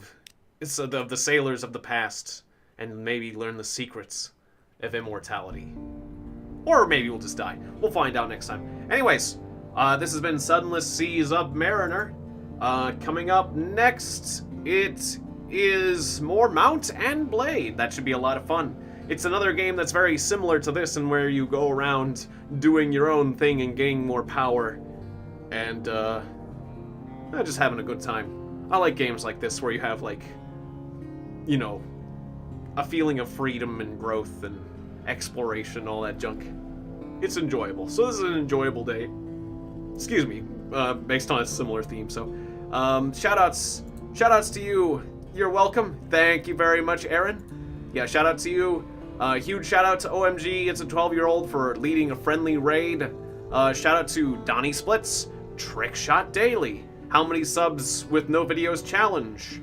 of the sailors of the past, and maybe learn the secrets of immortality. Or maybe we'll just die. We'll find out next time. Anyways, this has been Sunless Sea's Up Mariner. Coming up next, it is more Mount and Blade. That should be a lot of fun. It's another game that's very similar to this, and where you go around doing your own thing and gaining more power, and just having a good time. I like games like this where you have, like, you know, a feeling of freedom and growth and exploration, all that junk. It's enjoyable. So this is an enjoyable day. Excuse me, based on a similar theme. So, shoutouts to you. You're welcome. Thank you very much, Aaron. Yeah, shout out to you. Huge shout out to OMG, it's a 12-year-old for leading a friendly raid. Shout out to Donnie Splits, Trick Shot Daily, How Many Subs with No Videos Challenge,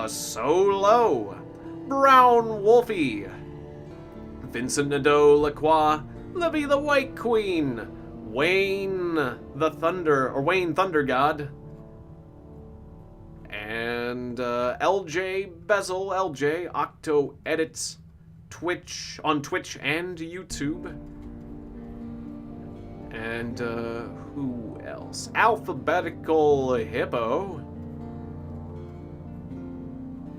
Solo, Brown Wolfie, Vincent Nadeau Lacroix, Livy the White Queen, Wayne Thunder God, and LJ Bezel, LJ, Octo Edits, on Twitch and YouTube. And who else? Alphabetical Hippo.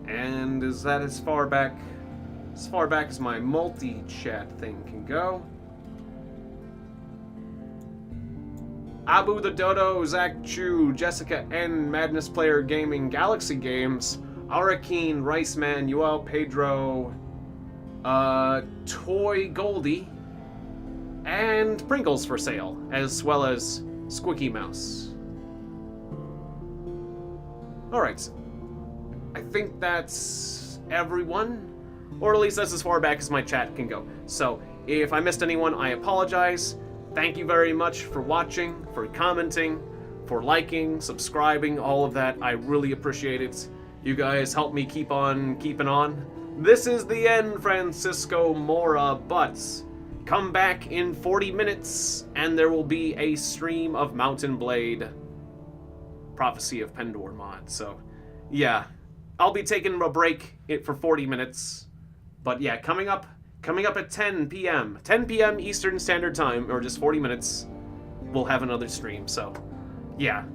And is that as far back as my multi-chat thing can go? Abu the Dodo, Zach Chu, Jessica N, Madness Player Gaming, Galaxy Games, Arakeen, Rice Man, Yoel Pedro, Toy Goldie, and Pringles for sale, as well as Squeaky Mouse. Alright. I think that's everyone. Or at least that's as far back as my chat can go. So, if I missed anyone, I apologize. Thank you very much for watching, for commenting, for liking, subscribing, all of that. I really appreciate it. You guys help me keep on keeping on. This is the end, Francisco Mora, but come back in 40 minutes and there will be a stream of Mountain Blade Prophecy of Pendor mod. So, yeah, I'll be taking a break for 40 minutes. But yeah, coming up at 10 p.m. 10 p.m. Eastern Standard Time, or just 40 minutes, we'll have another stream. So, yeah.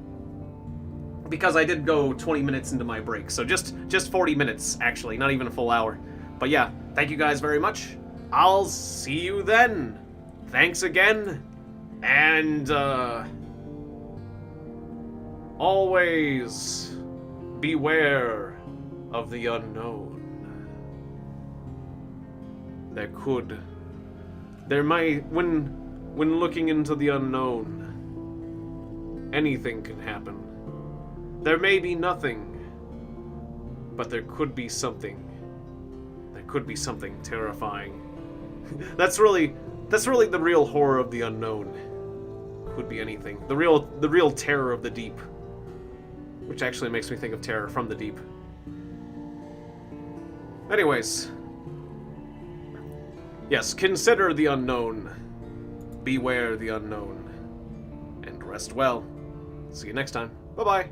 Because I did go 20 minutes into my break, so just 40 minutes, actually, not even a full hour. But yeah, thank you guys very much. I'll see you then. Thanks again, and always beware of the unknown. There might, when looking into the unknown, anything can happen. There may be nothing, but there could be something. There could be something terrifying. That's really the real horror of the unknown. Could be anything. The real terror of the deep. Which actually makes me think of Terror from the Deep. Anyways. Yes, consider the unknown. Beware the unknown. And rest well. See you next time. Bye-bye.